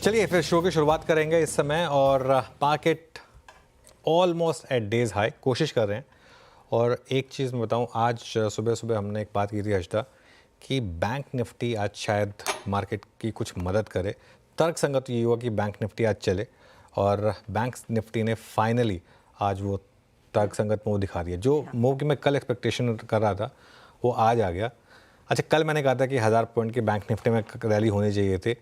चलिए फिर शो की शुरुआत करेंगे इस समय और market almost at day's high कोशिश कर रहे हैं। और एक चीज़ मैं बताऊं, आज सुबह सुबह हमने एक बात की थी अजदा कि बैंक निफ्टी आज शायद मार्केट की कुछ मदद करे। तर्क संगत ये हुआ कि बैंक निफ्टी आज चले और बैंक निफ्टी ने फाइनली आज वो तर्क संगत मूव दिखा दिया। जो मूव की मैं कल एक्सपेक्टेशन कर रहा था वो आज आ गया। अच्छा, कल मैंने कहा था कि 1000 पॉइंट की बैंक निफ्टी में रैली होनी चाहिए थे।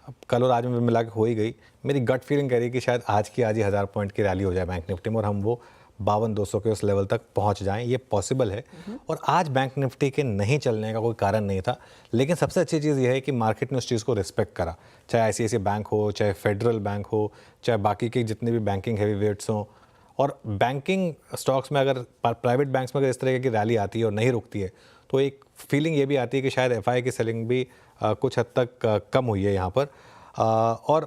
अब कल और आज में मिला के हो ही गई। मेरी गट फीलिंग कह रही है कि शायद आज की आज ही 1000 पॉइंट की रैली हो जाए बैंक निफ्टी में और हम वो 52,200 के उस लेवल तक पहुंच जाएं। ये पॉसिबल है। और आज बैंक निफ्टी के नहीं चलने का कोई कारण नहीं था। लेकिन सबसे अच्छी चीज़ ये है कि मार्केट ने उस चीज़ को रिस्पेक्ट करा, चाहे ICICI बैंक हो, चाहे फेडरल बैंक हो, चाहे बाकी के जितने भी बैंकिंग हैवी वेट्स हों। और बैंकिंग स्टॉक्स में अगर प्राइवेट बैंक्स में अगर इस तरह की रैली आती है और नहीं रुकती है तो एक फीलिंग ये भी आती है कि शायद FI की सेलिंग भी कुछ हद तक कम हुई है यहाँ पर। और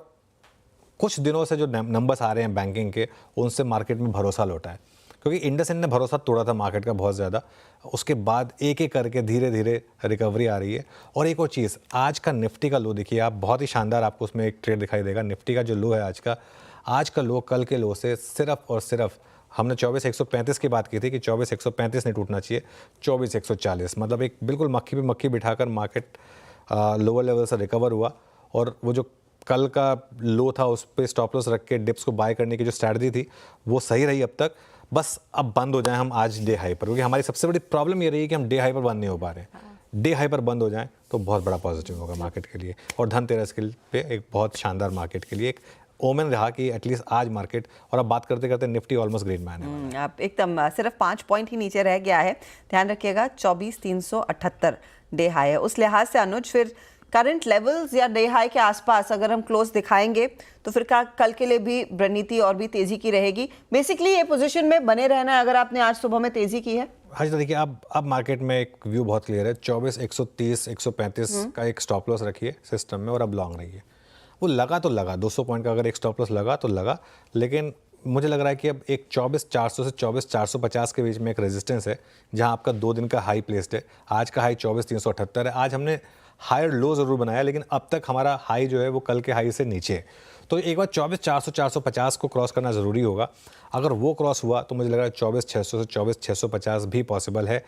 कुछ दिनों से जो नंबर्स आ रहे हैं बैंकिंग के, उनसे मार्केट में भरोसा लौटा है। क्योंकि इंडसइंड ने भरोसा तोड़ा था मार्केट का बहुत ज़्यादा। उसके बाद एक एक करके धीरे धीरे रिकवरी आ रही है। और एक और चीज़, आज का निफ्टी का लो देखिए आप, बहुत ही शानदार आपको उसमें एक ट्रेड दिखाई देगा। निफ्टी का जो लो है आज का लो कल के लो से सिर्फ और सिर्फ, हमने 24,135 की बात की थी कि 24,135 नहीं टूटना चाहिए, 24,140, मतलब एक बिल्कुल मक्खी पे मक्खी बिठाकर मार्केट लोअर लेवल से रिकवर हुआ। और वो जो कल का लो था उस पर स्टॉप लॉस रख के डिप्स को बाय करने की जो स्ट्रैटेजी थी वो सही रही अब तक। बस अब बंद हो जाएं हम आज डे हाई पर, क्योंकि हमारी सबसे बड़ी प्रॉब्लम ये रही है कि हम डे हाई पर बंद नहीं हो पा रहे हैं। डे हाई पर बंद हो जाएं तो बहुत बड़ा पॉजिटिव होगा मार्केट के लिए। और धनतेरस के पे एक बहुत शानदार मार्केट के लिए एक ओमेन रहा कि एटलीस्ट आज मार्केट, और अब बात करते करते निफ्टी ऑलमोस्ट ग्रीन मैन है। आप एकदम सिर्फ 5 पॉइंट ही नीचे रह गया है, ध्यान रखिएगा। 24,378 डे हाई है। उस लिहाज से अनुज, फिर करंट लेवल्स या डे हाई के आसपास अगर हम क्लोज दिखाएंगे तो फिर कल के लिए भी रणनीति और भी तेजी की रहेगी। बेसिकली ये पोजीशन में बने रहना है अगर आपने आज सुबह में तेजी की है। हाँ जी, देखिए अब मार्केट में एक व्यू बहुत क्लियर है। 24,130 135 का एक स्टॉप लॉस रखिए सिस्टम में और अब लॉन्ग रहिए। वो लगा तो लगा 200 पॉइंट का अगर एक स्टॉप लॉस लगा तो लगा, लेकिन मुझे लग रहा है कि अब एक 24,400 से 24,450 के बीच में एक रेजिस्टेंस है जहां आपका 2 दिन का हाई प्लेस्ड है। आज का हाई 24,378 है। आज हमने हायर लो ज़रूर बनाया, लेकिन अब तक हमारा हाई जो है वो कल के हाई से नीचे है। तो एक बार 24,400 450 को क्रॉस करना ज़रूरी होगा। अगर वो क्रॉस हुआ तो मुझे लग रहा है 24,600 से 24,650 भी पॉसिबल है।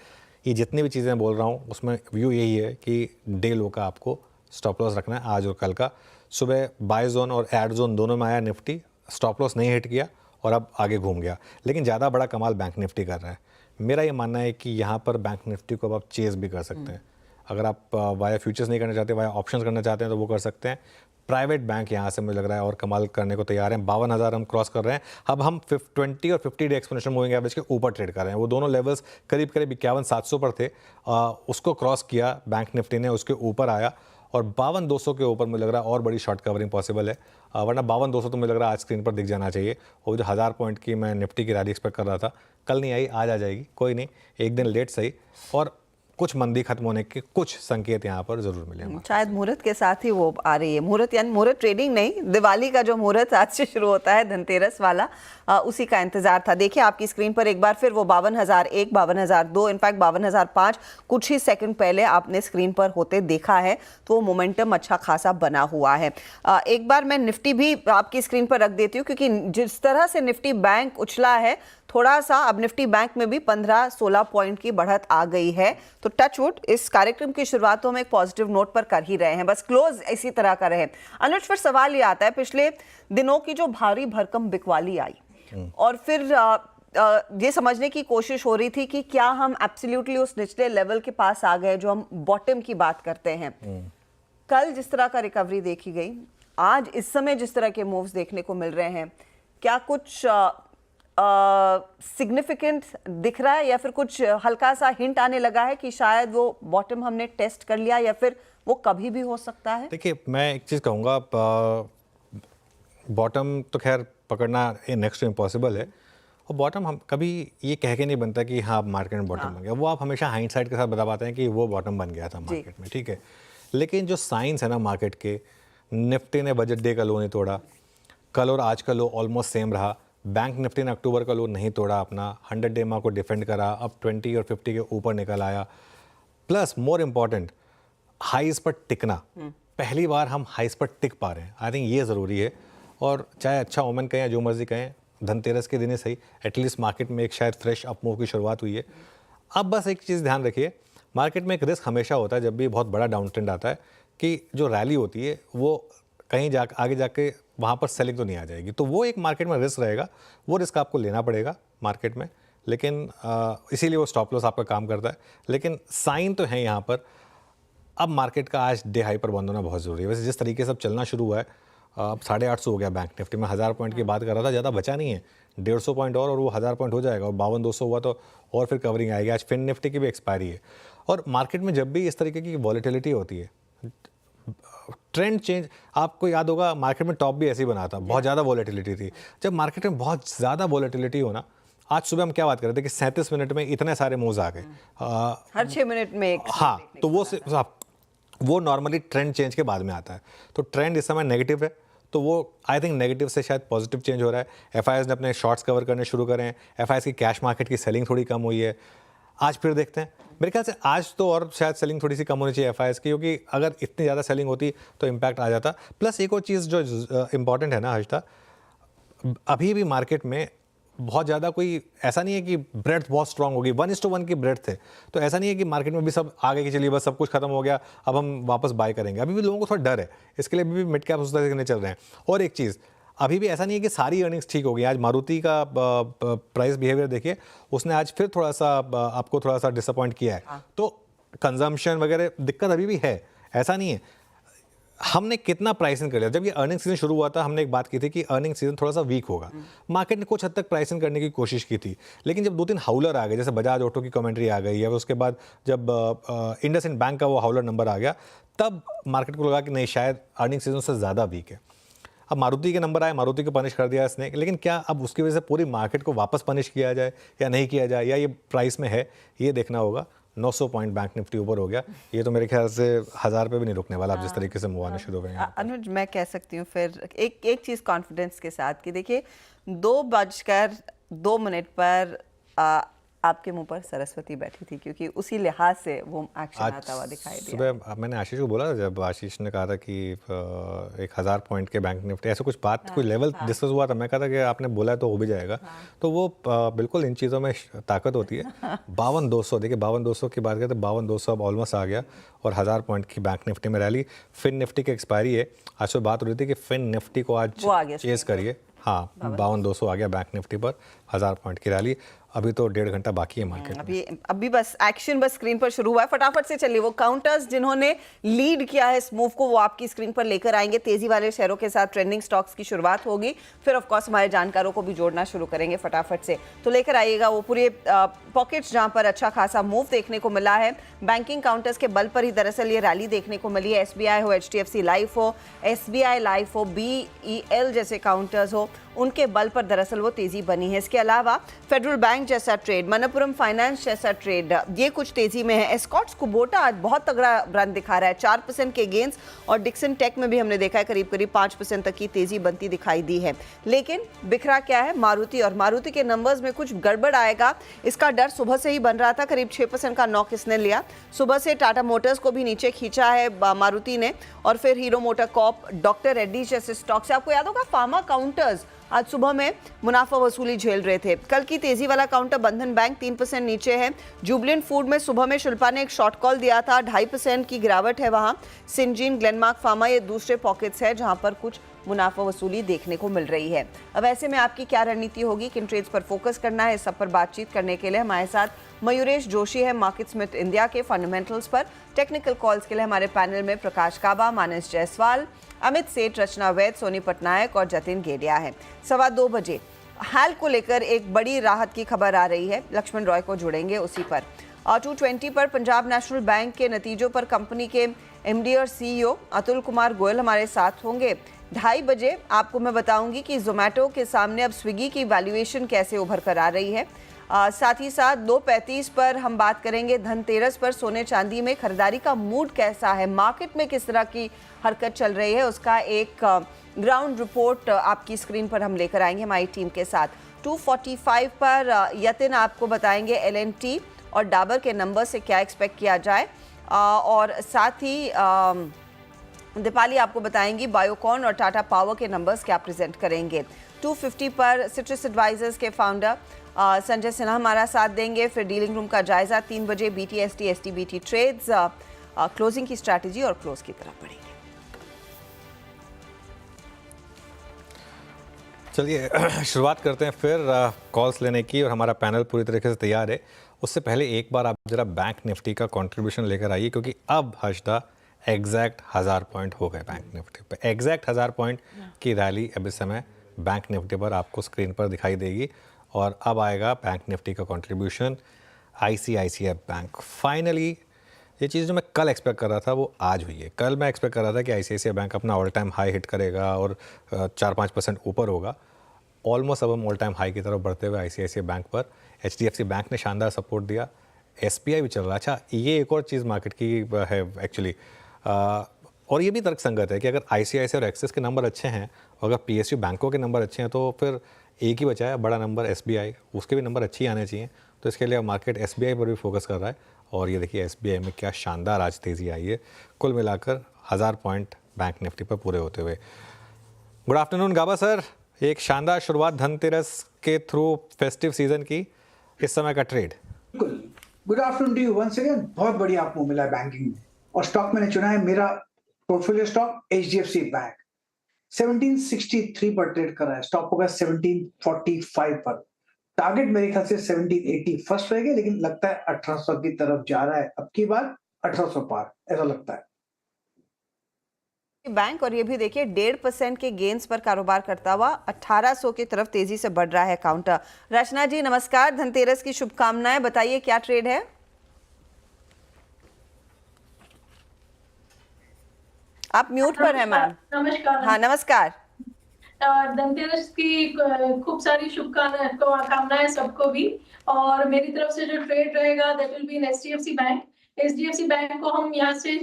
ये जितनी भी चीज़ें बोल रहा हूँ उसमें व्यू यही है कि डे लो का आपको स्टॉप लॉस रखना है आज और कल का। सुबह बाय जोन और एड जोन दोनों में आया निफ्टी, स्टॉप लॉस नहीं हिट किया और अब आगे घूम गया। लेकिन ज़्यादा बड़ा कमाल बैंक निफ्टी कर रहा है। मेरा ये मानना है कि यहाँ पर बैंक निफ्टी को अब आप चेज़ भी कर सकते हैं। अगर आप वाया फ्यूचर्स नहीं करना चाहते, वाया ऑप्शंस करना चाहते हैं तो वो कर सकते हैं। प्राइवेट बैंक यहाँ से मुझे लग रहा है और कमाल करने को तैयार हैं। 52,000 हम क्रॉस कर रहे हैं। अब हम 20 और 50 डे एक्सपोनेंशियल मूविंग एवरेज के ऊपर ट्रेड कर रहे हैं। वो दोनों लेवल्स करीब करीब 51,700 पर थे, उसको क्रॉस किया बैंक निफ्टी ने, उसके ऊपर आया और 52,200 के ऊपर मुझे लग रहा है और बड़ी शॉर्ट कवरिंग पॉसिबल है। वरना 52,200 तो मुझे लग रहा है आज स्क्रीन पर दिख जाना चाहिए। और जो 1000 पॉइंट की मैं निफ्टी की रैली एक्सपेक्ट कर रहा था, कल नहीं आई, आज आ जाएगी। कोई नहीं, एक दिन लेट सही। और कुछ मंदी खत्म होने के कुछ संकेत यहाँ पर जरूर मिलेंगे। शायद मुहूर्त के साथ ही वो आ रही है। मुहूर्त यानी मुहूर्त ट्रेडिंग नहीं, दिवाली का जो मुहूर्त आज से शुरू होता है, धनतेरस वाला, उसी का इंतजार था। देखिए आपकी स्क्रीन पर एक बार फिर वो 52,001, 52,002, इनफैक्ट 52,005 कुछ ही सेकंड पहले आपने स्क्रीन पर होते देखा है। तो वो मोमेंटम अच्छा खासा बना हुआ है। एक बार मैं निफ्टी भी आपकी स्क्रीन पर रख देती हूँ, क्योंकि जिस तरह से निफ्टी बैंक उछला है, थोड़ा सा अब निफ्टी बैंक में भी 15-16 पॉइंट की बढ़त आ गई है। तो टचवुड, इस कार्यक्रम की शुरुआत तो हम एक पॉजिटिव नोट पर कर ही रहे हैं, बस क्लोज इसी तरह का रहे। अनुज, फिर सवाल ये आता है, पिछले दिनों की जो भारी भरकम बिकवाली आई और फिर ये समझने की कोशिश हो रही थी कि क्या हम एब्सोल्युटली उस निचले लेवल के पास आ गए जो हम बॉटम की बात करते हैं। कल जिस तरह का रिकवरी देखी गई, आज इस समय जिस तरह के मूव्स देखने को मिल रहे हैं, क्या कुछ सिग्निफिकेंट दिख रहा है या फिर कुछ हल्का सा हिंट आने लगा है कि शायद वो बॉटम हमने टेस्ट कर लिया या फिर वो कभी भी हो सकता है? देखिए, मैं एक चीज़ कहूँगा, बॉटम तो खैर पकड़ना नेक्स्ट टू इम्पॉसिबल है। और बॉटम हम कभी ये कह के नहीं बनता कि हाँ मार्केट में बॉटम बन गया। वो आप हमेशा हाइंडसाइट के साथ बता पाते हैं कि वो बॉटम बन गया था मार्केट में, ठीक है। लेकिन जो साइंस है ना मार्केट के, निफ्टी ने बजट डे का लो नहीं तोड़ा, कल और आज का लो ऑलमोस्ट सेम रहा। बैंक निफ्टी ने अक्टूबर का लो नहीं तोड़ा अपना, 100 डे मा को डिफेंड करा, अब 20 और 50 के ऊपर निकल आया। प्लस मोर इम्पॉर्टेंट, हाईज पर टिकना, पहली बार हम हाइस पर टिक पा रहे हैं, आई थिंक ये ज़रूरी है। और चाहे अच्छा ओमेन कहें या जो मर्जी कहें, धनतेरस के दिन ही सही, एटलीस्ट मार्केट में एक शायद फ्रेश अप मूव की शुरुआत हुई है। अब बस एक चीज़ ध्यान रखिए, मार्केट में एक रिस्क हमेशा होता है जब भी बहुत बड़ा डाउन ट्रेंड आता है कि जो रैली होती है वो कहीं आगे जाके वहाँ पर सेलिंग तो नहीं आ जाएगी, तो वो एक मार्केट में रिस्क रहेगा, वो रिस्क आपको लेना पड़ेगा मार्केट में। लेकिन इसीलिए वो स्टॉप लॉस आपका काम करता है। लेकिन साइन तो है यहाँ पर, अब मार्केट का आज डे हाई पर बंद होना बहुत ज़रूरी है। वैसे जिस तरीके से अब चलना शुरू हुआ है, अब 850 हो गया बैंक निफ्टी में, 1000 पॉइंट की बात कर रहा था, ज़्यादा बचा नहीं है, 150 पॉइंट और वो 1000 पॉइंट हो जाएगा, और 52,200 हुआ तो और फिर कवरिंग आएगी। आज फिन निफ्टी की भी एक्सपायरी है। और मार्केट में जब भी इस तरीके की वॉलेटिलिटी होती है, ट्रेंड चेंज, आपको याद होगा मार्केट में टॉप भी ऐसे ही बना था, बहुत ज़्यादा वॉलेटिलिटी थी। जब मार्केट में बहुत ज़्यादा वॉलेटिलिटी होना, आज सुबह हम क्या बात कर रहे थे कि 37 मिनट में इतने सारे मूव्स आ गए, हर 6 मिनट में एक। हाँ, तो वो नॉर्मली ट्रेंड चेंज के बाद में आता है। तो ट्रेंड इस समय नेगेटिव है, तो वो आई थिंक नेगेटिव से शायद पॉजिटिव चेंज हो रहा है। एफआईआईज ने अपने शॉर्ट्स कवर करने शुरू करे हैं, एफआईआईज की कैश मार्केट की सेलिंग थोड़ी कम हुई है। आज फिर देखते हैं, मेरे ख्याल से आज तो और शायद सेलिंग थोड़ी सी कम होनी चाहिए एफआईआईज की, क्योंकि अगर इतनी ज़्यादा सेलिंग होती तो इम्पैक्ट आ जाता। प्लस एक और चीज़ जो इम्पॉर्टेंट है ना हर्षिता, अभी भी मार्केट में बहुत ज़्यादा कोई ऐसा नहीं है कि ब्रेड्थ बहुत स्ट्रांग होगी, 1:1 की ब्रेड्थ थे, तो ऐसा नहीं है कि मार्केट में भी सब आगे की चलिए बस सब कुछ खत्म हो गया अब हम वापस बाय करेंगे। अभी भी लोगों को थोड़ा डर है, इसके लिए अभी भी मिड कैप उस तरह से चल रहे हैं। और एक चीज़, अभी भी ऐसा नहीं है कि सारी अर्निंग्स ठीक हो गई। आज मारुति का प्राइस बिहेवियर देखिए, उसने आज फिर थोड़ा सा आपको थोड़ा सा डिसअपॉइंट किया है। तो कंजम्पशन वगैरह दिक्कत अभी भी है, ऐसा नहीं है। हमने कितना प्राइसिंग कर लिया, जब ये अर्निंग सीजन शुरू हुआ था हमने एक बात की थी कि अर्निंग सीजन थोड़ा सा वीक होगा, मार्केट ने कुछ हद तक प्राइसिंग करने की कोशिश की थी। लेकिन जब 2-3 हाउलर आ गए, जैसे बजाज ऑटो की कमेंट्री आ गई है, उसके बाद जब इंडसइंड बैंक का वो हाउलर नंबर आ गया, तब मार्केट को लगा कि नहीं, शायद अर्निंग सीजन से ज़्यादा वीक है। अब मारुति के नंबर आए, मारुति को पनिश कर दिया इसने, लेकिन क्या अब उसकी वजह से पूरी मार्केट को वापस पनिश किया जाए या नहीं किया जाए, या ये प्राइस में है, ये देखना होगा। 900 पॉइंट बैंक निफ्टी ऊपर हो गया, ये तो मेरे ख्याल से 1000 पे भी नहीं रुकने वाला। अब जिस तरीके से मूव आने शुरू हो गए हैं। अनुज, मैं कह सकती हूँ फिर एक चीज़ कॉन्फिडेंस के साथ कि देखिए 2:02 पर आपके मुंह पर सरस्वती बैठी थी, क्योंकि उसी लिहाज से वो एक्शन आता हुआ दिखाई दिया। सुबह मैंने आशीष को बोला था, जब आशीष ने कहा था कि 1000 पॉइंट के बैंक निफ्टी, ऐसे कुछ बात कोई लेवल डिस्कस हुआ था, मैं कहा था कि आपने बोला है तो हो भी जाएगा। तो वो बिल्कुल इन चीज़ों में ताकत होती है। 52,200, देखिए 52,200 की बात करें तो 52,200 अब ऑलमोस्ट आ गया, और 1000 पॉइंट की बैंक निफ्टी में रैली। फिन निफ्टी की एक्सपायरी है, आज सुबह बात हो रही थी कि फिन निफ्टी को आज चेस करिए। हाँ, 52,200 आ गया बैंक निफ्टी पर, 1000 पॉइंट की रैली। अभी तो 1.5 घंटा बाकी है मार्केट में। अभी बस एक्शन बस स्क्रीन पर शुरू हुआ है, फटाफट से चलिए। वो काउंटर्स जिन्होंने लीड किया है इस मूव को, वो आपकी स्क्रीन पर लेकर आएंगे। तेजी वाले शेयरों के साथ ट्रेंडिंग स्टॉक्स की शुरुआत होगी, फिर ऑफ कोर्स हमारे जानकारों को भी जोड़ना शुरू करेंगे फटाफट से। तो लेकर आइएगा वो पूरे पॉकेट्स जहां पर अच्छा खासा मूव देखने को मिला है। बैंकिंग काउंटर्स के बल पर ही दरअसल ये रैली देखने को मिली है। एसबीआई हो, एचडीएफसी लाइफ हो, एसबीआई लाइफ हो, बीईएल जैसे काउंटर्स हो, उनके बल पर दरअसल वो तेजी बनी है। इसके अलावा फेडरल बैंक जैसा ट्रेड, मनप्पुरम फाइनेंस जैसा ट्रेड, ये कुछ तेजी में है। एस्कॉट्स कुबोटा आज बहुत तगड़ा रन दिखा रहा है, 4% के गेंस, और डिक्सन टेक में भी हमने देखा है करीब 5% तक की तेजी बनती दिखाई दी है। लेकिन बिखरा क्या है? मारुति, और मारुति के नंबर्स में कुछ गड़बड़ आएगा, इसका डर सुबह से ही बन रहा था। करीब 6% का नॉक इसने लिया। सुबह से टाटा मोटर्स को भी नीचे खींचा है मारुति ने, और फिर hero motor Corp, doctor Reddy जैसे स्टॉक्स। आपको याद होगा फार्मा काउंटर्स आज सुबह में मुनाफा वसूली झेल रहे थे। कल की तेजी वाला काउंटर बंधन बैंक 3% नीचे है। जुबलेंट फूड में सुबह में शिल्पा ने एक शॉर्ट कॉल दिया था, 2.5% की गिरावट है वहां। सिंजीन, ग्लेनमार्क फार्मा, ये दूसरे पॉकेट्स है जहां पर कुछ मुनाफा वसूली देखने को मिल रही है। अब ऐसे में आपकी क्या रणनीति होगी, किन ट्रेड्स पर फोकस करना है, इस सब पर बातचीत करने के लिए हमारे साथ मयूरेश जोशी है मार्केट स्मिथ इंडिया के फंडामेंटल्स पर। टेक्निकल कॉल्स के लिए हमारे पैनल में प्रकाश काबा, मानस जायसवाल, अमित सेठ, रचना वैद, सोनी पटनायक और जतिन गेडिया है। 2:15 बजे हाल को लेकर एक बड़ी राहत की खबर आ रही है, लक्ष्मण रॉय को जुड़ेंगे उसी पर। 2:20 पर पंजाब नेशनल बैंक के नतीजों पर कंपनी के एमडी और सीईओ अतुल कुमार गोयल हमारे साथ होंगे। 2:30 बजे आपको मैं बताऊंगी कि जोमेटो के सामने अब स्विगी की वैल्यूएशन कैसे उभर कर आ रही है। साथ ही साथ 2:35 पर हम बात करेंगे धनतेरस पर सोने चांदी में खरीदारी का मूड कैसा है, मार्केट में किस तरह की हरकत चल रही है, उसका एक ग्राउंड रिपोर्ट आपकी स्क्रीन पर हम लेकर आएंगे हमारी टीम के साथ। 2:45 पर यतिन आपको बताएंगे एलएनटी और डाबर के नंबर से क्या एक्सपेक्ट किया जाए, और साथ ही दीपाली आपको बताएंगी बायोकॉन और टाटा पावर के नंबर्स क्या प्रेजेंट करेंगे। 250 पर सिट्रस एडवाइजर्स के फाउंडर संजय सिन्हा हमारा साथ देंगे। फिर डीलिंग रूम का जायजा 3 बजे BTST STBT ट्रेड्स, क्लोजिंग की स्ट्रैटेजी और क्लोज की तरफ बढ़ेंगे। चलिए शुरुआत करते हैं फिर कॉल्स लेने की, और हमारा पैनल पूरी तरीके से तैयार है। उससे पहले एक बार आप जरा बैंक निफ्टी का कंट्रीब्यूशन लेकर आइए, क्योंकि अब हर्षदा एग्जैक्ट 1000 पॉइंट हो गए बैंक निफ्टी पे। एग्जैक्ट 1000 पॉइंट की रैली अब इस समय बैंक निफ्टी पर आपको स्क्रीन पर दिखाई देगी। और अब आएगा बैंक निफ्टी का कंट्रीब्यूशन ICICI बैंक। फाइनली ये चीज़ जो मैं कल एक्सपेक्ट कर रहा था वो आज हुई है। कल मैं एक्सपेक्ट कर रहा था कि ICICI बैंक अपना ऑल टाइम हाई हिट करेगा और 4-5% ऊपर होगा। ऑलमोस्ट अब हम ऑल टाइम हाई की तरफ बढ़ते हुए ICICI बैंक पर। HDFC बैंक ने शानदार सपोर्ट दिया, SBI भी चल रहा। अच्छा, ये एक और चीज़ मार्केट की है एक्चुअली, और ये भी तर्कसंगत है कि अगर ICICI और एक्सिस के नंबर अच्छे हैं और अगर PSU बैंकों के नंबर अच्छे हैं तो फिर एक ही बचा है बड़ा नंबर SBI, उसके भी नंबर अच्छे ही आने चाहिए। तो इसके लिए मार्केट SBI पर भी फोकस कर रहा है। और ये देखिए SBI में क्या शानदार आज तेज़ी आई है। कुल मिलाकर 1000 पॉइंट बैंक निफ्टी पर पूरे होते हुए। गुड आफ्टरनून गाबा सर, एक शानदार शुरुआत धनतेरस के थ्रू फेस्टिव सीजन की, इस समय का ट्रेड। बिल्कुल, good afternoon to you once again. बहुत बढ़िया आपको मिला है बैंकिंग में, और स्टॉक मैंने चुना है मेरा पोर्टफोलियो स्टॉक HDFC बैंक। 1763 पर ट्रेड कर रहा है, स्टॉप होगा 1745 पर। टारगेट मेरे ख्याल से 1780 फर्स्ट रहेगा, लेकिन लगता है 1800 की तरफ जा रहा है अब की बार, 1800 पार ऐसा लगता है बैंक। और ये भी देखिए 1.5% के गेन्स पर कारोबार करता हुआ 1800 की तरफ तेजी से बढ़ रहा है काउंटर। रचना जी नमस्कार, धनतेरस की शुभकामनाएं, बताइए क्या ट्रेड है। आप म्यूट पर हैं मैम। नमस्कार। हाँ नमस्कार। धनतेरस की खूब सारी शुभकामनाएं सबको भी। और मेरी तरफ से जो ट्रेड रहेगा that will be in HDFC bank को हम यहाँ से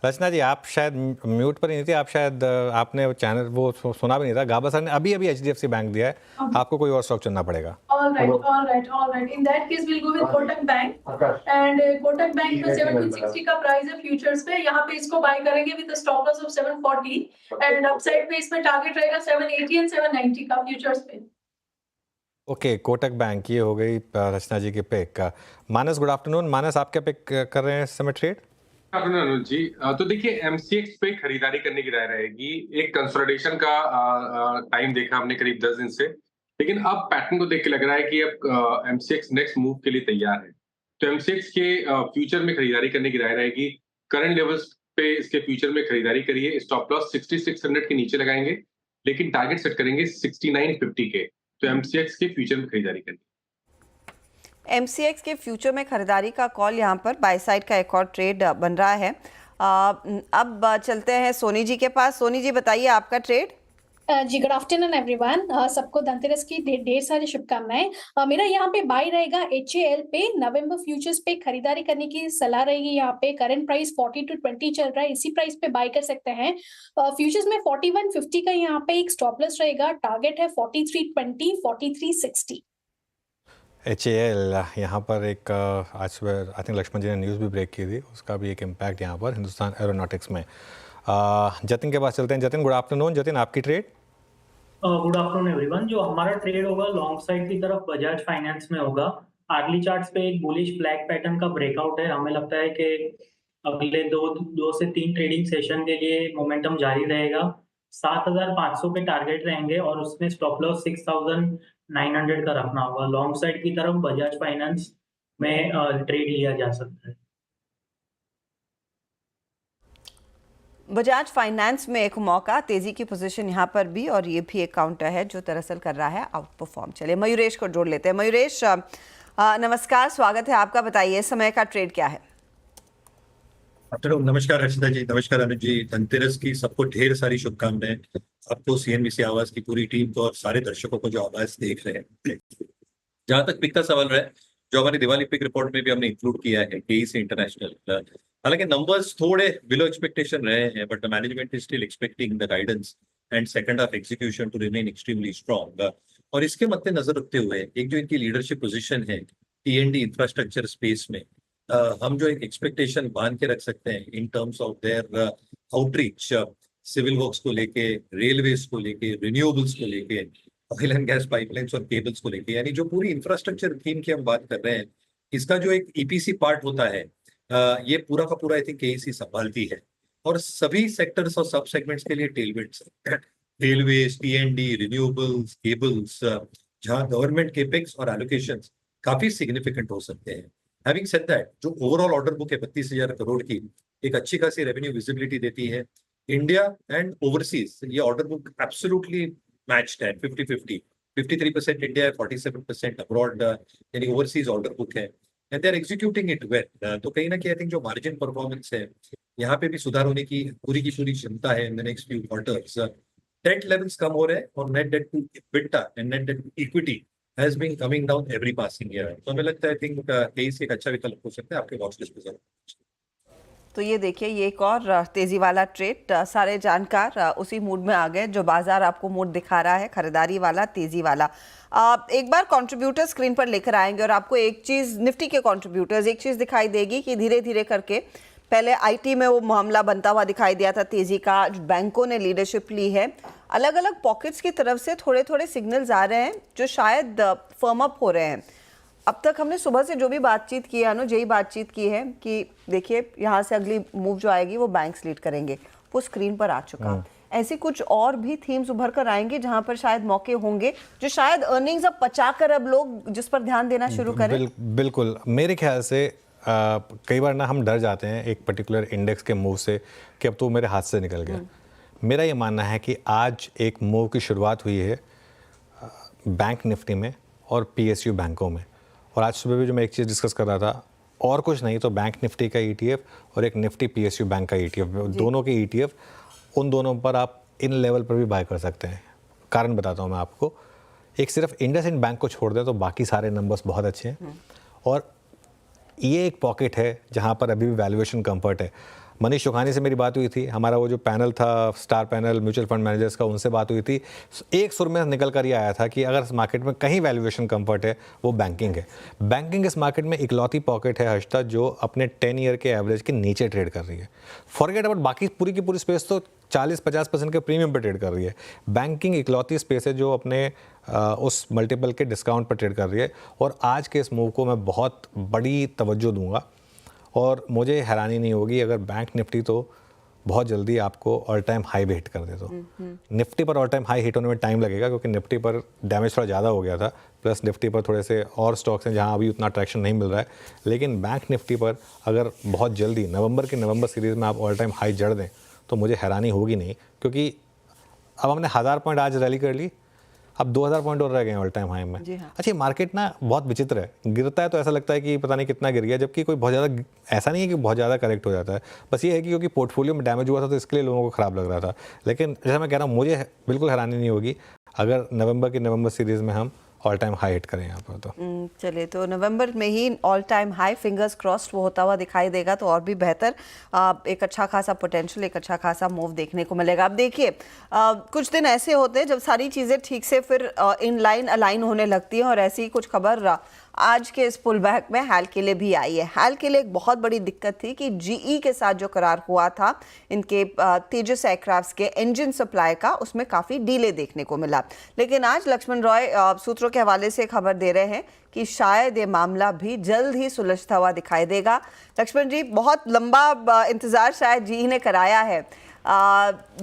रचना जी आप शायद म्यूट पर नहीं थी, आप शायद आपने चैनल वो सुना भी नहीं था। गाबा सर ने अभी HDFC बैंक दिया है, आपको कोई और स्टॉक चुनना पड़ेगा। All right. In that case, we'll go with Kotak Bank. And Kotak Bank का 1760 का प्राइस है फ्यूचर्स पे। यहाँ पे इसको बाय करेंगे with stop loss of 740 and upside पे इसमें टारगेट रहेगा 780 एंड 790 का फ्यूचर्स पे। ओके, कोटक बैंक ये हो गई रचना जी के पिक। मानस, गुड आफ्टरनून। मानस, आप क्या पिक कर रहे हैं इस समय ट्रेड? अनुज जी, तो देखिए MCX पे खरीदारी करने की राय रहेगी। एक कंसोलिडेशन का टाइम देखा हमने करीब 10 दिन से, लेकिन अब पैटर्न को देख के लग रहा है कि अब MCX नेक्स्ट मूव के लिए तैयार है। तो MCX के फ्यूचर में खरीदारी करने की राय रहेगी। करंट लेवल्स पे इसके फ्यूचर में खरीदारी करिए। स्टॉप लॉस 6600 के नीचे लगाएंगे, लेकिन टारगेट सेट करेंगे 6950 के। तो MCX के फ्यूचर में खरीदारी करनी। MCX के फ्यूचर में खरीदारी का कॉल यहाँ पर बाय साइड का एक और ट्रेड बन रहा है। अब चलते हैं सोनी जी के पास। सोनी जी बताइए आपका ट्रेड। जी गुड आफ्टरनून एवरीवन। सबको धनतेरस की ढेर सारी शुभकामनाएं। मेरा यहाँ पे बाय रहेगा HAL पे। नवंबर फ्यूचर्स पे खरीदारी करने की सलाह रहेगी। यहाँ पे करंट प्राइस 40 to 20 चल रहा है, इसी प्राइस पे बाय कर सकते हैं। फ्यूचर्स में 4150 का यहाँ पे एक स्टॉप लॉस रहेगा, टारगेट है 4320 4360। HAL यहाँ पर एक आज सुबह आई थिंक लक्ष्मण जी ने न्यूज़ भी ब्रेक की थी, उसका भी एक इम्पैक्ट यहाँ पर हिंदुस्तान एरोनॉटिक्स में। जतिन के पास चलते हैं। Jatin, good afternoon. जतिन, आपकी ट्रेड? Good afternoon everyone. जो हमारा ट्रेड होगा लॉन्ग साइड की तरफ बजाज फाइनेंस में होगा। आर्ली चार्ट्स पे एक बुलिश फ्लैग पैटर्न का ब्रेकआउट है। हमें लगता है कि अगले दो से तीन ट्रेडिंग सेशन के लिए मोमेंटम जारी रहेगा। 7500 पे टारगेट रहेंगे और उसमें स्टॉप लॉस 6900 का रखना होगा। लॉन्ग साइड की तरफ बजाज फाइनेंस में ट्रेड लिया जा सकता है। बजाज फाइनेंस में एक मौका, तेजी की पोजीशन यहाँ पर भी, और ये भी एक काउंटर है जो दरअसल कर रहा है आउट परफॉर्म। चलिए मयूरेश को जोड़ लेते हैं। मयूरेश नमस्कार, स्वागत है आपका। बताइए समय का ट्रेड क्या है? नमस्कार रचिता जी, नमस्कार अनुज जी। धनतेरस की सबको ढेर सारी शुभकामनाएं, आपको CNBC आवाज की पूरी टीम को और सारे दर्शकों को जो आवाज देख रहे हैं। जहां तक पिक का सवाल है, जो हमारी दिवाली पिक रिपोर्ट में भी हमने इंक्लूड किया है KE इंटरनेशनल। हालांकि नंबर्स थोड़े बिलो एक्सपेक्टेशन रहे हैं, but the management is still expecting the guidance and second half execution to remain extremely strong. और इसके मद्देनजर रखते हुए एक जो इनकी लीडरशिप पोजीशन है T&D इंफ्रास्ट्रक्चर स्पेस में, हम जो एक एक्सपेक्टेशन मान के रख सकते हैं in terms of their outreach, civil works को लेके, रेलवेज को लेके, रिन्यूएबल्स को लेके, ऑयल एंड गैस पाइपलाइंस और केबल्स को लेके, यानी जो पूरी इंफ्रास्ट्रक्चर थीम की हम बात कर रहे हैं, इसका जो एक ईपीसी पार्ट होता है, ये पूरा का पूरा आई थिंक एईसी संभालती है और सभी सेक्टर्स और सब सेगमेंट्स के लिए टेलविंड्स, रेलवेज, टीएनडी, रिन्यूएबल्स, केबल्स, जहां गवर्नमेंट केपेक्स और एलोकेशंस काफी सिग्निफिकेंट हो सकते हैं। हैविंग सेड दैट, जो ओवरऑल ऑर्डर बुक है 32,000 करोड़ की, एक अच्छी खासी रेवेन्यू विजिबिलिटी देती है। इंडिया एंड ओवरसीज ये ऑर्डर बुक एब्सोल्युटली मैच्ड है, 50-50, 53% इंडिया है, 47% अब्रॉड, यानी ओवरसीज ऑर्डर बुक है, and they are executing it well. तो कहीं ना कहीं आई थिंक जो मार्जिन परफॉर्मेंस है यहाँ पे भी सुधार होने की पूरी क्षमता है in the next few quarters. Debt levels कम हो रहे हैं और net debt to EBITDA and net debt to equity has been coming down every passing year. तो हमें लगता है आई थिंक एईसी एक अच्छा विकल्प हो सकता है आपके वॉच लिस्ट पे जरूर। तो ये देखिए, ये एक और तेजी वाला ट्रेड, सारे जानकार उसी मूड में आ गए जो बाजार आपको मूड दिखा रहा है, खरीदारी वाला, तेजी वाला। एक बार कंट्रीब्यूटर स्क्रीन पर लेकर आएंगे और आपको एक चीज, निफ्टी के कंट्रीब्यूटर्स, एक चीज दिखाई देगी कि धीरे धीरे करके पहले आईटी में वो मामला बनता हुआ दिखाई दिया था तेजी का, बैंकों ने लीडरशिप ली है, अलग अलग पॉकेट्स की तरफ से थोड़े थोड़े सिग्नल्स आ रहे हैं जो शायद फर्म अप हो रहे हैं। अब तक हमने सुबह से जो भी बातचीत की है अनुज, यही बातचीत की है कि देखिए यहाँ से अगली मूव जो आएगी वो बैंक्स लीड करेंगे, वो स्क्रीन पर आ चुका। ऐसी कुछ और भी थीम्स उभर कर आएंगे जहां पर शायद मौके होंगे जो शायद अर्निंग्स अब पचाकर अब लोग जिस पर ध्यान देना शुरू करें। बिल्कुल, मेरे ख्याल से कई बार ना हम डर जाते हैं एक पर्टिकुलर इंडेक्स के मूव से कि अब तो मेरे हाथ से निकल गया। मेरा ये मानना है कि आज एक मूव की शुरुआत हुई है बैंक निफ्टी में और PSU बैंकों में, और आज सुबह भी जो मैं एक चीज़ डिस्कस कर रहा था, और कुछ नहीं तो बैंक निफ्टी का ETF और एक निफ्टी PSU बैंक का ETF, दोनों के ETF, उन दोनों पर आप इन लेवल पर भी बाय कर सकते हैं। कारण बताता हूँ मैं आपको, एक सिर्फ इंडसइंड बैंक को छोड़ दें तो बाकी सारे नंबर्स बहुत अच्छे हैं, और ये एक पॉकेट है जहाँ पर अभी भी वैल्यूएशन कंफर्ट है। मनीष चौखानी से मेरी बात हुई थी, हमारा वो जो पैनल था star panel mutual fund managers का, उनसे बात हुई थी, एक सुर में निकल कर ये आया था कि अगर इस मार्केट में कहीं वैल्यूएशन कंफर्ट है वो बैंकिंग है। बैंकिंग इस मार्केट में इकलौती पॉकेट है हर्षता जो अपने 10 ईयर के एवरेज के नीचे ट्रेड कर रही है। फॉरगेट अबाउट बाकी पूरी की पूरी स्पेस तो 40-50% के प्रीमियम पर ट्रेड कर रही है। बैंकिंग इकलौती स्पेस है जो अपने उस मल्टीपल के डिस्काउंट पर ट्रेड कर रही है, और आज के इस मूव को मैं बहुत बड़ी तवज्जो दूंगा, और मुझे हैरानी नहीं होगी अगर बैंक निफ्टी तो बहुत जल्दी आपको ऑल टाइम हाई भी हिट कर दे। तो निफ्टी पर ऑल टाइम हाई हिट होने में टाइम लगेगा क्योंकि निफ्टी पर डैमेज थोड़ा ज़्यादा हो गया था, प्लस निफ्टी पर थोड़े से और स्टॉक्स हैं जहां अभी उतना ट्रैक्शन नहीं मिल रहा है। लेकिन बैंक निफ्टी पर अगर बहुत जल्दी नवंबर सीरीज़ में आप ऑल टाइम हाई जड़ दें तो मुझे हैरानी होगी नहीं, क्योंकि अब हमने 1000 पॉइंट आज रैली कर ली, अब 2000 पॉइंट और रह गए ऑल टाइम हाई में। अच्छा, मार्केट ना बहुत विचित्र है, गिरता है तो ऐसा लगता है कि पता नहीं कितना गिर गया, जबकि कोई बहुत ज़्यादा ऐसा नहीं है कि बहुत ज़्यादा करेक्ट हो जाता है। बस ये है कि क्योंकि पोर्टफोलियो में डैमेज हुआ था तो इसके लिए लोगों को ख़राब लग रहा था। लेकिन जैसा मैं कह रहा हूँ, मुझे बिल्कुल हैरानी नहीं होगी अगर नवंबर सीरीज़ में हम ऑल टाइम हाई हिट करें यहाँ पर। तो चलिए, तो नवंबर में ही all time high, fingers crossed, वो होता हुआ दिखाई देगा तो और भी बेहतर, एक अच्छा खासा पोटेंशियल, एक अच्छा खासा मूव देखने को मिलेगा। अब देखिए, कुछ दिन ऐसे होते हैं जब सारी चीज़ें ठीक से फिर इन लाइन अलाइन होने लगती हैं, और ऐसी ही कुछ खबर आज के इस पुल बैक में हाल के लिए भी आई है। हाल के लिए एक बहुत बड़ी दिक्कत थी कि GE के साथ जो करार हुआ था इनके तेजस एयरक्राफ्ट्स के इंजन सप्लाई का, उसमें काफ़ी डीले देखने को मिला। लेकिन आज लक्ष्मण रॉय सूत्रों के हवाले से खबर दे रहे हैं कि शायद ये मामला भी जल्द ही सुलझता हुआ दिखाई देगा। लक्ष्मण जी, बहुत लंबा इंतज़ार शायद GE ने कराया है,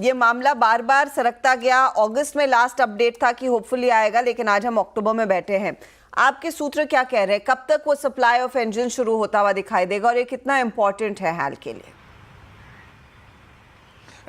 ये मामला बार बार सरकता गया। अगस्त में लास्ट अपडेट था कि होपफुली आएगा, लेकिन आज हम अक्टूबर में बैठे हैं। आपके सूत्र क्या कह रहे हैं, कब तक वो सप्लाई ऑफ इंजन शुरू होता हुआ दिखाई देगा, और ये कितना इंपॉर्टेंट है हाल के लिए?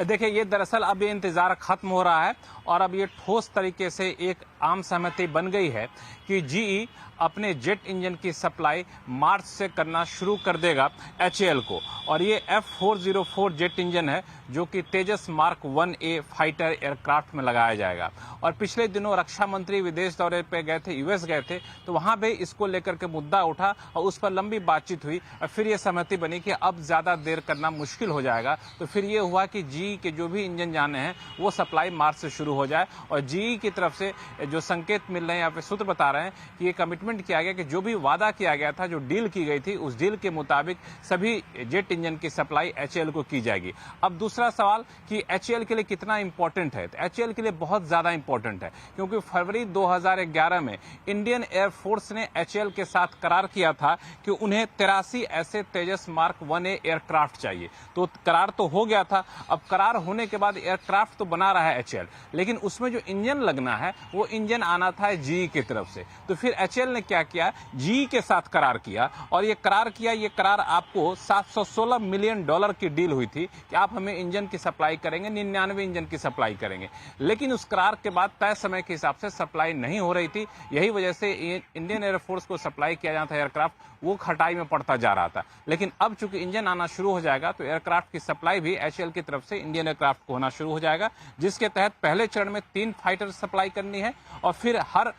देखिए, ये दरअसल अब ये इंतजार खत्म हो रहा है और अब ये ठोस तरीके से एक आम सहमति बन गई है कि GE अपने जेट इंजन की सप्लाई मार्च से करना शुरू कर देगा HAL को, और ये F404 जेट इंजन है जो कि तेजस मार्क 1A फाइटर एयरक्राफ्ट में लगाया जाएगा। और पिछले दिनों रक्षा मंत्री विदेश दौरे पे गए थे, US गए थे, तो वहां भी इसको लेकर के मुद्दा उठा और उस पर लंबी बातचीत हुई, और फिर ये सहमति बनी कि अब ज्यादा देर करना मुश्किल हो जाएगा। तो फिर ये हुआ कि GE के जो भी इंजन जाने हैं वो सप्लाई मार्च से शुरू हो जाए, और GE की तरफ से जो संकेत मिल रहे हैं, यहाँ पे सूत्र बता रहे हैं कि ये कमिटमेंट कमिटमेंट किया गया कि जो भी वादा किया गया था, जो डील की गई थी, उस डील के मुताबिक सभी जेट इंजन की सप्लाई एचएएल को की जाएगी। अब दूसरा सवाल कि एचएएल के लिए कितना इंपॉर्टेंट है, तो एचएएल के लिए बहुत ज्यादा इंपॉर्टेंट है, क्योंकि फरवरी 2011 में इंडियन एयरफोर्स ने एचएएल के साथ करार किया था कि उन्हें 83 ऐसे तेजस मार्क 1A एयरक्राफ्ट चाहिए। तो करार तो हो गया था, अब करार होने के बाद एयरक्राफ्ट तो बना रहा है एचएएल, लेकिन उसमें जो इंजन लगना है वो इंजन आना था जीई की तरफ से। तो फिर एचएएल ने क्या किया, जीई के साथ करार किया, और ये करार आपको $716 मिलियन की डील हुई थी कि आप हमें इंजन की सप्लाई करेंगे, 99 इंजन की सप्लाई करेंगे। लेकिन उस करार के बाद तय समय के हिसाब से सप्लाई नहीं हो रही थी, यही वजह से इंडियन एयरफोर्स को सप्लाई किया जाता है एयरक्राफ्ट, वो खटाई में पड़ता जा रहा था। लेकिन अब चूंकि इंजन आना शुरू हो जाएगा तो एयरक्राफ्ट की सप्लाई भी एचएएल की तरफ से इंडियन एयरक्राफ्ट को होना शुरू हो जाएगा, जिसके तहत पहले चरण में 3 फाइटर सप्लाई करनी है, और फिर हर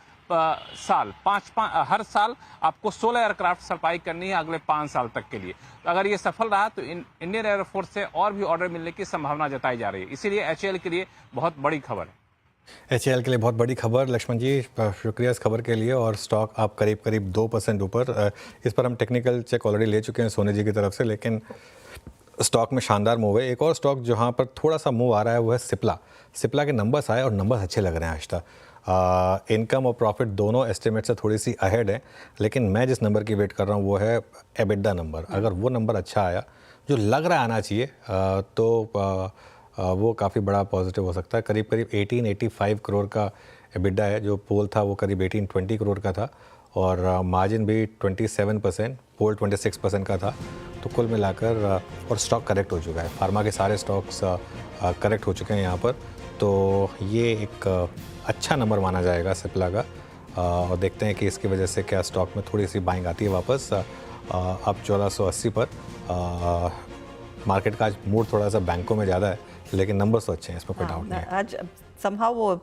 साल आपको 16 एयरक्राफ्ट सप्लाई करनी है अगले 5 साल तक के लिए। तो अगर ये सफल रहा तो इंडियन एयरफोर्स से और भी ऑर्डर मिलने की संभावना जताई जा रही है। इसीलिए एचएएल के लिए बहुत बड़ी खबर है। एचएएल के लिए बहुत बड़ी खबर। लक्ष्मण जी, शुक्रिया इस खबर के लिए। और स्टॉक आप करीब 2% ऊपर, इस पर हम टेक्निकल चेक ऑलरेडी ले चुके हैं सोनी जी की तरफ से, लेकिन स्टॉक में शानदार मूव है। एक और स्टॉक जहां पर थोड़ा सा मूव आ रहा है वो है सिप्ला के नंबर्स आए और नंबर्स अच्छे लग रहे हैं आज तक। इनकम और प्रॉफिट दोनों एस्टिमेट से थोड़ी सी अहेड है, लेकिन मैं जिस नंबर की वेट कर रहा हूँ वो है एबिटा नंबर। अगर वो नंबर अच्छा आया, जो लग रहा आना चाहिए, तो वो काफ़ी बड़ा पॉजिटिव हो सकता है। करीब 1885 करोड़ का एबिटा है, जो पोल था वो करीब 1820 करोड़ का था, और मार्जिन भी 27%, पोल 26% का था। तो कुल मिलाकर और स्टॉक करेक्ट हो चुका है, फार्मा के सारे स्टॉक्स करेक्ट हो चुके हैं यहाँ पर। तो ये एक अच्छा नंबर माना जाएगा सिप्ला का, और देखते हैं कि इसकी वजह से क्या स्टॉक में थोड़ी सी बाइंग आती है वापस। अब 1480 पर मार्केट का आज मूड थोड़ा सा बैंकों में ज़्यादा है, लेकिन नंबर्स तो अच्छे हैं, इसमें कोई डाउट नहीं है। आज समहाउ वो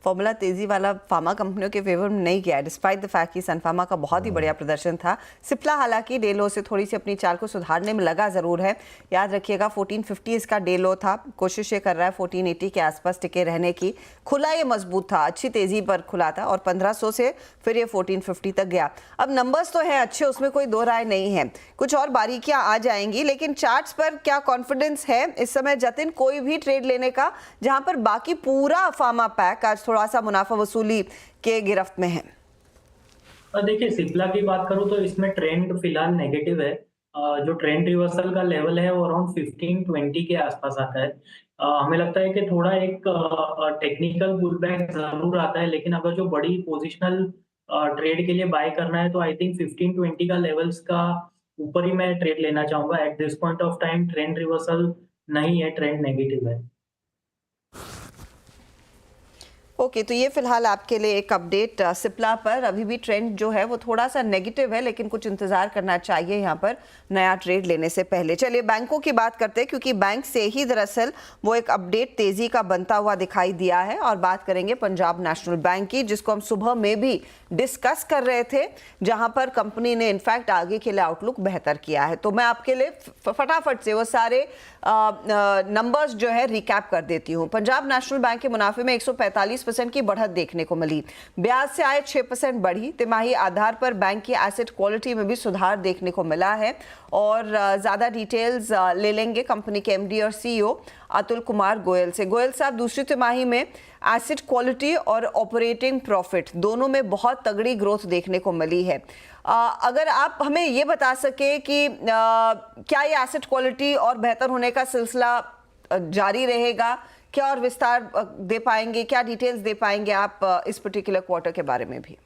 फॉर्मूला तेजी वाला फार्मा कंपनियों के फेवर में नहीं गया, डिस्पाइट द फैक्ट कि सन फार्मा का बहुत ही बढ़िया प्रदर्शन था। सिप्ला हालांकि डे लो से थोड़ी सी अपनी चाल को सुधारने में लगा जरूर है। याद रखिएगा 1450 इसका डे लो था, कोशिश ये कर रहा है 1480 के आसपास टिके रहने की। खुला ये मजबूत था, अच्छी तेजी पर खुला था, और 1500 से फिर ये 1450 तक गया। अब नंबर्स तो हैं अच्छे, उसमें कोई दो राय नहीं है, कुछ और बारीकियां आ जाएंगी, लेकिन चार्ट्स पर क्या कॉन्फिडेंस है इस समय जतिन कोई भी ट्रेड लेने का, जहां पर बाकी पूरा फार्मा पैक आज थोड़ा सा मुनाफा वसूली के गिरफ्त में है? देखिए, सिप्ला की बात करूं तो इसमें ट्रेंड फिलहाल नेगेटिव है। जो ट्रेंड रिवर्सल का लेवल है वो अराउंड 1520 के आसपास आता है। हमें लगता है कि थोड़ा एक टेक्निकल पुलबैक जरूर आता है, लेकिन अगर जो बड़ी पोजिशनल ट्रेड के लिए बाय करना है तो आई थिंक 1520 का लेवल्स का ऊपर ही मैं ट्रेड लेना चाहूंगा। At this point of time trend reversal नहीं है, ट्रेंड नेगेटिव है। ओके, तो ये फिलहाल आपके लिए एक अपडेट सिप्ला पर। अभी भी ट्रेंड जो है वो थोड़ा सा नेगेटिव है, लेकिन कुछ इंतजार करना चाहिए यहाँ पर नया ट्रेड लेने से पहले। चलिए बैंकों की बात करते हैं, क्योंकि बैंक से ही दरअसल वो एक अपडेट तेजी का बनता हुआ दिखाई दिया है। और बात करेंगे पंजाब नेशनल बैंक की, जिसको हम सुबह में भी डिस्कस कर रहे थे, जहां पर कंपनी ने इनफैक्ट आगे के लिए आउटलुक बेहतर किया है। तो मैं आपके लिए फटाफट से वो सारे नंबर्स जो है रिकैप कर देती हूँ। पंजाब नेशनल बैंक के मुनाफे में 145% की बढ़त देखने को मिली, ब्याज से आय 6% बढ़ी। तिमाही आधार पर बैंक की एसेट क्वालिटी में भी सुधार देखने को मिला है। और ज्यादा डिटेल्स ले लेंगे कंपनी के एमडी और सीईओ अतुल कुमार गोयल से। गोयल साहब, दूसरी तिमाही में एसेट क्वालिटी और ऑपरेटिंग प्रॉफिट दोनों में बहुत तगड़ी ग्रोथ देखने को मिली है। अगर आप हमें ये बता सके कि क्या ये एसेट क्वालिटी और बेहतर होने का सिलसिला जारी रहेगा, क्या और विस्तार दे पाएंगे, क्या डिटेल्स दे पाएंगे आप इस पर्टिकुलर क्वार्टर के बारे में भी?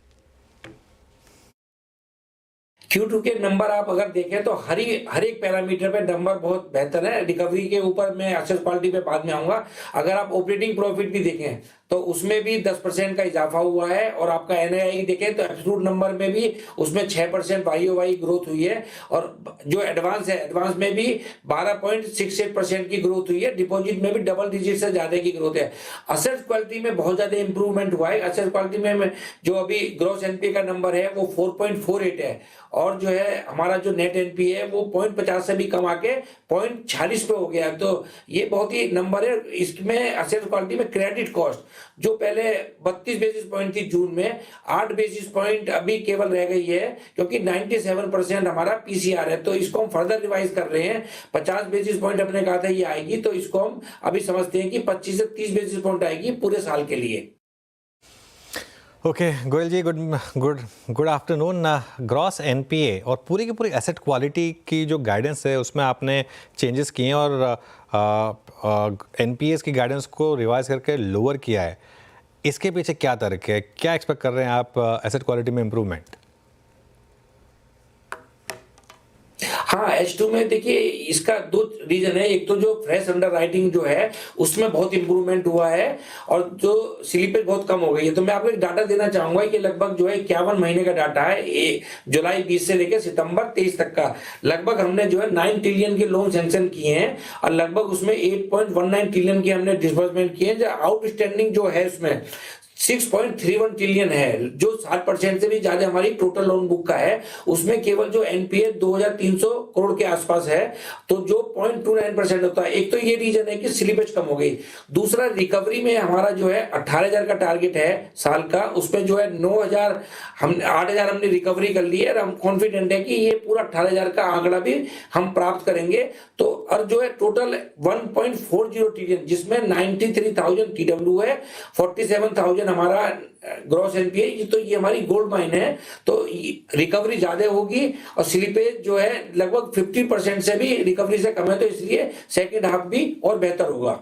Q2 के नंबर आप अगर देखें तो हर एक पैरामीटर पे नंबर बहुत बेहतर है। रिकवरी के ऊपर मैं एसेट क्वालिटी पे बाद में आऊंगा। अगर आप ऑपरेटिंग प्रॉफिट भी देखें तो उसमें भी 10% का इजाफा हुआ है, और आपका एनआईआई देखें तो एब्सोल्यूट नंबर में भी उसमें 6% वाई ग्रोथ हुई है, और जो एडवांस है एडवांस में भी 12.68% की ग्रोथ हुई है। डिपॉजिट में भी डबल डिजिट से ज्यादा की ग्रोथ है। एसेट क्वालिटी में बहुत ज्यादा इंप्रूवमेंट हुआ है। एसेट क्वालिटी में जो अभी ग्रॉस एनपीए का नंबर है वो 4.48 है, और जो है हमारा जो नेट एनपीए है वो 0.50 से भी कम आके 0.46 पे हो गया। तो ये बहुत ही नंबर है। इसमें एसेट क्वालिटी में क्रेडिट कॉस्ट जो पहले 32 बेसिस पॉइंट थी जून में, 8 बेसिस पॉइंट अभी केवल रह गई है, क्योंकि 97% हमारा पीसीआर है। तो इसको हम फर्दर रिवाइज कर रहे हैं। 50 बेसिस पॉइंट अपने कहा था ये आएगी, तो इसको हम अभी समझते हैं कि 25 से 30 बेसिस पॉइंट आएगी पूरे साल के लिए। ओके गोयल जी, गुड आफ्टरनून। ग्रॉस एनपीए और पूरी की पूरी एसेट क्वालिटी की जो गाइडेंस है उसमें आपने चेंजेस किए हैं और एनपीएस की गाइडेंस को रिवाइज करके लोअर किया है। इसके पीछे क्या तर्क है? क्या एक्सपेक्ट कर रहे हैं आप एसेट क्वालिटी में इम्प्रूवमेंट? हाँ, H2 में देखिए इसका दो रीजन है। एक तो जो फ्रेश अंडर राइटिंग जो है उसमें बहुत इंप्रूवमेंट हुआ है और जो स्लिपेज बहुत कम हो गई है। तो मैं आपको एक डाटा देना चाहूंगा कि लगभग जो है 51 महीने का डाटा है, जुलाई 20 से लेकर सितंबर 23 तक का। लगभग हमने जो है 9 ट्रिलियन के लोन सैंक्शन किए हैं और लगभग उसमें 8.19 ट्रिलियन के हमने डिसबर्समेंट किए हैं। जो आउटस्टैंडिंग जो है उसमें 6.31 ट्रिलियन है, जो 7% से भी ज्यादा हमारी टोटल लोन बुक का है। उसमें केवल जो एनपीए 2300 करोड़ के आसपास है, तो जो 0.29% होता है। एक तो ये रीजन है कि स्लिपेज कम हो गई। दूसरा, रिकवरी में हमारा जो है 18,000 का टारगेट है साल का, उसमें जो है 8,000 हमने रिकवरी कर ली है और हम कॉन्फिडेंट है कि ये पूरा 18,000 का आंकड़ा भी हम प्राप्त करेंगे। तो और जो है टोटल 1.40 ट्रिलियन, जिसमें 93,000 टीडब्ल्यू है, 47,000 हमारा ग्रॉस एनपीए। तो ये हमारी गोल्ड माइन है। तो रिकवरी ज्यादा होगी और स्लिपेज जो है लगभग 50% से भी रिकवरी से कम है, तो इसलिए सेकंड हाफ भी और बेहतर होगा।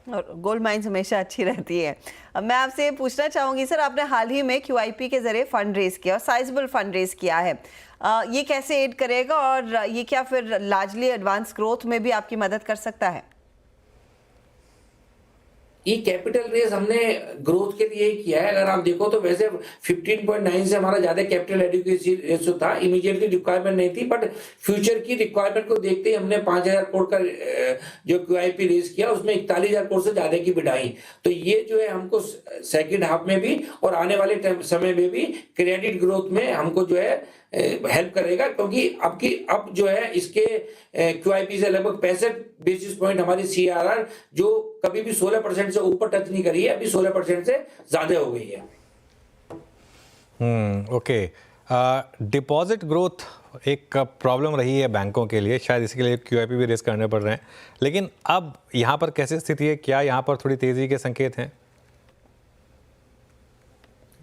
और गोल्ड माइंस हमेशा अच्छी रहती है। अब मैं आपसे पूछना चाहूंगी सर, आपने हाल ही में क्यूआईपी के जरिए फंड रेज किया और साइजेबल फंड रेज किया है, ये कैसे एड करेगा और ये क्या फिर लार्जली एडवांस ग्रोथ में भी आपकी मदद कर सकता है? ये कैपिटल रेज हमने ग्रोथ के लिए ही किया है। अगर आप देखो तो वैसे 15.9 से हमारा ज्यादा कैपिटल एडिक्वेसी रेशियो था, इमीडिएटली रिक्वायरमेंट नहीं थी, बट फ्यूचर की रिक्वायरमेंट को देखते ही हमने 5,000 करोड़ का जो क्यूआईपी रेज किया उसमें 41,000 करोड़ से ज्यादा की बिडाई। तो ये जो है हमको सेकेंड हाफ में भी और आने वाले समय में भी क्रेडिट ग्रोथ में हमको जो है हेल्प करेगा, क्योंकि अब जो है इसके क्यूआईपी से लगभग 65 बेसिस पॉइंट हमारी सीआरआर जो कभी भी 16% से ऊपर टच नहीं करी है, अभी 16% से ज्यादा हो गई है। ओके। डिपॉजिट ग्रोथ एक प्रॉब्लम रही है बैंकों के लिए, शायद इसके लिए क्यूआईपी भी रेस करने पड़ रहे हैं, लेकिन अब यहाँ पर कैसी स्थिति है? क्या यहाँ पर थोड़ी तेजी के संकेत हैं?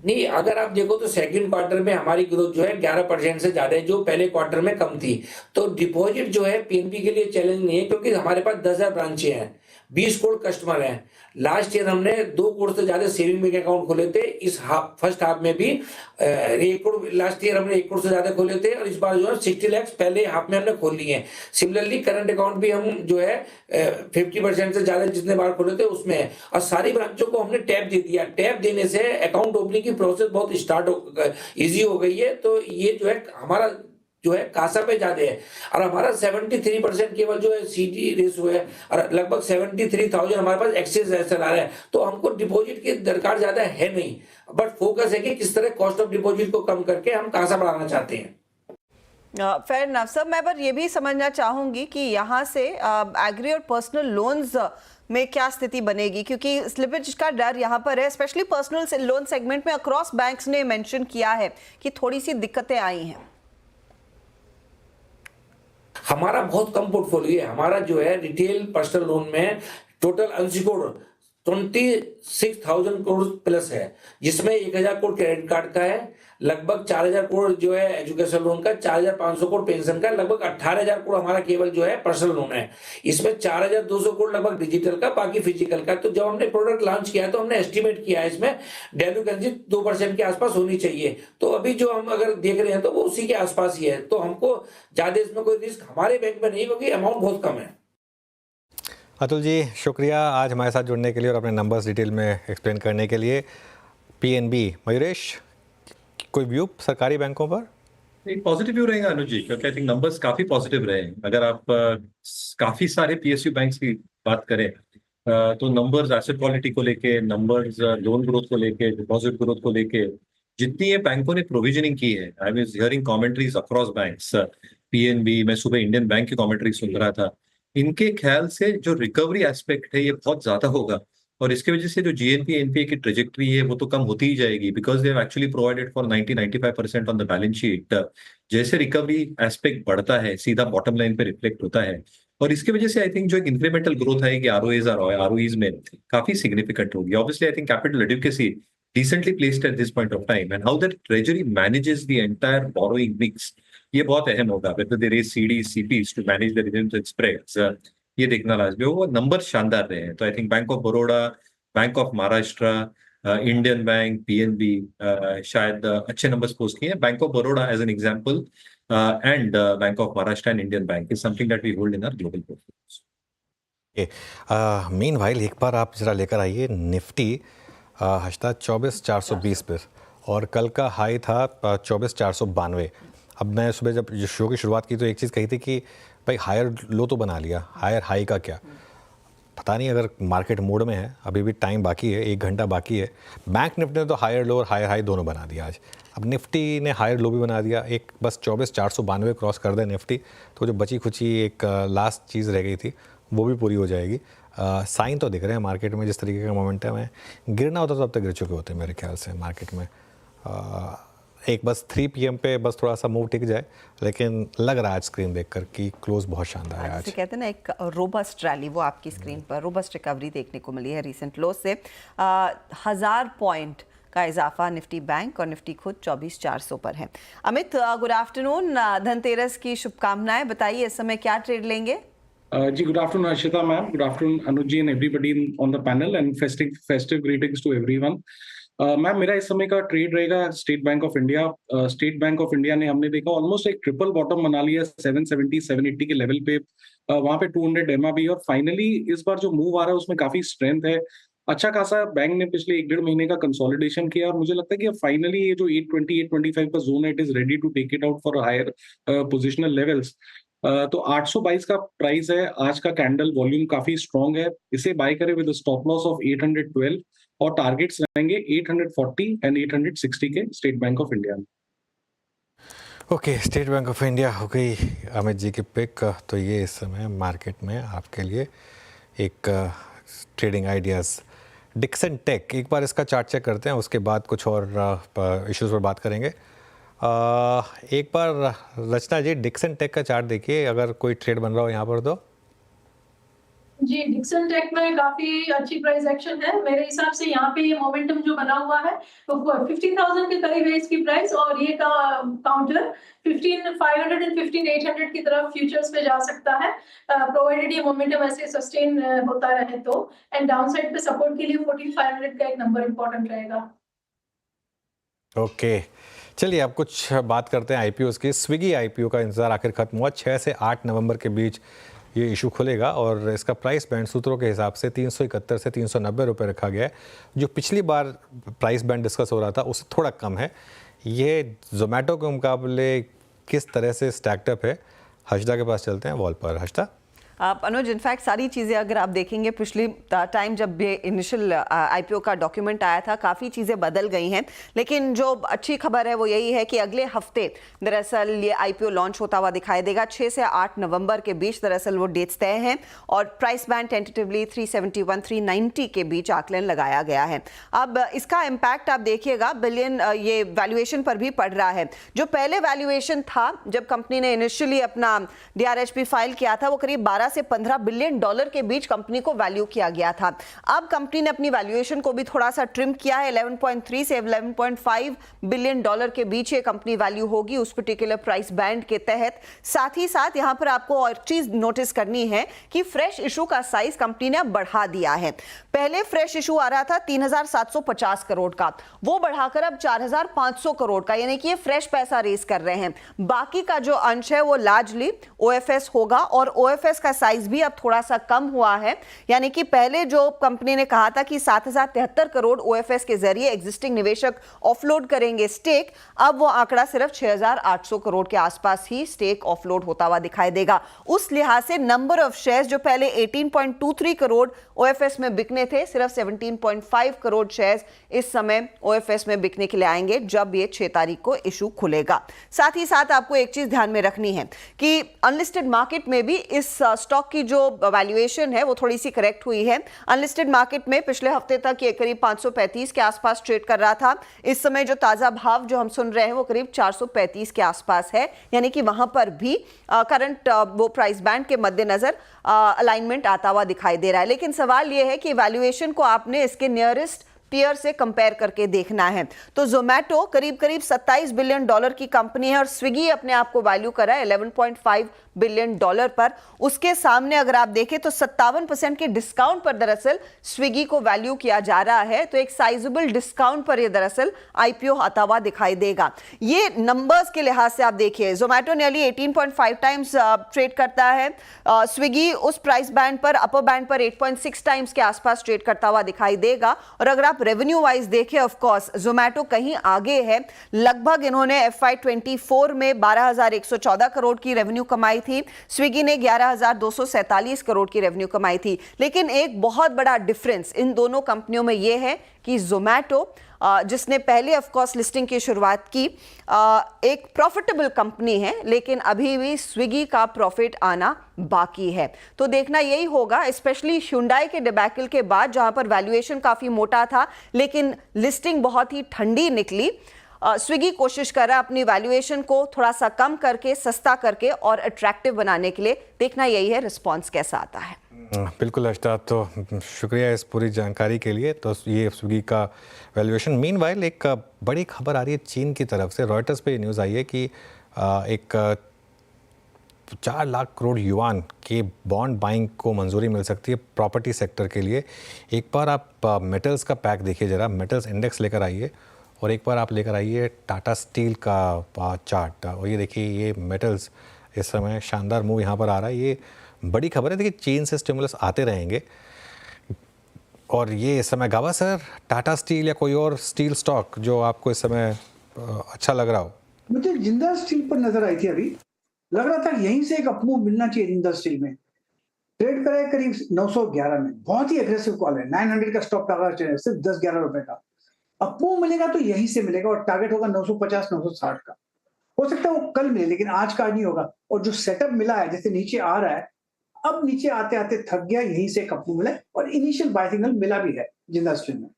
नहीं, अगर आप देखो तो सेकंड क्वार्टर में हमारी ग्रोथ जो है 11% से ज्यादा है, जो पहले क्वार्टर में कम थी। तो डिपॉजिट जो है पीएनबी के लिए चैलेंज नहीं है, क्योंकि हमारे पास 10,000 ब्रांचें हैं, 20 करोड़ कस्टमर हैं। लास्ट ईयर हमने 2 करोड़ से ज्यादा सेविंग बैंक अकाउंट खोले थे। इस फर्स्ट हाफ में भी 1 करोड़, लास्ट ईयर हमने 1 करोड़ से ज्यादा खोले थे और इस बार जो है 60 लाख पहले हाफ में हमने खोल लिए हैं। सिमिलरली करंट अकाउंट भी हम जो है 50% से ज्यादा जितने बार खोले थे उसमें है। और सारी ब्रांचों को हमने टैप दे दिया। टैप देने से अकाउंट ओपनिंग की प्रोसेस बहुत ईजी हो गई है। तो ये जो है हमारा जो है कासा पे ज्यादा है और हमारा 73% केवल जो है सीडी रेशो है और लगभग 73,000 हमारे पास एक्सेस एसएलआर है। तो हमको डिपॉजिट की दरकार ज्यादा है नहीं, बट फोकस है कि किस तरह कॉस्ट ऑफ डिपॉजिट को कम करके हम कासा बढ़ाना चाहते हैं। फेयर इनफ सर, मैं पर ये भी समझना चाहूंगी कि यहाँ से एग्री और पर्सनल लोन्स में क्या स्थिति बनेगी, क्योंकि स्लिपेज का डर यहाँ पर है, स्पेशली पर्सनल लोन सेगमेंट में अक्रॉस बैंक्स ने मेंशन किया है कि थोड़ी सी दिक्कतें आई हैं। हमारा बहुत कम पोर्टफोलियो है। हमारा जो है रिटेल पर्सनल लोन में टोटल अनसिक्योर्ड 26,000 करोड़ प्लस है, जिसमें 1,000 करोड़ क्रेडिट कार्ड का है, लगभग 4,000 करोड़ जो है एजुकेशन लोन का, 4,500 करोड़ पेंशन का, लगभग 18,000 करोड़ हमारा केवल जो है पर्सनल लोन है। इसमें 4,200 करोड़ लगभग डिजिटल का, बाकी फिजिकल का। तो जब हमने प्रोडक्ट लॉन्च किया तो हमने एस्टिमेट किया है इसमें डेलिकेंसी 2% के आसपास होनी चाहिए। तो अभी जो हम अगर देख रहे हैं तो वो उसी के आसपास ही है। तो हमको ज्यादा इसमें कोई रिस्क हमारे बैंक में नहीं, क्योंकि अमाउंट बहुत कम है। अतुल जी, शुक्रिया आज हमारे साथ जुड़ने के लिए और अपने नंबर्स डिटेल में एक्सप्लेन करने के लिए। पीएनबी, मयूरेश, कोई व्यू सरकारी बैंकों पर? एक पॉजिटिव व्यू रहेगा अनुज जी, क्योंकि आई थिंक नंबर्स काफी पॉजिटिव रहे। अगर आप काफी सारे पीएसयू बैंक्स की बात करें तो नंबर्स एसेट क्वालिटी को लेके, नंबर्स लोन ग्रोथ को लेके, डिपॉजिट ग्रोथ को लेके जितनी ये बैंकों ने प्रोविजनिंग की है, I was hearing commentaries across banks, PNB, मैं सुबह इंडियन बैंक की कमेंट्री सुन रहा था, इनके ख्याल से जो रिकवरी एस्पेक्ट है ये बहुत ज्यादा होगा और इसके वजह से जो जीएनपी एनपीए की ट्रेजेक्टरी है वो तो कम होती ही जाएगी, because they have actually provided for 90-95% on the balance sheet. जैसे रिकवरी एस्पेक्ट बढ़ता है सीधा बॉटम लाइन पे रिफ्लेक्ट होता है और इसकी वजह से आई थिंक जो एक इंक्रीमेंटल ग्रोथ आएगी आरओईज में काफी सिग्निफिकेंट होगी। Obviously I think capital adequacy decently placed at this point of time and how the treasury manages the entire borrowing mix, ये बहुत अहम होगा। whether they raise CDs, CPs to manage the redemption spreads, ये देखना लाजमी होगा। वो number शानदार रहे हैं, तो I think bank of Baroda, bank of Maharashtra, Indian bank, PNB शायद अच्छे नंबर्स पोस्ट किए हैं। Bank of Baroda as an example and bank of Maharashtra and Indian bank is something that we hold in our global portfolios. Meanwhile एक बार आप जरा लेकर आइए निफ्टी हश्ता 24,420 पर और कल का हाई था 24,492। अब मैं सुबह जब शो की शुरुआत की तो एक चीज़ कही थी कि भाई हायर लो तो बना लिया, हायर हाई का क्या पता नहीं। अगर मार्केट मोड में है, अभी भी टाइम बाकी है, 1 घंटा बाकी है। बैंक निफ्टी ने तो हायर लो और हायर हाई दोनों बना दिया आज। अब निफ्टी ने हायर लो भी बना दिया, एक बस 24,492 क्रॉस कर दे निफ्टी तो जो बची खुची एक लास्ट चीज़ रह गई थी वो भी पूरी हो जाएगी। साइन तो दिख रहे हैं मार्केट में, जिस तरीके का मोमेंटम है। गिरना होता तो अब तक गिर चुके होते हैं मेरे ख्याल से मार्केट में। एक बस 3 PM पे बस थोड़ा सा मूव टिक जाए, लेकिन लग रहा है आज स्क्रीन देखकर कि क्लोज बहुत शानदार है आज। कहते हैं ना एक रोबस्ट रैली, वो आपकी स्क्रीन पर रोबस्ट रिकवरी देखने को मिली है रिसेंट लो से। 1000 पॉइंट का इजाफा निफ्टी बैंक और निफ्टी खुद 24,400 पर है। अमित, गुड आफ्टरनून, धनतेरस की शुभकामनाएं। बताइए इस समय क्या ट्रेड लेंगे? जी, good afternoon Ashita ma'am, good afternoon Anuj ji and everybody on the panel and festive greetings to everyone. Ma'am मेरा इस समय का ट्रेड रहेगा state bank of India. State bank of India ने हमने देखा ऑलमोस्ट एक ट्रिपल बॉटम बना लिया 770-780 के लेवल पे, वहां पे 200 MA भी, और फाइनली इस बार जो मूव आ रहा है उसमें काफी स्ट्रेंथ है। अच्छा खासा बैंक ने पिछले 1-1.5 महीने का कंसोलिडेशन किया और मुझे लगता है कि फाइनली ये जो 820-825 का जोन है it is ready to take it out for higher positional levels. तो 822 का प्राइस है, आज का कैंडल वॉल्यूम काफी स्ट्रॉन्ग है, इसे बाय करें विद स्टॉप लॉस ऑफ 812 और टारगेट्स रहेंगे 840 एंड 860 के स्टेट बैंक ऑफ इंडिया में। Okay, state bank of India हो गई अमित जी की पिक। तो ये इस समय मार्केट में आपके लिए एक ट्रेडिंग आइडियाज़। डिक्सन टेक, एक बार इसका चार्ट चेक करते हैं, उसके बाद कुछ और इश्यूज़ पर बात करेंगे। एक बार रचना जी डिक्सन टेक का चार्ट देखिए, अगर कोई ट्रेड बन रहा हो यहाँ पर तो। जी, डिक्सन टेक में काफी अच्छी प्राइस एक्शन है मेरे हिसाब से। यहाँ पे ये मोमेंटम जो बना हुआ है तो 15,000 के करीब है इसकी प्राइस, और ये का काउंटर 15,500 एंड 15,800 की तरफ फ्यूचर्स पे जा सकता है, प्रोवाइडेड ये मोमेंटम ऐसे सस्टेन होता रहे तो। एंड डाउन साइड पे सपोर्ट के लिए 14,500 का एक नंबर इंपॉर्टेंट रहेगा। ओके, चलिए अब कुछ बात करते हैं आईपीओज़ की। स्विगी आईपीओ का इंतजार आखिर खत्म हुआ। 6 से 8 नवंबर के बीच ये इशू खुलेगा और इसका प्राइस बैंड सूत्रों के हिसाब से 371 से 390 रुपये रखा गया है, जो पिछली बार प्राइस बैंड डिस्कस हो रहा था उससे थोड़ा कम है। ये जोमेटो के मुकाबले किस तरह से स्टैक्ड अप है? हर्षदा के पास चलते हैं वॉल पर। हर्षदा। अनुज, इनफैक्ट सारी चीज़ें अगर आप देखेंगे पिछली टाइम जब ये इनिशियल आईपीओ का डॉक्यूमेंट आया था काफ़ी चीज़ें बदल गई हैं, लेकिन जो अच्छी खबर है वो यही है कि अगले हफ्ते दरअसल ये आईपीओ लॉन्च होता हुआ दिखाई देगा। 6 से 8 नवंबर के बीच दरअसल वो डेट्स तय हैं और प्राइस बैंड टेंटेटिवली 371-390 के बीच आकलन लगाया गया है। अब इसका इम्पैक्ट आप देखिएगा बिलियन ये वैल्यूएशन पर भी पड़ रहा है। जो पहले वैल्यूएशन था जब कंपनी ने इनिशियली अपना DRHP फाइल किया था वो करीब 12 से 15 बिलियन डॉलर के बीच कंपनी को वैल्यू किया गया था। अब कंपनी ने अपनी वैल्यूएशन को भी थोड़ा सा ट्रिम किया है, 11.3 से 11.5 बिलियन डॉलर के बीच ये कंपनी वैल्यू होगी उस पर्टिकुलर प्राइस बैंड के तहत। साथ ही साथ यहां पर आपको और चीज नोटिस करनी है कि फ्रेश इशू का साइज कंपनी ने बढ़ा दिया है। पहले फ्रेश इशू आ रहा था 3,750 करोड़ का, वो बढ़ाकर अब 4,500 करोड़ का, यानी कि ये फ्रेश पैसा रेज कर रहे हैं। बाकी का जो अंश है वो लार्जली OFS होगा और OFS का साइज भी अब थोड़ा सा कम हुआ है, यानी कि पहले जो कंपनी ने कहा था कि 7,073 करोड़ ओएफएस के जरिए एग्जिस्टिंग निवेशक ऑफलोड करेंगे स्टेक, अब वो आंकड़ा सिर्फ 6,800 करोड़ के आसपास ही स्टेक ऑफलोड होता हुआ दिखाई देगा। उस लिहाज से नंबर ऑफ शेयर्स जो पहले 18.23 करोड़ ओएफएस में बिकने थे, सिर्फ 17.5 करोड़ शेयर्स इस समय ओएफएस में बिकने के लिए आएंगे जब ये 6 तारीख को इशू खुलेगा। साथ ही साथ आपको एक चीज ध्यान में रखनी है कि अनलिस्टेड मार्केट में भी इस स्टॉक की जो वैल्यूएशन है वो थोड़ी सी करेक्ट हुई है। अनलिस्टेड मार्केट में पिछले हफ्ते तक ये करीब 535 के आसपास ट्रेड कर रहा था। इस समय जो ताजा भाव जो हम सुन रहे हैं वो करीब 435 के आसपास है, यानी कि वहां पर भी करंट वो प्राइस बैंड के मद्देनजर अलाइनमेंट आता हुआ दिखाई दे रहा है। लेकिन सवाल यह है कि वैल्यूएशन को आपने इसके नियरेस्ट पीयर से कंपेयर करके देखना है। तो जोमैटो करीब करीब $27 बिलियन की कंपनी है और स्विगी अपने आप को वैल्यू कर रहा है $11.5 बिलियन पर। उसके सामने अगर आप देखें तो 57% के डिस्काउंट पर दरअसल स्विगी को वैल्यू किया जा रहा है। तो एक साइजेबल डिस्काउंट पर ये दरअसल आईपीओ आता हुआ दिखाई देगा। ये नंबर्स के लिहाज से आप देखिए, जोमैटो नियरली 18.5 टाइम्स ट्रेड करता है, स्विगी उस प्राइस बैंड पर अपर बैंड पर 8.6 टाइम्स के आसपास ट्रेड करता हुआ दिखाई देगा। और अगर आप रेवेन्यू वाइज देखें, ऑफ कोर्स जोमैटो कहीं आगे है। लगभग इन्होंने FY24 में 12,114 करोड़ की रेवेन्यू कमाई थी, स्विगी ने 11,247 करोड़ की रेवेन्यू कमाई थी। लेकिन एक बहुत बड़ा डिफरेंस इन दोनों कंपनियों में यह है कि जोमैटो जिसने पहले ऑफ कोर्स लिस्टिंग की शुरुआत की, एक प्रॉफिटेबल कंपनी है, लेकिन अभी भी स्विगी का प्रॉफिट आना बाकी है। तो देखना यही होगा, स्पेशली Hyundai के डिबैकल के बाद जहां पर वैल्यूएशन काफी मोटा था लेकिन लिस्टिंग बहुत ही ठंडी निकली। स्विगी कोशिश कर रहा है अपनी वैल्यूएशन को थोड़ा सा कम करके, सस्ता करके और अट्रैक्टिव बनाने के लिए। देखना यही है रिस्पॉन्स कैसा आता है। बिल्कुल अर्शिता, तो शुक्रिया इस पूरी जानकारी के लिए। तो ये स्विगी का वैल्यूएशन। मीनवाइल एक बड़ी खबर आ रही है चीन की तरफ से। रॉयटर्स पे न्यूज़ आई है कि एक 4 लाख करोड़ युआन के बॉन्ड बाइंग को मंजूरी मिल सकती है प्रॉपर्टी सेक्टर के लिए। एक बार आप मेटल्स का पैक देखिए ज़रा, मेटल्स इंडेक्स लेकर आइए और एक बार आप लेकर आइए टाटा स्टील का चार्ट। और ये देखिए, ये मेटल्स इस समय शानदार मूव यहाँ पर आ रहा है। ये बड़ी खबर है। देखिए, चीन से स्टिमुलस आते रहेंगे और ये इस समय गावस्कर, टाटा स्टील या कोई और स्टील स्टॉक जो आपको इस समय अच्छा लग रहा हो? मुझे जिंदल स्टील पर नजर आई थी। अभी लग रहा था यहीं से एक अपमूव मिलना चाहिए। जिंदल स्टील में ट्रेड करा है करीब 911 में, बहुत ही एग्रेसिव कॉल है। 900 का स्टॉप लगा सिर्फ 10-11 रुपए का। अपमूव मिलेगा तो यहीं से मिलेगा और टारगेट होगा 950-960 का। हो सकता है वो कल मिले लेकिन आज का नहीं होगा। और जो सेटअप मिला है, जैसे नीचे आ रहा है, अब नीचे आते आते थक गया, यहीं से एक अपमूव मिला और इनिशियल बाय सिग्नल मिला भी है जिंदल स्टील में।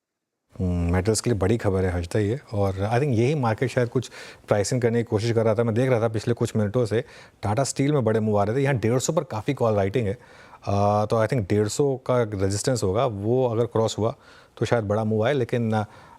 मेटल्स के लिए बड़ी खबर है हर्षदा ये। और आई थिंक यही मार्केट शायद कुछ प्राइसिंग करने की कोशिश कर रहा था। मैं देख रहा था पिछले कुछ मिनटों से टाटा स्टील में बड़े मूव आ रहे थे। यहाँ 150 पर काफ़ी कॉल राइटिंग है। तो आई थिंक 150 का रेजिस्टेंस होगा, वो अगर क्रॉस हुआ तो शायद बड़ा मूव आए। लेकिन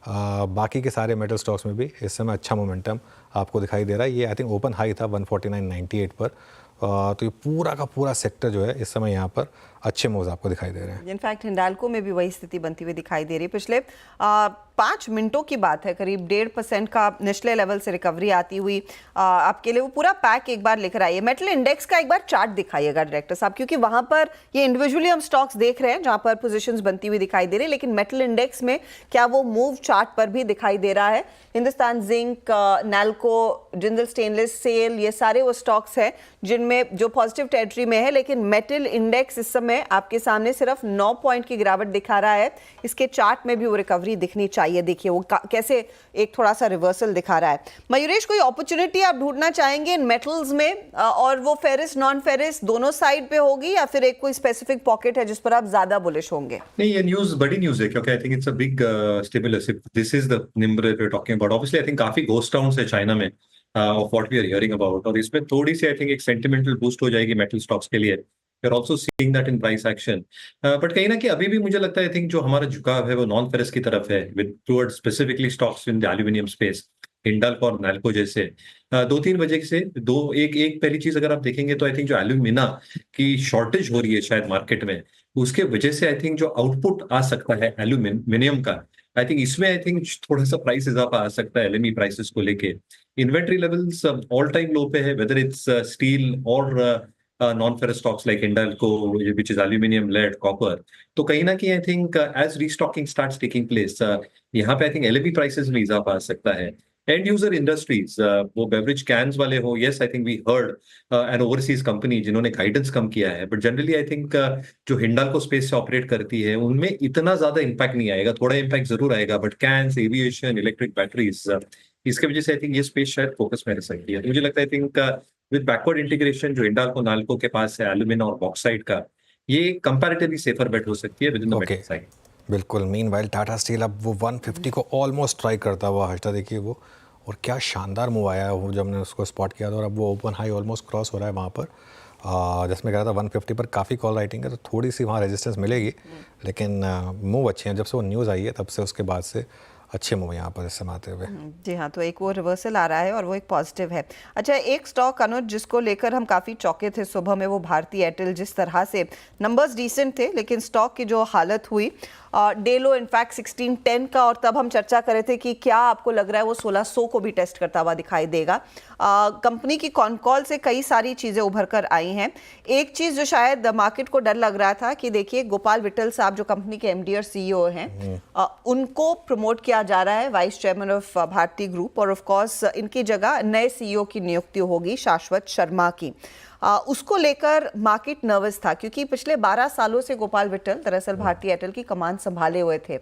बाकी के सारे मेटल स्टॉक्स में भी इस समय अच्छा मोमेंटम आपको दिखाई दे रहा है। ये आई थिंक ओपन हाई था 149.98 पर। तो ये पूरा का पूरा सेक्टर जो है इस समय यहाँ पर अच्छे मूव्स आपको दिखाई दे रहे हैं। इनफैक्ट हिंडाल्को में भी वही स्थिति बनती हुई दिखाई दे रही है। पिछले 5 मिनटों की बात है, करीब 1.5% का निचले लेवल से रिकवरी आती हुई आपके लिए। वो पूरा पैक एक बार लेकर आइए। मेटल इंडेक्स का एक बार चार्ट दिखाइएगा डायरेक्टर साहब, क्योंकि वहां पर ये इंडिविजुअली हम स्टॉक्स देख रहे हैं जहां पर पोजीशंस बनती हुई दिखाई दे रही है, लेकिन मेटल इंडेक्स में क्या वो मूव चार्ट पर भी दिखाई दे रहा है? हिंदुस्तान जिंक, नैल्को, जिंदल स्टेनलेस, सेल, ये सारे वो स्टॉक्स हैं जिनमें जो पॉजिटिव टेरिटरी में है। लेकिन मेटल इंडेक्स इस समय आपके सामने सिर्फ 9 पॉइंट की गिरावट दिखा रहा है। इसके चार्ट में भी वो रिकवरी दिखनी चाहिए। देखिए वो कैसे एक थोड़ा सा रिवर्सल दिखा रहा है। मयूरेश, कोई अपॉर्चुनिटी आप ढूंढना चाहेंगे इन मेटल्स में, और वो फेरिस नॉन फेरिस दोनों साइड पे होगी या फिर एक कोई स्पेसिफिक पॉकेट है जिस पर आप ज्यादा बुलिश होंगे? नहीं, ये न्यूज़ बड़ी न्यूज़ है क्योंकि I think it's a big stimulus. If this is the number we are talking about, obviously I think काफी घोस्ट टाउन्स है चाइना में of what we are hearing about. और इसमें थोड़ी सी आई थिंक एक सेंटिमेंटल बूस्ट हो जाएगी मेटल स्टॉक्स के लिए। We are also seeing that in price action. But कहीं ना कहीं अभी भी मुझे लगता है आई थिंक जो हमारा झुकाव है वो नॉन फेरस की तरफ है, with towards specifically stocks in the aluminium space, Hindalco और नैल्को जैसे। 2-3 वजह से एक पहली चीज अगर आप देखेंगे तो आई थिंक जो एल्यूमिना की शॉर्टेज हो रही है शायद मार्केट में, उसके वजह से आई थिंक जो आउटपुट आ सकता है एल्यूमिनियम का, आई थिंक इसमें आई थिंक थोड़ा सा प्राइस इजाफा आ सकता है एलएमई प्राइसेस को लेके। इन्वेंट्री लेवल्स ऑल टाइम लो पे है, वेदर इट्स स्टील और non-ferrous stocks like Hindalco, which is aluminum, lead, copper. तो कहीं ना कहीं I think as restocking starts taking place, यहाँ पे I think LAB prices में इजाफा आ सकता है. End user industries, वो beverage cans वाले हो, yes, I think we heard an overseas company जिन्होंने guidance कम किया है, but generally I think जो Hindalco space से operate करती है, उनमें इतना ज्यादा impact नहीं आएगा, थोड़ा impact जरूर आएगा, but cans, aviation, electric batteries, इसके वजह से I think ये space शायद focus में रह सकती है. तो मुझे लगता है I think with backward integration जो Hindalco, Nalco के पास है, alumina और bauxite का, ये comparatively safer bet हो सकती है within the metal side. बिल्कुल. मीनवाइल टाटा स्टील अब वो 150 को ऑलमोस्ट ट्राई करता हुआ हर्षदा देखिए वो, और क्या शानदार मूव आया है वो जब हमने उसको स्पॉट किया था, और अब वो ओपन हाई ऑलमोस्ट क्रॉस हो रहा है वहाँ पर. जिसमें कह रहा था 150 पर काफ़ी कॉल राइटिंग है तो थोड़ी सी वहाँ रेजिस्टेंस मिलेगी, लेकिन मूव अच्छे हैं. जब से वो न्यूज़ आई है तब से उसके बाद से अच्छे मूव यहाँ पर इस समय आते हुए. जी हाँ, तो एक वो रिवर्सल आ रहा है और वो एक पॉजिटिव है. अच्छा, एक स्टॉक अनुज जिसको लेकर हम काफ़ी चौके थे सुबह में, वो भारती एयरटेल. जिस तरह से नंबर्स डिसेंट थे लेकिन स्टॉक की जो हालत हुई, डेलो इनफैक्ट 1610 का, और तब हम चर्चा कर रहे थे कि क्या आपको लग रहा है वो 1600 को भी टेस्ट करता हुआ दिखाई देगा. कंपनी की कॉन कॉल से कई सारी चीज़ें उभर कर आई हैं. एक चीज़ जो शायद मार्केट को डर लग रहा था कि देखिए गोपाल विट्ठल साहब जो कंपनी के MD और CEO हैं, उनको प्रमोट किया जा रहा है vice chairman of Bharti group, और ऑफ कोर्स इनकी जगह नए CEO की नियुक्ति होगी शाश्वत शर्मा की. उसको लेकर मार्केट नर्वस था क्योंकि पिछले 12 सालों से गोपाल विट्ठल दरअसल भारती एयरटेल की कमान संभाले हुए थे.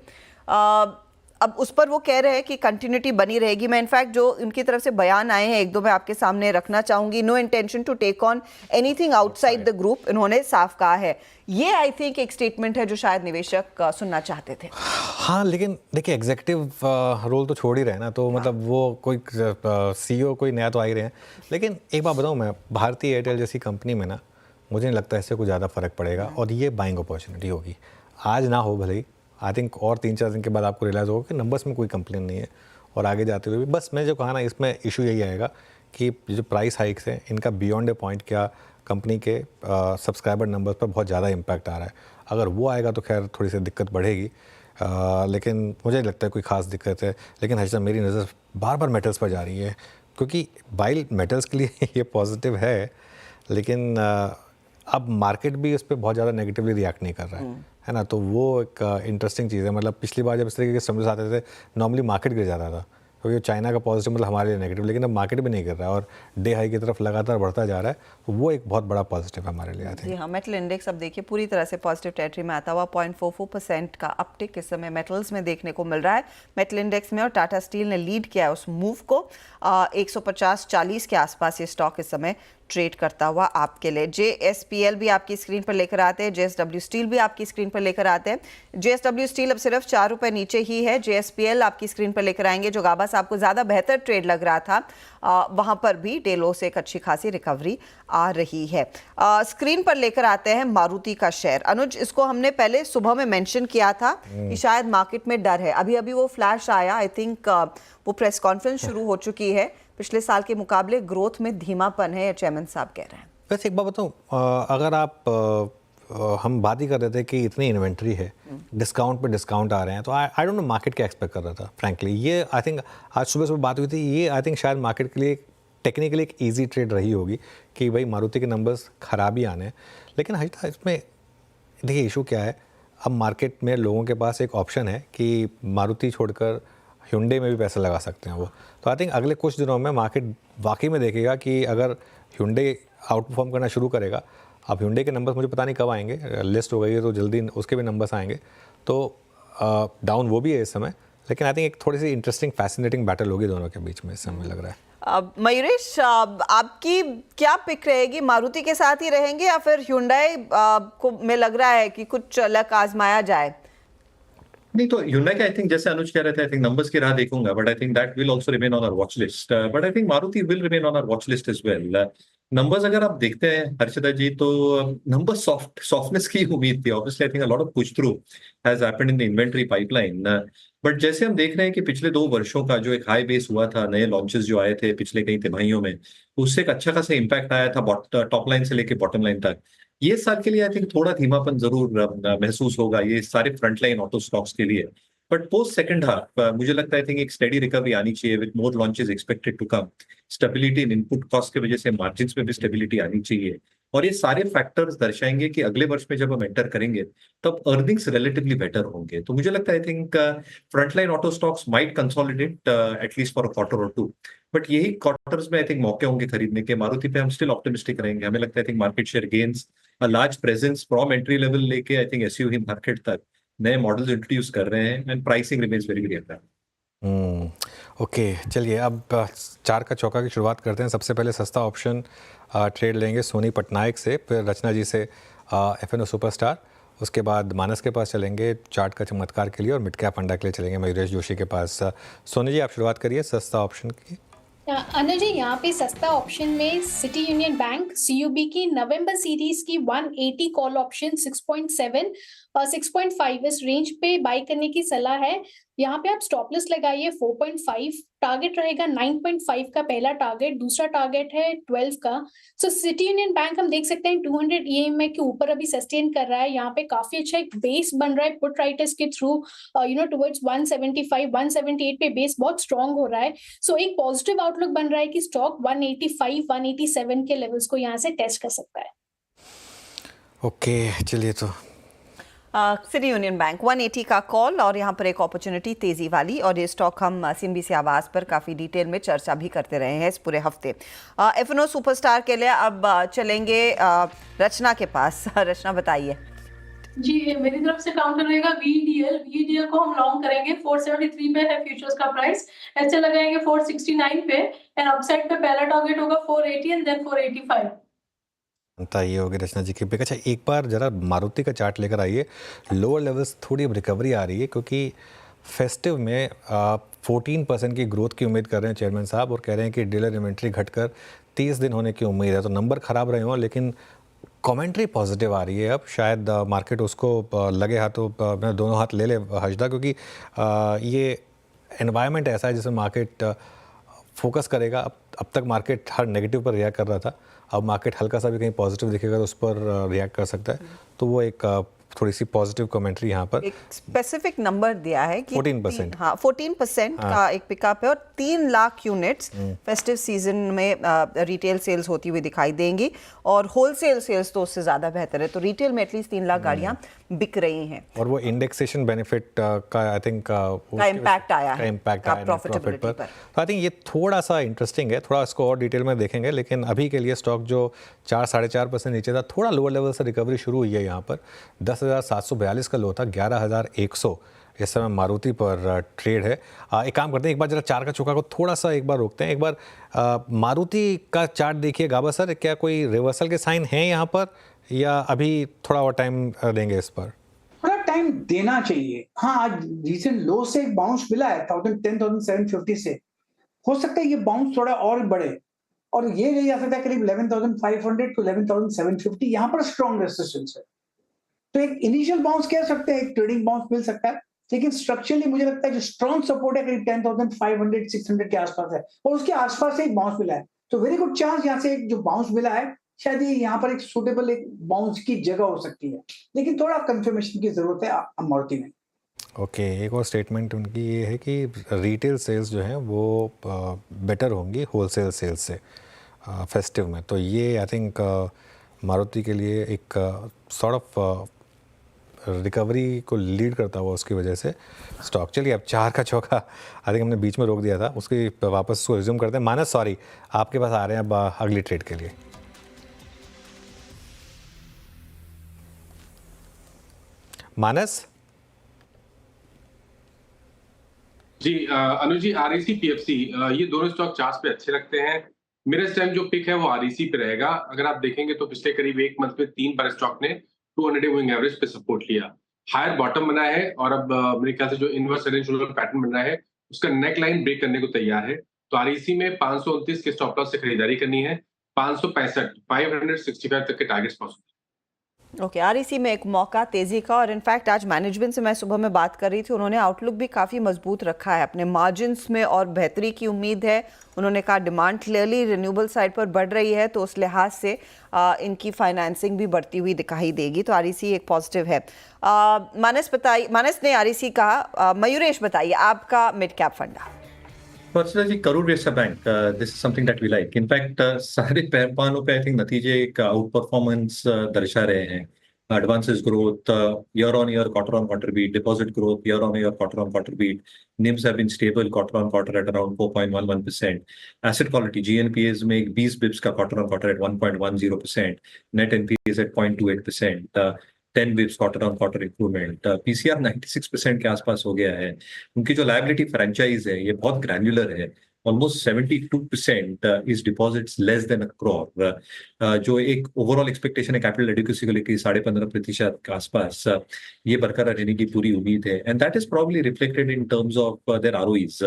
अब उस पर वो कह रहे हैं कि कंटिन्यूटी बनी रहेगी. मैं इनफैक्ट जो उनकी तरफ से बयान आए हैं एक दो मैं आपके सामने रखना चाहूंगी. No intention to take on anything outside the group, इन्होंने साफ कहा है. ये आई थिंक एक स्टेटमेंट है जो शायद निवेशक सुनना चाहते थे. हाँ, लेकिन देखिए एग्जीक्यूटिव रोल तो छोड़ ही रहे ना, तो मतलब वो कोई CEO कोई नया तो आ ही रहे हैं. लेकिन एक बात बताऊँ मैं, भारती एयरटेल जैसी कंपनी में ना मुझे नहीं लगता इससे कुछ ज़्यादा फर्क पड़ेगा, और ये बाइंग अपॉर्चुनिटी होगी. आज ना हो भले ही, आई थिंक और 3-4 दिन के बाद आपको रियलाइज़ होगा कि नंबर्स में कोई कंप्लेन नहीं है, और आगे जाते हुए भी बस मैं जो कहा ना, इसमें इशू यही आएगा कि जो प्राइस हाइक्स हैं इनका बियॉन्ड ए पॉइंट क्या कंपनी के सब्सक्राइबर नंबर्स पर बहुत ज़्यादा इम्पैक्ट आ रहा है. अगर वो आएगा तो खैर थोड़ी सी दिक्कत बढ़ेगी, लेकिन मुझे नहीं लगता है कोई ख़ास दिक्कत है. लेकिन हर्षदा मेरी नज़र बार बार मेटल्स पर जा रही है, क्योंकि बाइल मेटल्स के लिए ये पॉजिटिव है, लेकिन अब मार्केट भी इस पर बहुत ज़्यादा नेगेटिवली रिएक्ट नहीं कर रहा है ना. तो वो एक इंटरेस्टिंग चीज़ है. मतलब पिछली बार जब इस तरीके के सिम्बल्स आते थे नॉर्मली मार्केट गिर जाता था, क्योंकि चाइना का पॉजिटिव मतलब हमारे लिए नेगेटिव, लेकिन अब मार्केट भी नहीं कर रहा है और डे हाई की तरफ लगातार बढ़ता जा रहा है. तो वो एक बहुत बड़ा पॉजिटिव है हमारे लिए. आई जी थिंक हाँ, मेटल इंडेक्स अब देखिए पूरी तरह से पॉजिटिव टेरिटरी में आता हुआ 0.44% का अपटिक इस समय मेटल्स में देखने को मिल रहा है मेटल इंडेक्स में, और टाटा स्टील ने लीड किया है उस मूव को. 150-40 के आसपास ये स्टॉक इस समय ट्रेड करता हुआ आपके लिए. JSPL भी आपकी स्क्रीन पर लेकर आते हैं, JSW स्टील भी आपकी स्क्रीन पर लेकर आते हैं. JSW स्टील अब सिर्फ 4 रुपए नीचे ही है. JSPL आपकी स्क्रीन पर लेकर आएंगे, जो गाबा साहब को ज़्यादा बेहतर ट्रेड लग रहा था, वहां पर भी डेलो से एक अच्छी खासी रिकवरी आ रही है. स्क्रीन पर लेकर आते हैं मारुति का शेयर. अनुज, इसको हमने पहले सुबह में मेंशन किया था कि शायद मार्केट में डर है. अभी अभी वो फ्लैश आया, आई थिंक वो प्रेस कॉन्फ्रेंस शुरू हो चुकी है. पिछले साल के मुकाबले ग्रोथ में धीमापन है, चेयरमैन साहब कह रहे हैं. वैसे एक बात बताऊँ, अगर आप हम बात ही कर रहे थे कि इतनी इन्वेंट्री है, डिस्काउंट पे डिस्काउंट आ रहे हैं, तो आई डोंट नो मार्केट क्या एक्सपेक्ट कर रहा था फ्रैंकली. ये आई थिंक आज सुबह सुबह बात हुई थी, ये आई थिंक शायद मार्केट के लिए टेक्निकली एक ईजी ट्रेड रही होगी कि भाई मारुति के नंबर्स खराब ही आने हैं. लेकिन हर्षदा इसमें देखिए इशू क्या है, अब मार्केट में लोगों के पास एक ऑप्शन है कि मारुति छोड़कर Hyundai में भी पैसा लगा सकते हैं वो. तो आई थिंक अगले कुछ दिनों में मार्केट वाकई में देखेगा कि अगर Hyundai आउट परफॉर्म करना शुरू करेगा. अब Hyundai के नंबर्स मुझे पता नहीं कब आएंगे, लिस्ट हो गई है तो जल्दी उसके भी नंबर्स आएंगे, तो डाउन वो भी है इस समय. लेकिन आई थिंक एक थोड़ी सी इंटरेस्टिंग फैसिनेटिंग बैटल होगी दोनों के बीच में इस समय लग रहा है. मयूरेश, आपकी क्या पिक रहेगी? मारुति के साथ ही रहेंगे या फिर Hyundai को में लग रहा है कि कुछ लक आजमाया जाए? नहीं, तो Hyundai का आई थिंक जैसे अनुज कह रहे थे, आई थिंक नंबर्स की राह देखूंगा, but I think that will also remain on our watch list. But I think Maruti will remain on our watch list as well. Numbers अगर आप देखते हैं हर्षदा जी, तो नंबर सॉफ्टनेस की उम्मीद थी. Obviously I think a lot of push through has happened in the inventory pipeline. But जैसे हम देख रहे हैं कि पिछले 2 वर्षों का जो एक हाई बेस हुआ था, नए लॉन्चेस जो आए थे पिछले कई तिमाहियों में, उससे एक अच्छा खासा इम्पैक्ट आया था टॉप लाइन से लेके बॉटम लाइन तक. ये साल के लिए आई थिंक थोड़ा धीमापन जरूर महसूस होगा ये सारे फ्रंट लाइन ऑटो स्टॉक्स के लिए. बट पोस्ट सेकंड हाफ मुझे लगता है आई थिंक एक स्टेडी रिकवरी आनी चाहिए with more launches expected to come. Stability in input cost की वजह से मार्जिन्स में भी स्टेबिलिटी आनी चाहिए. और ये सारे फैक्टर्स दर्शाएंगे कि अगले वर्ष में जब हम एंटर करेंगे तब अर्निंग्स रिलेटिवली बेटर होंगे। तो मुझे लगता है I think frontline auto stocks might consolidate at least for a quarter और टू, बट यही क्वार्टर्स में आई थिंक मौके होंगे खरीदने के। मारुति पे हम स्टिल ऑप्टिमिस्टिक रहेंगे, हमें लगता है I think market share gains, a large presence from entry level लेके आई थिंक एसयूवी मार्केट तक नए मॉडल्स इंट्रोड्यूस कर रहे हैं and pricing remains very very attractive. Okay, चलिए अब चार का चौका की शुरुआत करते हैं। सबसे पहले सस्ता ऑप्शन ट्रेड लेंगे सोनी पटनायक से, फिर रचना जी से एफएनओ सुपरस्टार, उसके बाद मानस के पास चलेंगे चार्ट का चमत्कार के लिए, और मिड कैप फंडा के लिए चलेंगे मयूरेश जोशी के पास। सोनी जी आप शुरुआत करिए सस्ता ऑप्शन की। अनुज जी, यहाँ पे सस्ता ऑप्शन में सिटी यूनियन बैंक सीयूबी की नवंबर सीरीज की 180 कॉल ऑप्शन 6.7 और 6.5 इस रेंज पे बाई करने की सलाह है। यहाँ पे आप स्टॉप लॉस लगाइए 4.5, टारगेट रहेगा 9.5 का पहला टारगेट, दूसरा टारगेट है 12 का। सो सिटी यूनियन बैंक हम देख सकते हैं 200 EMA के ऊपर अभी सस्टेन कर रहा है। यहाँ पे काफी अच्छा एक बेस बन रहा है पुट राइटर्स के थ्रू टुवर्ड्स 175 178 पे बेस बहुत स्ट्रॉन्ग हो रहा है। सो एक पॉजिटिव आउटलुक बन रहा है कि स्टॉक 185 187 के लेवल्स को यहाँ से टेस्ट कर सकता है। ओके, चलिए तो सिटी यूनियन बैंक 180 का कॉल, और यहाँ पर एक अपॉर्चुनिटी तेजी वाली, और ये स्टॉक हम CNBC आवाज पर काफ़ी डिटेल में चर्चा भी करते रहे हैं इस पूरे हफ्ते। एफएनओ सुपरस्टार के लिए अब चलेंगे रचना के पास। रचना बताइए। जी, मेरी तरफ से काउंटर रहेगा VDL को हम लॉन्ग करेंगे 473 पे है फ्यूचर्स का प्राइस, ऐसे लगाएंगे 469 पे, एंड अपसाइड पे पहला टारगेट होगा 480 एंड देन 485। ये होगी रचना जी की पिक। अच्छा, एक बार जरा मारुति का चार्ट लेकर आइए। लोअर लेवल्स थोड़ी अब रिकवरी आ रही है क्योंकि फेस्टिव में 14% की ग्रोथ की उम्मीद कर रहे हैं चेयरमैन साहब, और कह रहे हैं कि डीलर इन्वेंट्री घटकर 30 दिन होने की उम्मीद है। तो नंबर खराब रहे हों लेकिन कमेंट्री पॉजिटिव आ रही है। अब शायद मार्केट उसको लगे हाथों मैं दोनों हाथ ले ले हजदा, क्योंकि ये एनवायरनमेंट ऐसा है जिसमें मार्केट फोकस करेगा। अब तक मार्केट हर नेगेटिव पर रिएक्ट कर रहा था, अब मार्केट हल्का सा भी कहीं पॉजिटिव दिखेगा तो उस पर रिएक्ट कर सकता है। तो वो एक थोड़ी सी पॉजिटिव कमेंट्री यहाँ पर। एक स्पेसिफिक नंबर दिया है कि 14%। हाँ, 14% का एक पिकअप है, और 3 लाख यूनिट्स फेस्टिव सीजन में रिटेल सेल्स होती हुई दिखाई देंगी, और होलसेल सेल्स तो उससे ज़्यादा बेहतर है। तो रिटेल में एटलीस्ट 3 लाख गाड़ियाँ बिक रही हैं, और वो इंडेक्सेशन बेनिफिट का आई थिंक का इम्पैक्ट आया है प्रॉफिट पर। तो आई थिंक ये थोड़ा सा इंटरेस्टिंग है, थोड़ा इसको और डिटेल में देखेंगे। लेकिन अभी के लिए स्टॉक जो 4-4.5% नीचे था, थोड़ा लोअर लेवल से रिकवरी शुरू हुई है। यहाँ पर 10,742 का लो था, 11,100 इस समय मारुति पर ट्रेड है। एक काम करते हैं, एक बार जरा चार का चौका को थोड़ा सा एक बार रोकते हैं। एक बार मारुति का चार्ट देखिए गाबा सर, क्या कोई रिवर्सल के साइन हैं यहाँ पर, या अभी थोड़ा और टाइम देंगे इस पर? थोड़ा टाइम देना चाहिए। हाँ, आज रिसेंट लो से एक बाउंस मिला है 10,750 से, हो सकता है ये बाउंस थोड़ा और बढ़े, और ये नहीं जा सकता है करीब 11,500 to 11,750, यहाँ पर स्ट्रॉन्ग रेजिस्टेंस है। तो एक इनिशियल बाउंस कह सकते हैं, एक ट्रेडिंग बाउंस मिल सकता है, लेकिन स्ट्रक्चरली मुझे लगता है जो स्ट्रॉन्ग सपोर्ट है करीब 10,500-600 के आसपास है, और उसके आसपास से एक बाउंस मिला है। तो वेरी गुड चांस यहाँ से एक जो बाउंस मिला है, शायद ये यहाँ पर एक सूटेबल एक बाउंस की जगह हो सकती है, लेकिन थोड़ा कंफर्मेशन की जरूरत है मारुति में। ओके, एक और स्टेटमेंट उनकी ये है कि रिटेल सेल्स जो हैं वो बेटर होंगी होलसेल सेल्स से फेस्टिव में। तो ये आई थिंक मारुति के लिए एक सॉर्ट ऑफ रिकवरी को लीड करता हुआ उसकी वजह से स्टॉक। चलिए अब चार का चौका आई थिंक हमने बीच में रोक दिया था, उसकी वापस उसको रिज्यूम करते हैं। मानस सॉरी, आपके पास आ रहे हैं अब अगली ट्रेड के लिए। मानस जी, अनुज जी, REC PFC ये दोनों स्टॉक चार्ट पे अच्छे लगते हैं। मेरा इस टाइम जो पिक है वो REC पे रहेगा। अगर आप देखेंगे तो पिछले करीब एक मंथ में 3 बार स्टॉक ने 200 मूविंग एवरेज पे सपोर्ट लिया, हायर बॉटम बना है, और अब मेरे ख्याल से जो इनवर्स टेंडेंशियल पैटर्न बन रहा है उसका नेक लाइन ब्रेक करने को तैयार है। तो REC में 529 के स्टॉप लॉस से खरीदारी करनी है, 565 तक के टारगेट्स पॉसिबल। ओके, REC में एक मौका तेजी का, और इनफैक्ट आज मैनेजमेंट से मैं सुबह में बात कर रही थी, उन्होंने आउटलुक भी काफ़ी मजबूत रखा है, अपने मार्जिन्स में और बेहतरी की उम्मीद है। उन्होंने कहा डिमांड क्लियरली रिन्यूएबल साइड पर बढ़ रही है, तो उस लिहाज से इनकी फाइनेंसिंग भी बढ़ती हुई दिखाई देगी। तो REC एक पॉजिटिव है। मानस ने REC कहा, मयूरेश बताइए आपका मिड कैप फंडा। अर्चना ji, Karur Vysya bank, this is something that we like. In fact सारे पैमानों पे आई थिंक नतीजे एक आउट परफॉर्मेंस दर्शा रहे हैं। Advances growth, year on year, quarter on quarter beat, deposit growth, year on year, quarter on quarter beat. NIMs have been stable quarter on quarter at around 4.11%. Asset quality, GNPAs में 20 bips का quarter on quarter at 1.10%. Net NPAs at 0.28%. 10 bips quarter on quarter improvement. PCR 96% के आसपास हो गया है। उनकी जो liability franchise है ये बहुत granular है। Almost 72% is deposits less than a crore. जो एक ओवरऑल एक्सपेक्टेशन है कैपिटल एडिक्वेसी को लेकर 15.5% के आसपास ये बरकरार रहने की पूरी उम्मीद है। And that is probably reflected in terms of their ROEs,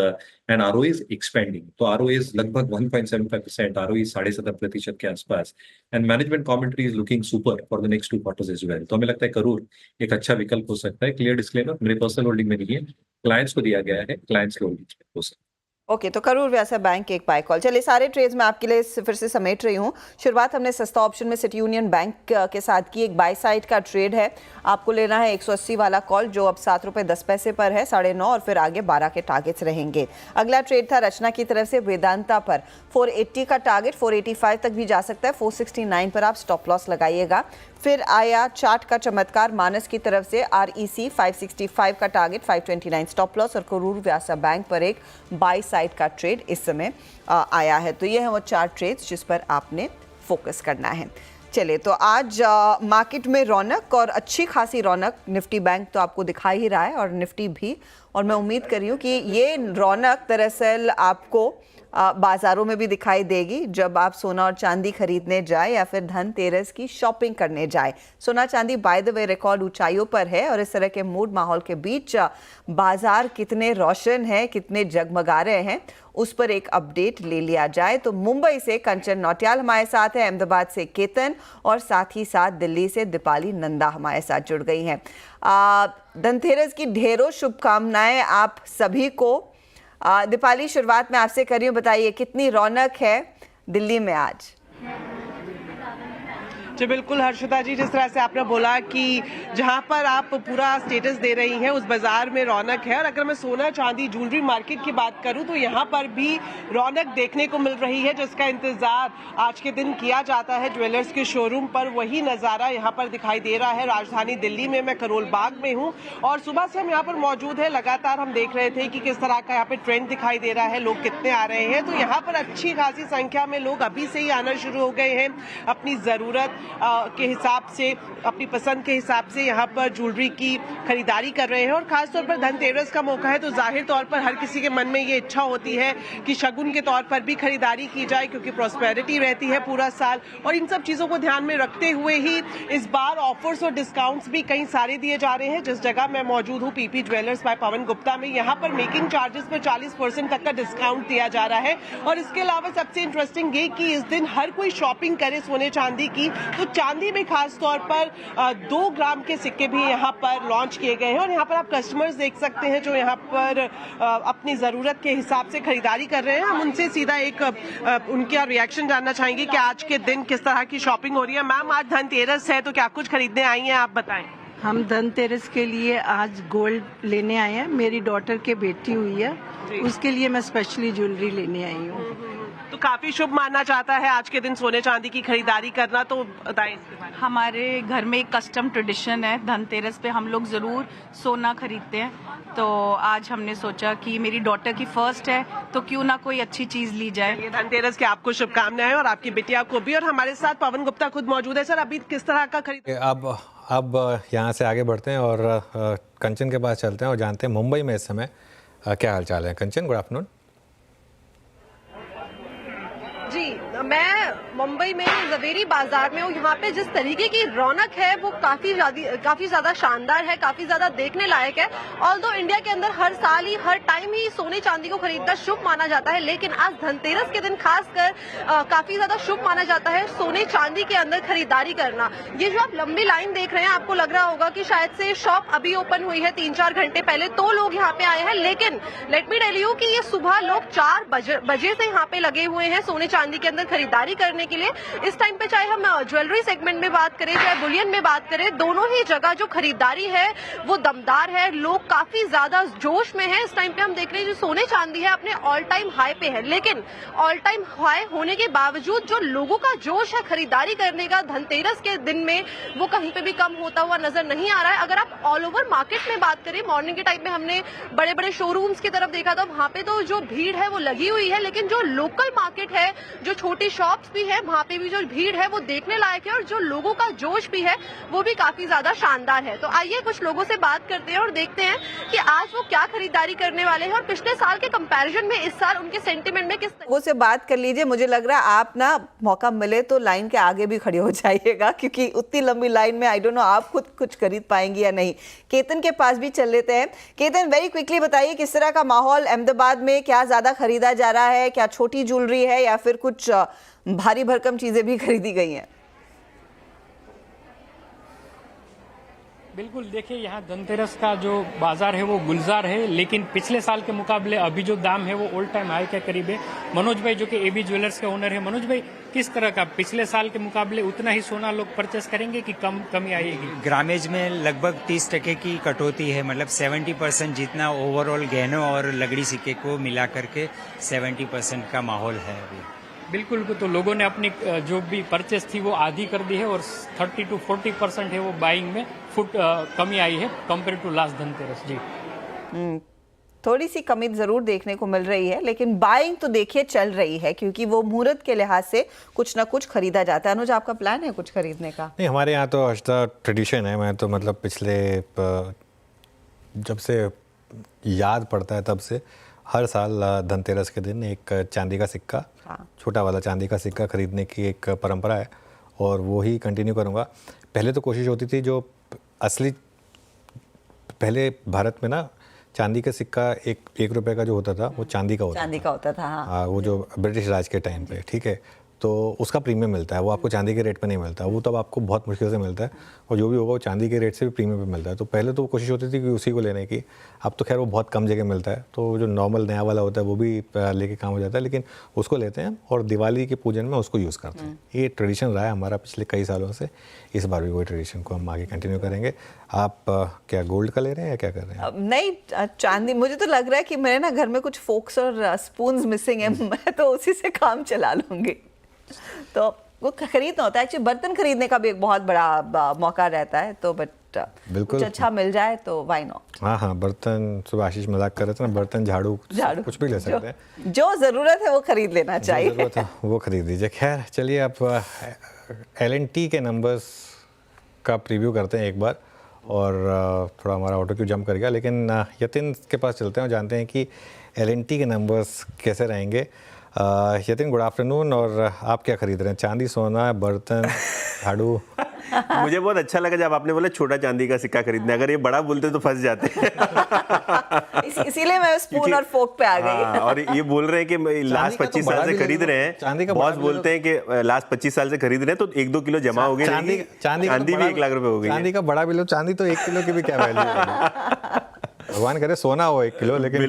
and ROEs expanding. तो आरओईज लगभग 1.75%, आरओई 7.5% के आसपास। And management commentary is looking super for the next 2 quarters as well. तो हमें लगता है करूर एक अच्छा विकल्प हो सकता है। क्लियर डिस्क्लेमर, मेरे पर्सनल होल्डिंग में नहीं है, क्लाइंट्स को दिया गया है, क्लाइंट्स के होल्डिंग हो सकता है। ओके तो करूर वैसा बैंक एक बाय कॉल। चलिए सारे ट्रेड्स मैं आपके लिए फिर से समेट रही हूँ। शुरुआत हमने सस्ता ऑप्शन में सिटी यूनियन बैंक के साथ की। एक बाय साइड का ट्रेड है, आपको लेना है 180 वाला कॉल जो अब 7 रुपये 10 पैसे पर है, 9.5 और फिर आगे 12 के टारगेट्स रहेंगे। अगला ट्रेड था रचना की तरफ से वेदांता पर 480 का टारगेट, 485 तक भी जा सकता है, 469 पर आप स्टॉप लॉस लगाइएगा। फिर आया चार्ट का चमत्कार मानस की तरफ से REC 565 का टारगेट, 529 स्टॉप लॉस और करूर व्यासा बैंक पर एक बाय साइड का ट्रेड इस समय आया है। तो ये है वो 4 ट्रेड्स जिस पर आपने फोकस करना है। चलिए तो आज मार्केट में रौनक और अच्छी खासी रौनक, निफ्टी बैंक तो आपको दिखाई ही रहा है और निफ्टी भी, और मैं उम्मीद कर रही हूँ कि ये रौनक दरअसल आपको बाज़ारों में भी दिखाई देगी जब आप सोना और चांदी खरीदने जाए या फिर धनतेरस की शॉपिंग करने जाए। सोना चांदी बाय द वे रिकॉर्ड ऊंचाइयों पर है और इस तरह के मूड माहौल के बीच बाजार कितने रोशन है, कितने जगमगा रहे हैं, उस पर एक अपडेट ले लिया जाए। तो मुंबई से कंचन नौटियाल हमारे साथ है, अहमदाबाद से केतन और साथ ही साथ दिल्ली से दीपाली नंदा हमारे साथ जुड़ गई हैं। धनतेरस की ढेरों शुभकामनाएं आप सभी को। दीपाली शुरुआत में आपसे कर रही हूँ, बताइए कितनी रौनक है दिल्ली में आज? जी बिल्कुल हर्षिता जी, जिस तरह से आपने बोला कि जहां पर आप पूरा स्टेटस दे रही हैं उस बाजार में रौनक है, और अगर मैं सोना चांदी ज्वेलरी मार्केट की बात करूं तो यहां पर भी रौनक देखने को मिल रही है, जिसका इंतजार आज के दिन किया जाता है ज्वेलर्स के शोरूम पर। वही नज़ारा यहां पर दिखाई दे रहा है राजधानी दिल्ली में। मैं करोल बाग में हूं और सुबह से हम यहाँ पर मौजूद है। लगातार हम देख रहे थे कि किस तरह का यहाँ पे ट्रेंड दिखाई दे रहा है, लोग कितने आ रहे हैं। तो यहाँ पर अच्छी खासी संख्या में लोग अभी से ही आना शुरू हो गए हैं, अपनी ज़रूरत के हिसाब से, अपनी पसंद के हिसाब से यहाँ पर ज्वेलरी की खरीदारी कर रहे हैं। और खासतौर पर धनतेरस का मौका है तो जाहिर तौर पर हर किसी के मन में ये इच्छा होती है कि शगुन के तौर पर भी खरीदारी की जाए, क्योंकि प्रॉस्पेरिटी रहती है पूरा साल। और इन सब चीज़ों को ध्यान में रखते हुए ही इस बार ऑफर्स और डिस्काउंट्स भी कई सारे दिए जा रहे हैं। जिस जगह मैं मौजूद हूँ PP jewellers bye Pawan Gupta में, यहाँ पर मेकिंग चार्जेस पर 40% तक का डिस्काउंट दिया जा रहा है। और इसके अलावा सबसे इंटरेस्टिंग ये कि इस दिन हर कोई शॉपिंग करे सोने चांदी की, तो चांदी में खास तौर पर 2 ग्राम के सिक्के भी यहाँ पर लॉन्च किए गए हैं। और यहाँ पर आप कस्टमर्स देख सकते हैं जो यहाँ पर अपनी ज़रूरत के हिसाब से खरीदारी कर रहे हैं। हम उनसे सीधा एक उनका रिएक्शन जानना चाहेंगे कि आज के दिन किस तरह की शॉपिंग हो रही है। मैम, आज धनतेरस है तो क्या कुछ खरीदने आई हैं, आप बताएं। हम धनतेरस के लिए आज गोल्ड लेने आए हैं। मेरी डॉटर के बेटी हुई है, उसके लिए मैं स्पेशली ज्वेलरी लेने आई हूँ। तो काफी शुभ मानना चाहता है आज के दिन सोने चांदी की खरीदारी करना, तो बताएं इसके बारे में। हमारे घर में एक कस्टम ट्रेडिशन है, धनतेरस पे हम लोग जरूर सोना खरीदते हैं। तो आज हमने सोचा कि मेरी डॉटर की फर्स्ट है तो क्यों ना कोई अच्छी चीज ली जाए। ये धनतेरस की आपको शुभकामनाएं और आपकी बिटिया को भी। और हमारे साथ पवन गुप्ता खुद मौजूद है। सर, अभी किस तरह का खरीद? अब यहाँ से आगे बढ़ते हैं और कंचन के पास चलते हैं और जानते हैं मुंबई में इस समय क्या हाल चाल है। कंचन, गुड आफ्टरनून। जी, मैं मुंबई में जवेरी बाजार में हूँ। यहाँ पे जिस तरीके की रौनक है वो काफी ज्यादा शानदार है, काफी ज्यादा देखने लायक है। ऑल्दो इंडिया के अंदर हर साल ही, हर टाइम ही सोने चांदी को खरीदना शुभ माना जाता है, लेकिन आज धनतेरस के दिन खासकर काफी ज्यादा शुभ माना जाता है सोने चांदी के अंदर खरीदारी करना। ये जो आप लंबी लाइन देख रहे हैं, आपको लग रहा होगा कि शायद से शॉप अभी ओपन हुई है 3-4 घंटे पहले तो लोग यहाँ पे आए हैं, लेकिन लेट मी टेल यू कि ये सुबह लोग 4 बजे से यहाँ पे लगे हुए हैं सोने चांदी के अंदर खरीदारी करने के लिए इस टाइम पे, चाहे हम ज्वेलरी सेगमेंट में बात करें, चाहे बुलियन में बात करें, दोनों ही जगह जो खरीदारी है वो दमदार है। लोग काफी ज्यादा जोश में है। इस टाइम पे हम देख रहे हैं जो सोने चांदी है अपने ऑल टाइम हाई पे है, लेकिन ऑल टाइम हाई होने के बावजूद जो लोगों का जोश है खरीदारी करने का धनतेरस के दिन में, वो कहीं पे भी कम होता हुआ नजर नहीं आ रहा है। अगर आप ऑल ओवर मार्केट में बात करें, मॉर्निंग के टाइम में हमने बड़े बड़े शोरूम्स की तरफ देखा था, वहां पे तो जो भीड़ है वो लगी हुई है, लेकिन जो लोकल मार्केट है, जो छोटी शॉप्स भी है, वहां पे भी जो भीड़ है वो देखने लायक है और जो लोगों का जोश भी है वो भी काफी ज्यादा शानदार है। तो आइए कुछ लोगों से बात करते हैं और देखते हैं कि आज वो क्या खरीदारी करने वाले हैं और पिछले साल के कंपैरिजन में इस साल उनके सेंटिमेंट में किस लोगों से बात कर लीजिए। मुझे लग रहा है आप ना मौका मिले तो लाइन के आगे भी खड़े हो जाइएगा, क्योंकि उतनी लंबी लाइन में आई डोंट नो आप खुद कुछ खरीद पाएंगी या नहीं। केतन के पास भी चल लेते हैं। केतन, वेरी क्विकली बताइए किस तरह का माहौल अहमदाबाद में, क्या ज्यादा खरीदा जा रहा है, क्या छोटी ज्वेलरी है या फिर कुछ भारी भरकम चीजें भी खरीदी गई हैं? बिल्कुल, देखिए यहाँ धनतेरस का जो बाजार है वो गुलजार है, लेकिन पिछले साल के मुकाबले अभी जो दाम है वो ऑल टाइम हाई के करीब है। मनोज भाई जो कि एबी ज्वेलर्स के ओनर है, मनोज भाई किस तरह का पिछले साल के मुकाबले उतना ही सोना लोग परचेस करेंगे कि कमी आएगी? ग्रामेज में लगभग 30% की कटौती है, मतलब 70% जितना ओवरऑल गहनों और लगड़ी सिक्के को मिला करके 70% का माहौल है अभी। बिल्कुल, तो लोगों ने अपनी जो भी परचेस थी वो आधी कर दी है और 30 to 40% है वो बाइंग में कमी आई है कंपेयर टू लास्ट धनतेरस। जी थोड़ी सी कमी जरूर देखने को मिल रही है, लेकिन बाइंग तो देखिए चल रही है, क्योंकि वो मुहूर्त के लिहाज से कुछ ना कुछ खरीदा जाता है। अनुज, आपका प्लान है कुछ खरीदने का? नहीं, हमारे यहाँ तो अष्टा ट्रेडिशन है। मैं तो मतलब पिछले जब से याद पड़ता है तब से हर साल धनतेरस के दिन एक चांदी का सिक्का, छोटा वाला चांदी का सिक्का खरीदने की एक परंपरा है और वो ही कंटिन्यू करूँगा। पहले तो कोशिश होती थी, जो असली पहले भारत में ना चांदी का सिक्का एक रुपए का जो होता था वो चांदी का होता था। हाँ, वो जो ब्रिटिश राज के टाइम पे, ठीक है, तो उसका प्रीमियम मिलता है, वो आपको चांदी के रेट पे नहीं मिलता, वो तब आपको बहुत मुश्किल से मिलता है और जो भी होगा वो चांदी के रेट से भी प्रीमियम पे मिलता है। तो पहले तो कोशिश होती थी कि उसी को लेने की, अब तो खैर वो बहुत कम जगह मिलता है, तो जो नॉर्मल नया वाला होता है वो भी लेके काम हो जाता है, लेकिन उसको लेते हैं और दिवाली के पूजन में उसको यूज़ करते हैं। ये ट्रेडिशन रहा है हमारा पिछले कई सालों से, इस बार भी वही ट्रेडिशन को हम आगे कंटिन्यू करेंगे। आप क्या गोल्ड का ले रहे हैं या क्या कर रहे हैं? नहीं, चांदी। मुझे तो लग रहा है कि मेरे ना घर में कुछ फोक्स और स्पून्स मिसिंग है, मैं तो उसी से काम चला लूँगी। तो वो खरीदना होता है एक्चुअली, बर्तन खरीदने का भी एक बहुत बड़ा मौका रहता है, तो बट बिल्कुल कुछ अच्छा मिल जाए तो व्हाई नॉट। हाँ, बर्तन, सुबह आशीष मजाक कर रहे थे ना, बर्तन, झाड़ू कुछ भी ले सकते हैं, जो जरूरत है वो खरीद लेना चाहिए, जरूरत है वो खरीद लीजिए। खैर चलिए, आप L&T के नंबर्स का प्रीव्यू करते हैं एक बार, और थोड़ा हमारा ऑटो क्यू जंप कर गया, लेकिन यतिन के पास चलते हैं और जानते हैं कि L&T के नंबर्स कैसे रहेंगे। Yatin, good afternoon. और आप क्या खरीद रहे हैं? चांदी, सोना, बर्तन, झाड़ू? मुझे बहुत अच्छा लगा जब आपने बोला छोटा चांदी का सिक्का खरीदना, अगर ये बड़ा बोलते तो फंस जाते इसीलिए मैं स्पून और फोक पे आ गई। और ये बोल रहे हैं कि लास्ट 25 साल से खरीद रहे हैं, चांदी का बॉस बोलते हैं कि लास्ट 25 साल से खरीद रहे हैं तो 1-2 किलो जमा हो गए। चांदी भी 1 लाख रुपए हो गई। चांदी का बड़ा बिल, चांदी तो 1 किलो की भी क्या वैल्यू है? भगवान करे सोना हो 1 किलो, लेकिन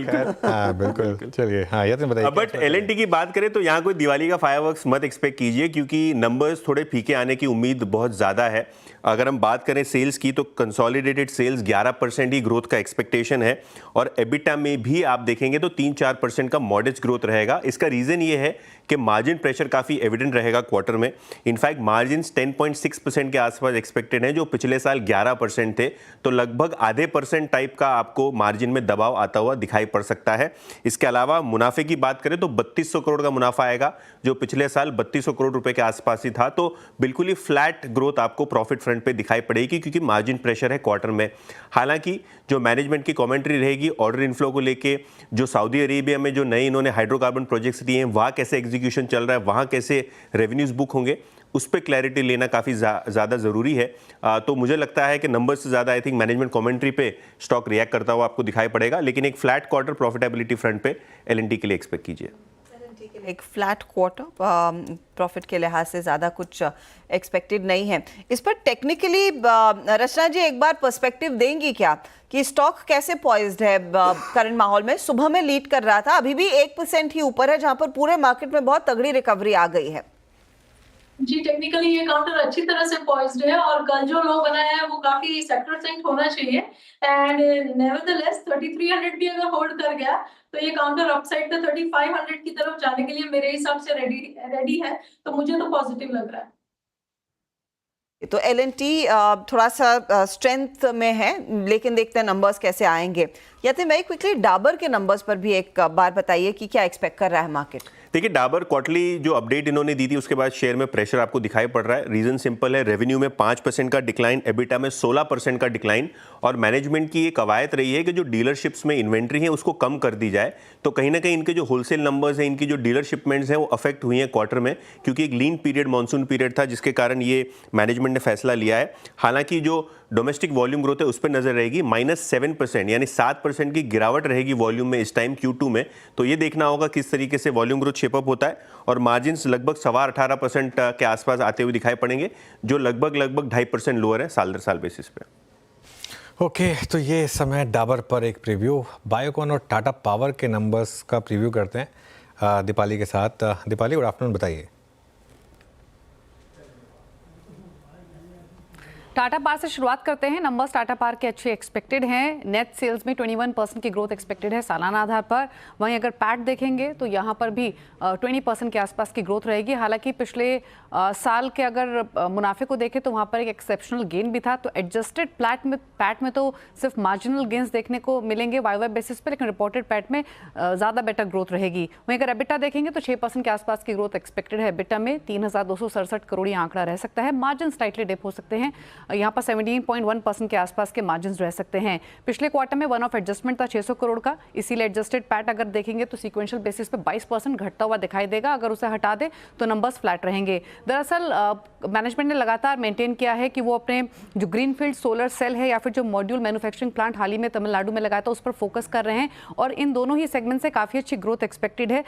बिल्कुल। चलिए, हाँ, ये तो बताइए। बट L&T की बात करें तो यहाँ कोई दिवाली का फायरवर्क्स मत एक्सपेक्ट कीजिए, क्योंकि नंबर्स थोड़े फीके आने की उम्मीद बहुत ज़्यादा है। अगर हम बात करें सेल्स की तो कंसोलिडेटेड सेल्स 11% ही ग्रोथ का एक्सपेक्टेशन है, और एबिटा में भी आप देखेंगे तो 3-4% का मॉडेस्ट ग्रोथ रहेगा। इसका रीज़न ये है कि मार्जिन प्रेशर काफ़ी एविडेंट रहेगा क्वार्टर में। इनफैक्ट मार्जिन 10.6% के आसपास एक्सपेक्टेड हैं, जो पिछले साल 11% थे, तो लगभग आधे % टाइप का आपको मार्जिन में दबाव आता हुआ दिखाई पड़ सकता है। इसके अलावा मुनाफे की बात करें तो 3200 करोड़ का मुनाफा आएगा, जो पिछले साल 3200 करोड़ रुपए के आसपास ही था। तो बिल्कुल ही फ्लैट ग्रोथ आपको प्रॉफिट फ्रंट पे दिखाई पड़ेगी, क्योंकि मार्जिन प्रेशर है क्वार्टर में। हालांकि जो मैनेजमेंट की कमेंट्री रहेगी ऑर्डर इनफ्लो को लेके, जो सऊदी अरेबिया में जो नए इन्होंने हाइड्रोकार्बन प्रोजेक्ट्स दिए हैं वहाँ कैसे एग्जीक्यूशन चल रहा है, वहाँ कैसे रेवेन्यूज बुक होंगे, उस पर क्लैरिटी लेना काफ़ी ज़्यादा ज़रूरी है। तो मुझे लगता है कि नंबर से ज़्यादा आई थिंक मैनेजमेंट कमेंट्री पे स्टॉक रिएक्ट करता हुआ आपको दिखाई पड़ेगा, लेकिन एक फ्लैट क्वार्टर प्रॉफिटेबिलिटी फ्रंट पे L&T के लिए एक्सपेक्ट कीजिए। एक फ्लैट क्वार्टर प्रॉफिट के लिहाज से ज़्यादा कुछ एक्सपेक्टेड नहीं है। इस पर टेक्निकली रचना जी एक बार पर्सपेक्टिव देंगी क्या कि स्टॉक कैसे पॉइज्ड है करंट माहौल में? सुबह में लीड कर रहा था, अभी भी 1% ही ऊपर है, जहां पर पूरे मार्केट में बहुत तगड़ी रिकवरी आ गई है। जी, टेक्निकली ये काउंटर अच्छी तरह से पॉइज्ड है और कल जो लो बनाया है वो काफी सेक्टर सेंट होना चाहिए एंड नेवरदलेस 3300 भी अगर होल्ड कर गया तो ये काउंटर अपसाइड पे 3500 की तरफ जाने के लिए मेरे हिसाब से रेडी है, तो मुझे तो पॉजिटिव लग रहा है। तो L&T थोड़ा सा स्ट्रेंथ में है, लेकिन देखते हैं नंबर्स कैसे आएंगे। या तो वेरी क्विकली डाबर के नंबर्स पर भी एक बार बताइए कि क्या एक्सपेक्ट कर रहा है मार्केट। देखिए, डाबर क्वार्टरली जो अपडेट इन्होंने दी थी उसके बाद शेयर में प्रेशर आपको दिखाई पड़ रहा है। रीजन सिंपल है, रेवेन्यू में 5% का डिक्लाइन, एबिटा में 16% का डिक्लाइन, और मैनेजमेंट की ये कवायद रही है कि जो डीलरशिप्स में इन्वेंट्री है उसको कम कर दी जाए। तो कहीं ना कहीं इनके जो होलसेल नंबर्स हैं, इनकी जो डीलर शिपमेंट्स हैं वो अफेक्ट हुई हैं क्वार्टर में, क्योंकि एक लीन पीरियड मानसून पीरियड था जिसके कारण ये मैनेजमेंट ने फैसला लिया है। हालांकि जो डोमेस्टिक वॉल्यूम ग्रोथ है उस पर नजर रहेगी, -7% यानी 7% की गिरावट रहेगी वॉल्यूम में इस टाइम Q2 में। तो ये देखना होगा किस तरीके से वॉल्यूम ग्रोथ शेपअप होता है, और मार्जिन्स लगभग 18% के आसपास आते हुए दिखाई पड़ेंगे, जो लगभग 2.5% लोअर है साल दर साल बेसिस पे। ओके, तो ये समय डाबर पर एक प्रीव्यू, बायोकॉन और टाटा पावर के नंबर्स का प्रीव्यू करते हैं दीपाली के साथ। दीपाली, गुड आफ्टरनून, बताइए। टाटा पावर से शुरुआत करते हैं। नंबर्स टाटा पावर के अच्छे एक्सपेक्टेड हैं। नेट सेल्स में 21% की ग्रोथ एक्सपेक्टेड है सालाना आधार पर। वहीं अगर पैट देखेंगे तो यहाँ पर भी 20% के आसपास की ग्रोथ रहेगी। हालांकि पिछले साल के अगर मुनाफे को देखें तो वहाँ पर एक एक्सेप्शनल गेन भी था, तो एडजस्टेड पैट में तो सिर्फ मार्जिनल गेन्स देखने को मिलेंगे वाई बेसिस पे, लेकिन रिपोर्टेड पैट में ज़्यादा बेटर ग्रोथ रहेगी। वहीं अगर एबिटा देखेंगे तो 6% के आसपास की ग्रोथ एक्सपेक्टेड है। एबिटा में 3267 करोड़ आंकड़ा रह सकता है। मार्जिन स्लाइटली डिप हो सकते हैं, यहाँ पर 17.1% के आसपास के मार्जिन रह सकते हैं। पिछले क्वार्टर में वन ऑफ एडजस्टमेंट था 600 करोड़ का, इसीलिए एडजस्टेड पैट अगर देखेंगे तो सीक्वेंशियल बेसिस पे 22% घटता हुआ दिखाई देगा। अगर उसे हटा दे तो नंबर्स फ्लैट रहेंगे। दरअसल मैनेजमेंट ने लगातार मेंटेन किया है कि वो अपने जो ग्रीनफील्ड सोलर सेल है या फिर जो मॉड्यूल मैन्युफैक्चरिंग प्लांट हाल ही में तमिलनाडु में लगाया था उस पर फोकस कर रहे हैं, और इन दोनों ही सेगमेंट से काफ़ी अच्छी ग्रोथ एक्सपेक्टेड है,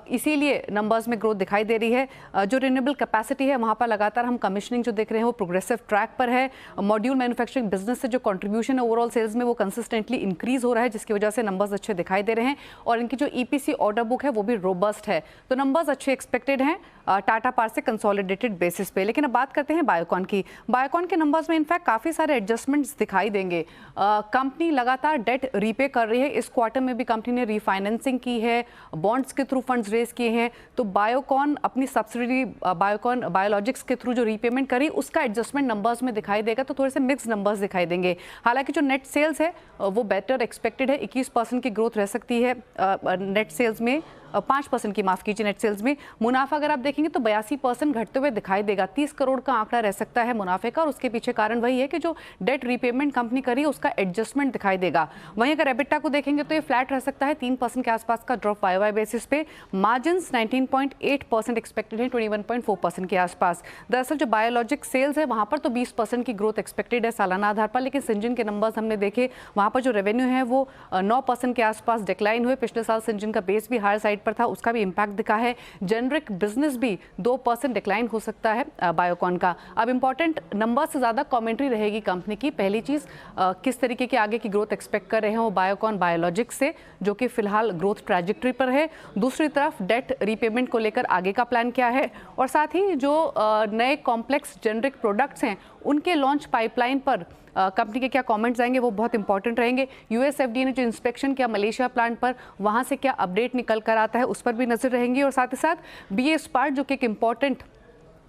इसीलिए नंबर्स में ग्रोथ दिखाई दे रही है। जो रिन्यूएबल कैपेसिटी है वहाँ पर लगातार हम कमिश्निंग जो देख रहे हैं वो प्रोग्रेसिव ट्रैक पर है। मॉड्यूल मैन्युफैक्चरिंग बिजनेस से जो कंट्रीब्यूशन है ओवरऑल सेल्स में वो कंसिस्टेंटली इंक्रीज हो रहा है, जिसकी वजह से नंबर्स अच्छे दिखाई दे रहे हैं, और इनकी जो ईपीसी ऑर्डर बुक है वो भी रोबस्ट है। तो नंबर्स अच्छे एक्सपेक्टेड हैं टाटा पावर से कंसोलिडेटेड बेसिस पे। लेकिन अब बात करते हैं बायोकॉन की। बायोकॉन के नंबर्स में इनफैक्ट काफ़ी सारे एडजस्टमेंट्स दिखाई देंगे। कंपनी लगातार डेट रीपे कर रही है। इस क्वार्टर में भी कंपनी ने रीफाइनेंसिंग की है, बॉन्ड्स के थ्रू फंड्स रेज किए हैं। तो बायोकॉन अपनी सब्सिडी बायोकॉन बायोलॉजिक्स के थ्रू जो रीपेमेंट करी उसका एडजस्टमेंट नंबर्स में दिखाई देगा, तो थोड़े से मिक्स नंबर्स दिखाई देंगे। हालांकि जो नेट सेल्स है वो बेटर एक्सपेक्टेड है, 21% की ग्रोथ रह सकती है नेट सेल्स में, 5% की माफ कीजिए नेट सेल्स में। मुनाफा अगर आप देखेंगे तो 82% घटते हुए दिखाई देगा। 30 करोड़ का आंकड़ा रह सकता है मुनाफे का, और उसके पीछे कारण वही है कि जो डेट रीपेमेंट कंपनी करी उसका एडजस्टमेंट दिखाई देगा। वहीं अगर एबिटा को देखेंगे तो ये फ्लैट रह सकता है, 3% के आसपास का ड्रॉप वाई बेसिस पे। मार्जिन 19.8% एक्सपेक्टेड है, 21.4% के आसपास। दरअसल जो बायोलॉजिक सेल्स है वहाँ पर तो 20% की ग्रोथ एक्सपेक्टेड है सालाना आधार पर, लेकिन सिंजिन के नंबर्स हमने देखे वहाँ पर जो रेवेन्यू है वो 9% के आसपास डिक्लाइन हुए। पिछले साल सिंजिन का बेस भी हायर साइड पर था, उसका भी इंपैक्ट दिखा है। जेनरिक बिजनेस भी 2% डिक्लाइन हो सकता है बायोकॉन का। अब इंपॉर्टेंट नंबर से ज़्यादा कमेंट्री रहेगी कंपनी की। पहली चीज़ किस तरीके की आगे की ग्रोथ एक्सपेक्ट कर रहे हैं वो बायोकॉन बायोलॉजिक्स से, जो कि फिलहाल ग्रोथ ट्रैजेक्टरी पर है। दूसरी तरफ डेट रीपेमेंट को लेकर आगे का प्लान क्या है, और साथ ही जो नए कॉम्प्लेक्स जेनरिक प्रोडक्ट्स हैं उनके लॉन्च पाइपलाइन पर कंपनी के क्या कमेंट्स आएंगे वो बहुत इंपॉर्टेंट रहेंगे। यूएस एफडीए ने जो इंस्पेक्शन किया मलेशिया प्लांट पर, वहाँ से क्या अपडेट निकल कर आता है उस पर भी नजर रहेंगी, और साथ ही साथ बीए स्पार्ट जो कि एक इम्पॉर्टेंट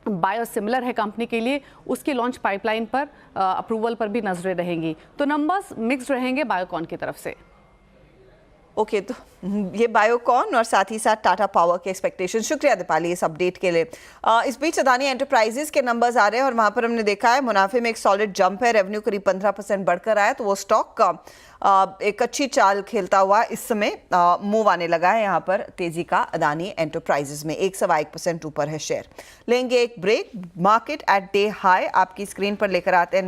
बायोसिमिलर है कंपनी के लिए, उसकी लॉन्च पाइपलाइन पर अप्रूवल पर भी नजरें रहेंगी। तो नंबर्स मिक्स रहेंगे बायोकॉन की तरफ से। ओके, तो ये बायोकॉन और साथ ही साथ टाटा पावर के एक्सपेक्टेशन। शुक्रिया दीपाली इस अपडेट के लिए। इस बीच अदानी एंटरप्राइजेस के नंबर्स आ रहे हैं और वहाँ पर हमने देखा है मुनाफे में एक सॉलिड जंप है, रेवेन्यू करीब 15% बढ़कर आया, तो वो स्टॉक का एक अच्छी चाल खेलता हुआ इस समय मूव आने लगा है यहाँ पर तेजी का अदानी एंटरप्राइजेस में। 1.1% ऊपर है शेयर। लेंगे एक break, market at day high आपकी स्क्रीन पर लेकर आते हैं।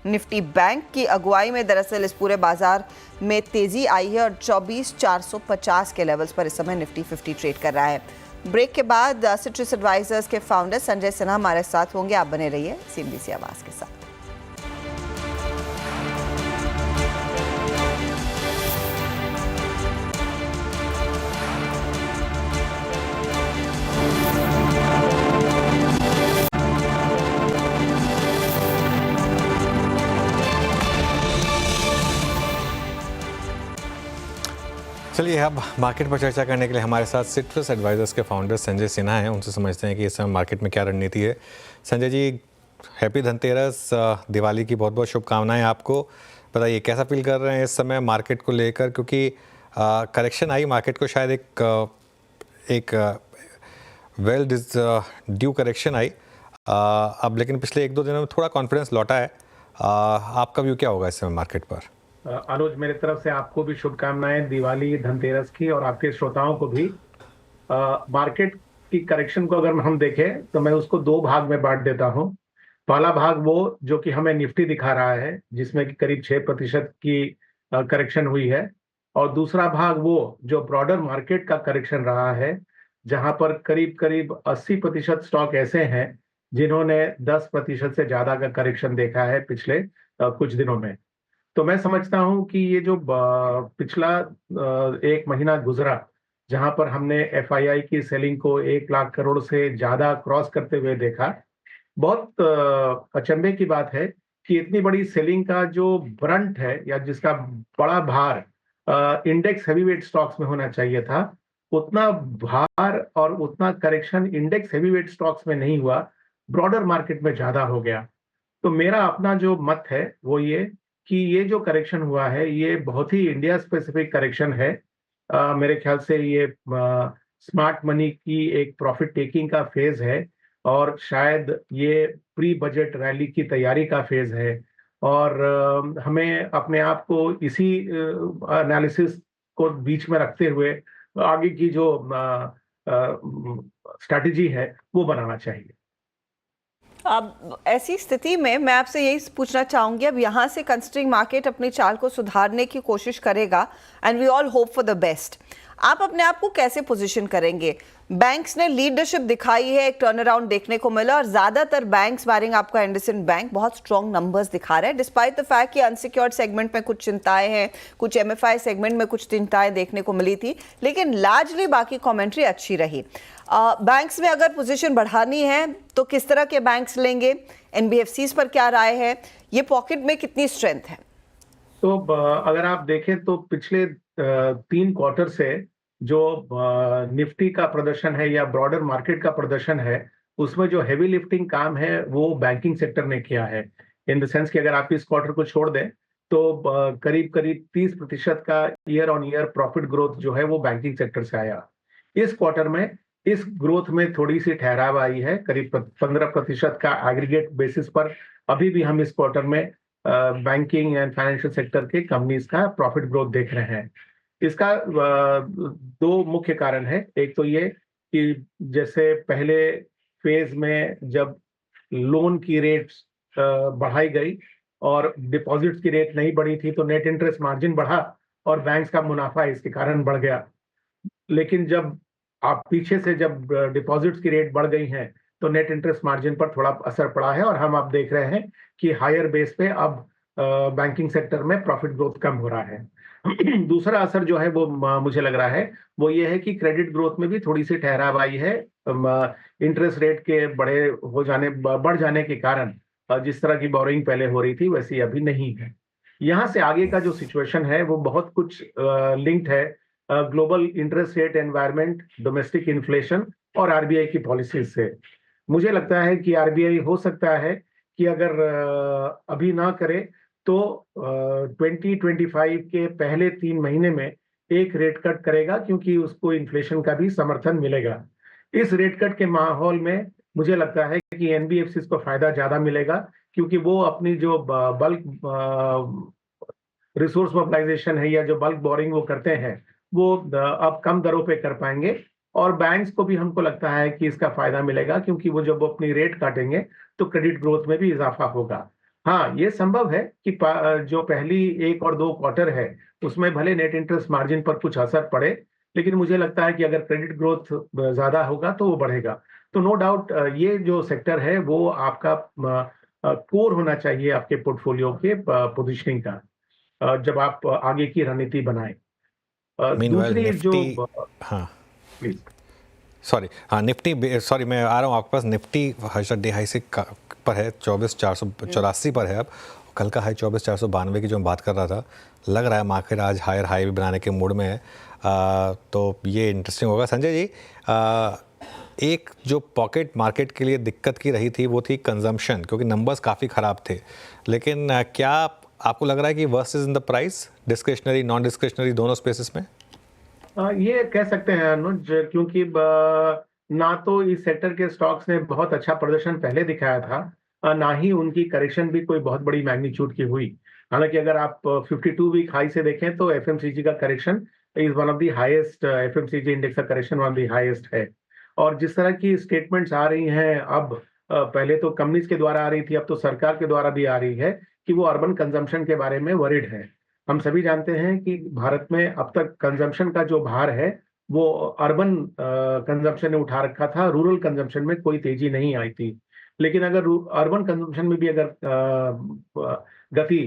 निफ्टी बैंक की अगुवाई में दरअसल इस पूरे बाजार में तेजी आई है और 24,450 के लेवल्स पर इस समय निफ्टी 50 ट्रेड कर रहा है। ब्रेक के बाद सिट्रस एडवाइजर्स के फाउंडर संजय सिन्हा हमारे साथ होंगे। आप बने रहिए CNBC आवाज के साथ। चलिए अब मार्केट पर चर्चा करने के लिए हमारे साथ सिट्रस एडवाइजर्स के फाउंडर संजय सिन्हा हैं। उनसे समझते हैं कि इस समय मार्केट में क्या रणनीति है। संजय जी, हैप्पी धनतेरस, दिवाली की बहुत बहुत शुभकामनाएं आपको। बताइए कैसा फील कर रहे हैं इस समय मार्केट को लेकर, क्योंकि करेक्शन आई मार्केट को, शायद एक वेल ड्यू करेक्शन आई अब, लेकिन पिछले 1-2 दिनों में थोड़ा कॉन्फिडेंस लौटा है। आपका व्यू क्या होगा इस समय मार्केट पर? अनुज, मेरी तरफ से आपको भी शुभकामनाएं दिवाली धनतेरस की, और आपके श्रोताओं को भी। मार्केट की करेक्शन को अगर हम देखें तो मैं उसको 2 भाग में बांट देता हूं। पहला भाग वो जो कि हमें निफ्टी दिखा रहा है, जिसमें कि करीब 6% की करेक्शन हुई है, और दूसरा भाग वो जो ब्रॉडर मार्केट का करेक्शन रहा है, जहां पर करीब करीब 80% स्टॉक ऐसे हैं जिन्होंने 10% से ज्यादा का करेक्शन देखा है पिछले कुछ दिनों में। तो मैं समझता हूं कि ये जो पिछला 1 महीना गुजरा, जहां पर हमने एफआईआई की सेलिंग को 1 लाख करोड़ से ज्यादा क्रॉस करते हुए देखा, बहुत अचंभे की बात है कि इतनी बड़ी सेलिंग का जो ब्रंट है या जिसका बड़ा भार इंडेक्स हैवीवेट स्टॉक्स में होना चाहिए था, उतना भार और उतना करेक्शन इंडेक्स हैवीवेट स्टॉक्स में नहीं हुआ, ब्रॉडर मार्केट में ज्यादा हो गया। तो मेरा अपना जो मत है वो ये कि ये जो करेक्शन हुआ है ये बहुत ही इंडिया स्पेसिफिक करेक्शन है। मेरे ख्याल से ये स्मार्ट मनी की एक प्रॉफिट टेकिंग का फेज है, और शायद ये प्री बजट रैली की तैयारी का फेज है, और हमें अपने आप को इसी एनालिसिस को बीच में रखते हुए आगे की जो स्ट्रैटेजी है वो बनाना चाहिए। अब ऐसी स्थिति में मैं आपसे यही पूछना चाहूंगी, अब यहाँ से कंस्ट्रिंग मार्केट अपनी चाल को सुधारने की कोशिश करेगा, and we all hope for the best. आप अपने आप को कैसे पोजीशन करेंगे? बैंक्स ने लीडरशिप दिखाई है, एक टर्न अराउंड देखने को मिला, और ज्यादातर बैंक्स बारिंग आपका इंडसइंड बैंक बहुत स्ट्रॉन्ग नंबर्स दिखा रहे हैं, डिस्पाइट द फैक्ट कि अनसिक्योर्ड सेगमेंट में कुछ चिंताएं हैं, कुछ एमएफआई सेगमेंट में कुछ चिंताएं देखने को मिली थी, लेकिन लार्जली बाकी कमेंट्री अच्छी रही। बैंक्स में अगर पोजीशन बढ़ानी है तो किस तरह के बैंक्स लेंगे? एनबीएफसीज पर क्या राय है? ये पॉकेट में कितनी स्ट्रेंथ है? तो अगर आप देखें तो पिछले 3 क्वार्टर से जो निफ्टी का प्रदर्शन है या ब्रॉडर मार्केट का प्रदर्शन है, उसमें जो हेवी लिफ्टिंग काम है वो बैंकिंग सेक्टर ने किया है। इन द सेंस कि अगर आप इस क्वार्टर को छोड़ दें तो करीब करीब 30% का year on year profit growth जो है वो बैंकिंग सेक्टर से आया। इस क्वार्टर में इस ग्रोथ में थोड़ी सी ठहराव आई है, करीब 15% का एग्रीगेट बेसिस पर अभी भी हम इस क्वार्टर में बैंकिंग एंड फाइनेंशियल सेक्टर के कंपनीज का प्रॉफिट ग्रोथ देख रहे हैं। इसका 2 मुख्य कारण है। एक तो ये कि जैसे पहले फेज में जब लोन की रेट्स बढ़ाई गई और डिपॉजिट्स की रेट नहीं बढ़ी थी, तो नेट इंटरेस्ट मार्जिन बढ़ा और बैंक्स का मुनाफा इसके कारण बढ़ गया। लेकिन जब आप पीछे से जब डिपॉजिट्स की रेट बढ़ गई हैं तो नेट इंटरेस्ट मार्जिन पर थोड़ा असर पड़ा है, और हम अब देख रहे हैं कि हायर बेस पे अब बैंकिंग सेक्टर में प्रॉफिट ग्रोथ कम हो रहा है। दूसरा असर जो है वो मुझे लग रहा है वो ये है कि क्रेडिट ग्रोथ में भी थोड़ी सी ठहराव आई है। इंटरेस्ट रेट के बढ़ जाने के कारण जिस तरह की बोरिंग पहले हो रही थी वैसी अभी नहीं है। यहाँ से आगे का जो सिचुएशन है वो बहुत कुछ लिंक्ड है global interest rate environment, domestic inflation और आरबीआई की पॉलिसीज से। मुझे लगता है कि आरबीआई हो सकता है कि अगर अभी ना करे तो 2025 के पहले 3 महीने में एक रेट कट करेगा, क्योंकि उसको इन्फ्लेशन का भी समर्थन मिलेगा। इस रेट कट के माहौल में मुझे लगता है कि एनबीएफसीज को फायदा ज्यादा मिलेगा, क्योंकि वो अपनी जो बल्क रिसोर्स मोबिलाइजेशन है या जो बल्क बोरिंग वो करते हैं वो अब कम दरों पे कर पाएंगे, और बैंक्स को भी हमको लगता है कि इसका फायदा मिलेगा, क्योंकि वो जब अपनी रेट काटेंगे तो क्रेडिट ग्रोथ में भी इजाफा होगा। हाँ, ये संभव है कि जो पहली 1 और 2 क्वार्टर है उसमें भले नेट इंटरेस्ट मार्जिन पर कुछ असर पड़े, लेकिन मुझे लगता है कि अगर क्रेडिट ग्रोथ ज्यादा होगा तो वो बढ़ेगा। तो नो डाउट ये जो सेक्टर है वो आपका कोर होना चाहिए आपके पोर्टफोलियो के पोजीशनिंग का, जब आप आगे की रणनीति बनाएं। दूसरी जो हाँ प्लीज सॉरी, हाँ निफ्टी, सॉरी मैं आ रहा हूँ आपके पास। निफ्टी हर्षद डे हाई से पर है 24,484 पर है अब, कल का हाई 24,492 की जो मैं बात कर रहा था, लग रहा है मार्केट आज हायर हाई भी बनाने के मूड में है। तो ये इंटरेस्टिंग होगा। संजय जी, एक जो पॉकेट मार्केट के लिए दिक्कत की रही थी वो थी कंजम्पशन, क्योंकि नंबर्स काफ़ी ख़राब थे। लेकिन क्या आपको लग रहा है कि worst is in the price, discretionary non discretionary दोनों स्पेसिस में? ये कह सकते हैं अनुज, क्योंकि ना तो इस सेक्टर के स्टॉक्स ने बहुत अच्छा प्रदर्शन पहले दिखाया था, ना ही उनकी करेक्शन भी कोई बहुत बड़ी मैग्नीट्यूड की हुई। हालांकि अगर आप 52 वीक हाई से देखें तो एफएमसीजी का correction is one of the highest, FMCG index का correction one of the highest है। और जिस तरह की स्टेटमेंट्स आ रही हैं अब, पहले तो कंपनीज के द्वारा आ रही थी, अब तो सरकार के द्वारा भी आ रही है कि वो अर्बन कंजम्पशन के बारे में वरिड है। हम सभी जानते हैं कि भारत में अब तक कंजम्पशन का जो भार है वो अर्बन कंजम्पशन ने उठा रखा था, रूरल कंजम्पशन में कोई तेजी नहीं आई थी। लेकिन अगर अर्बन कंजम्पशन में भी अगर गति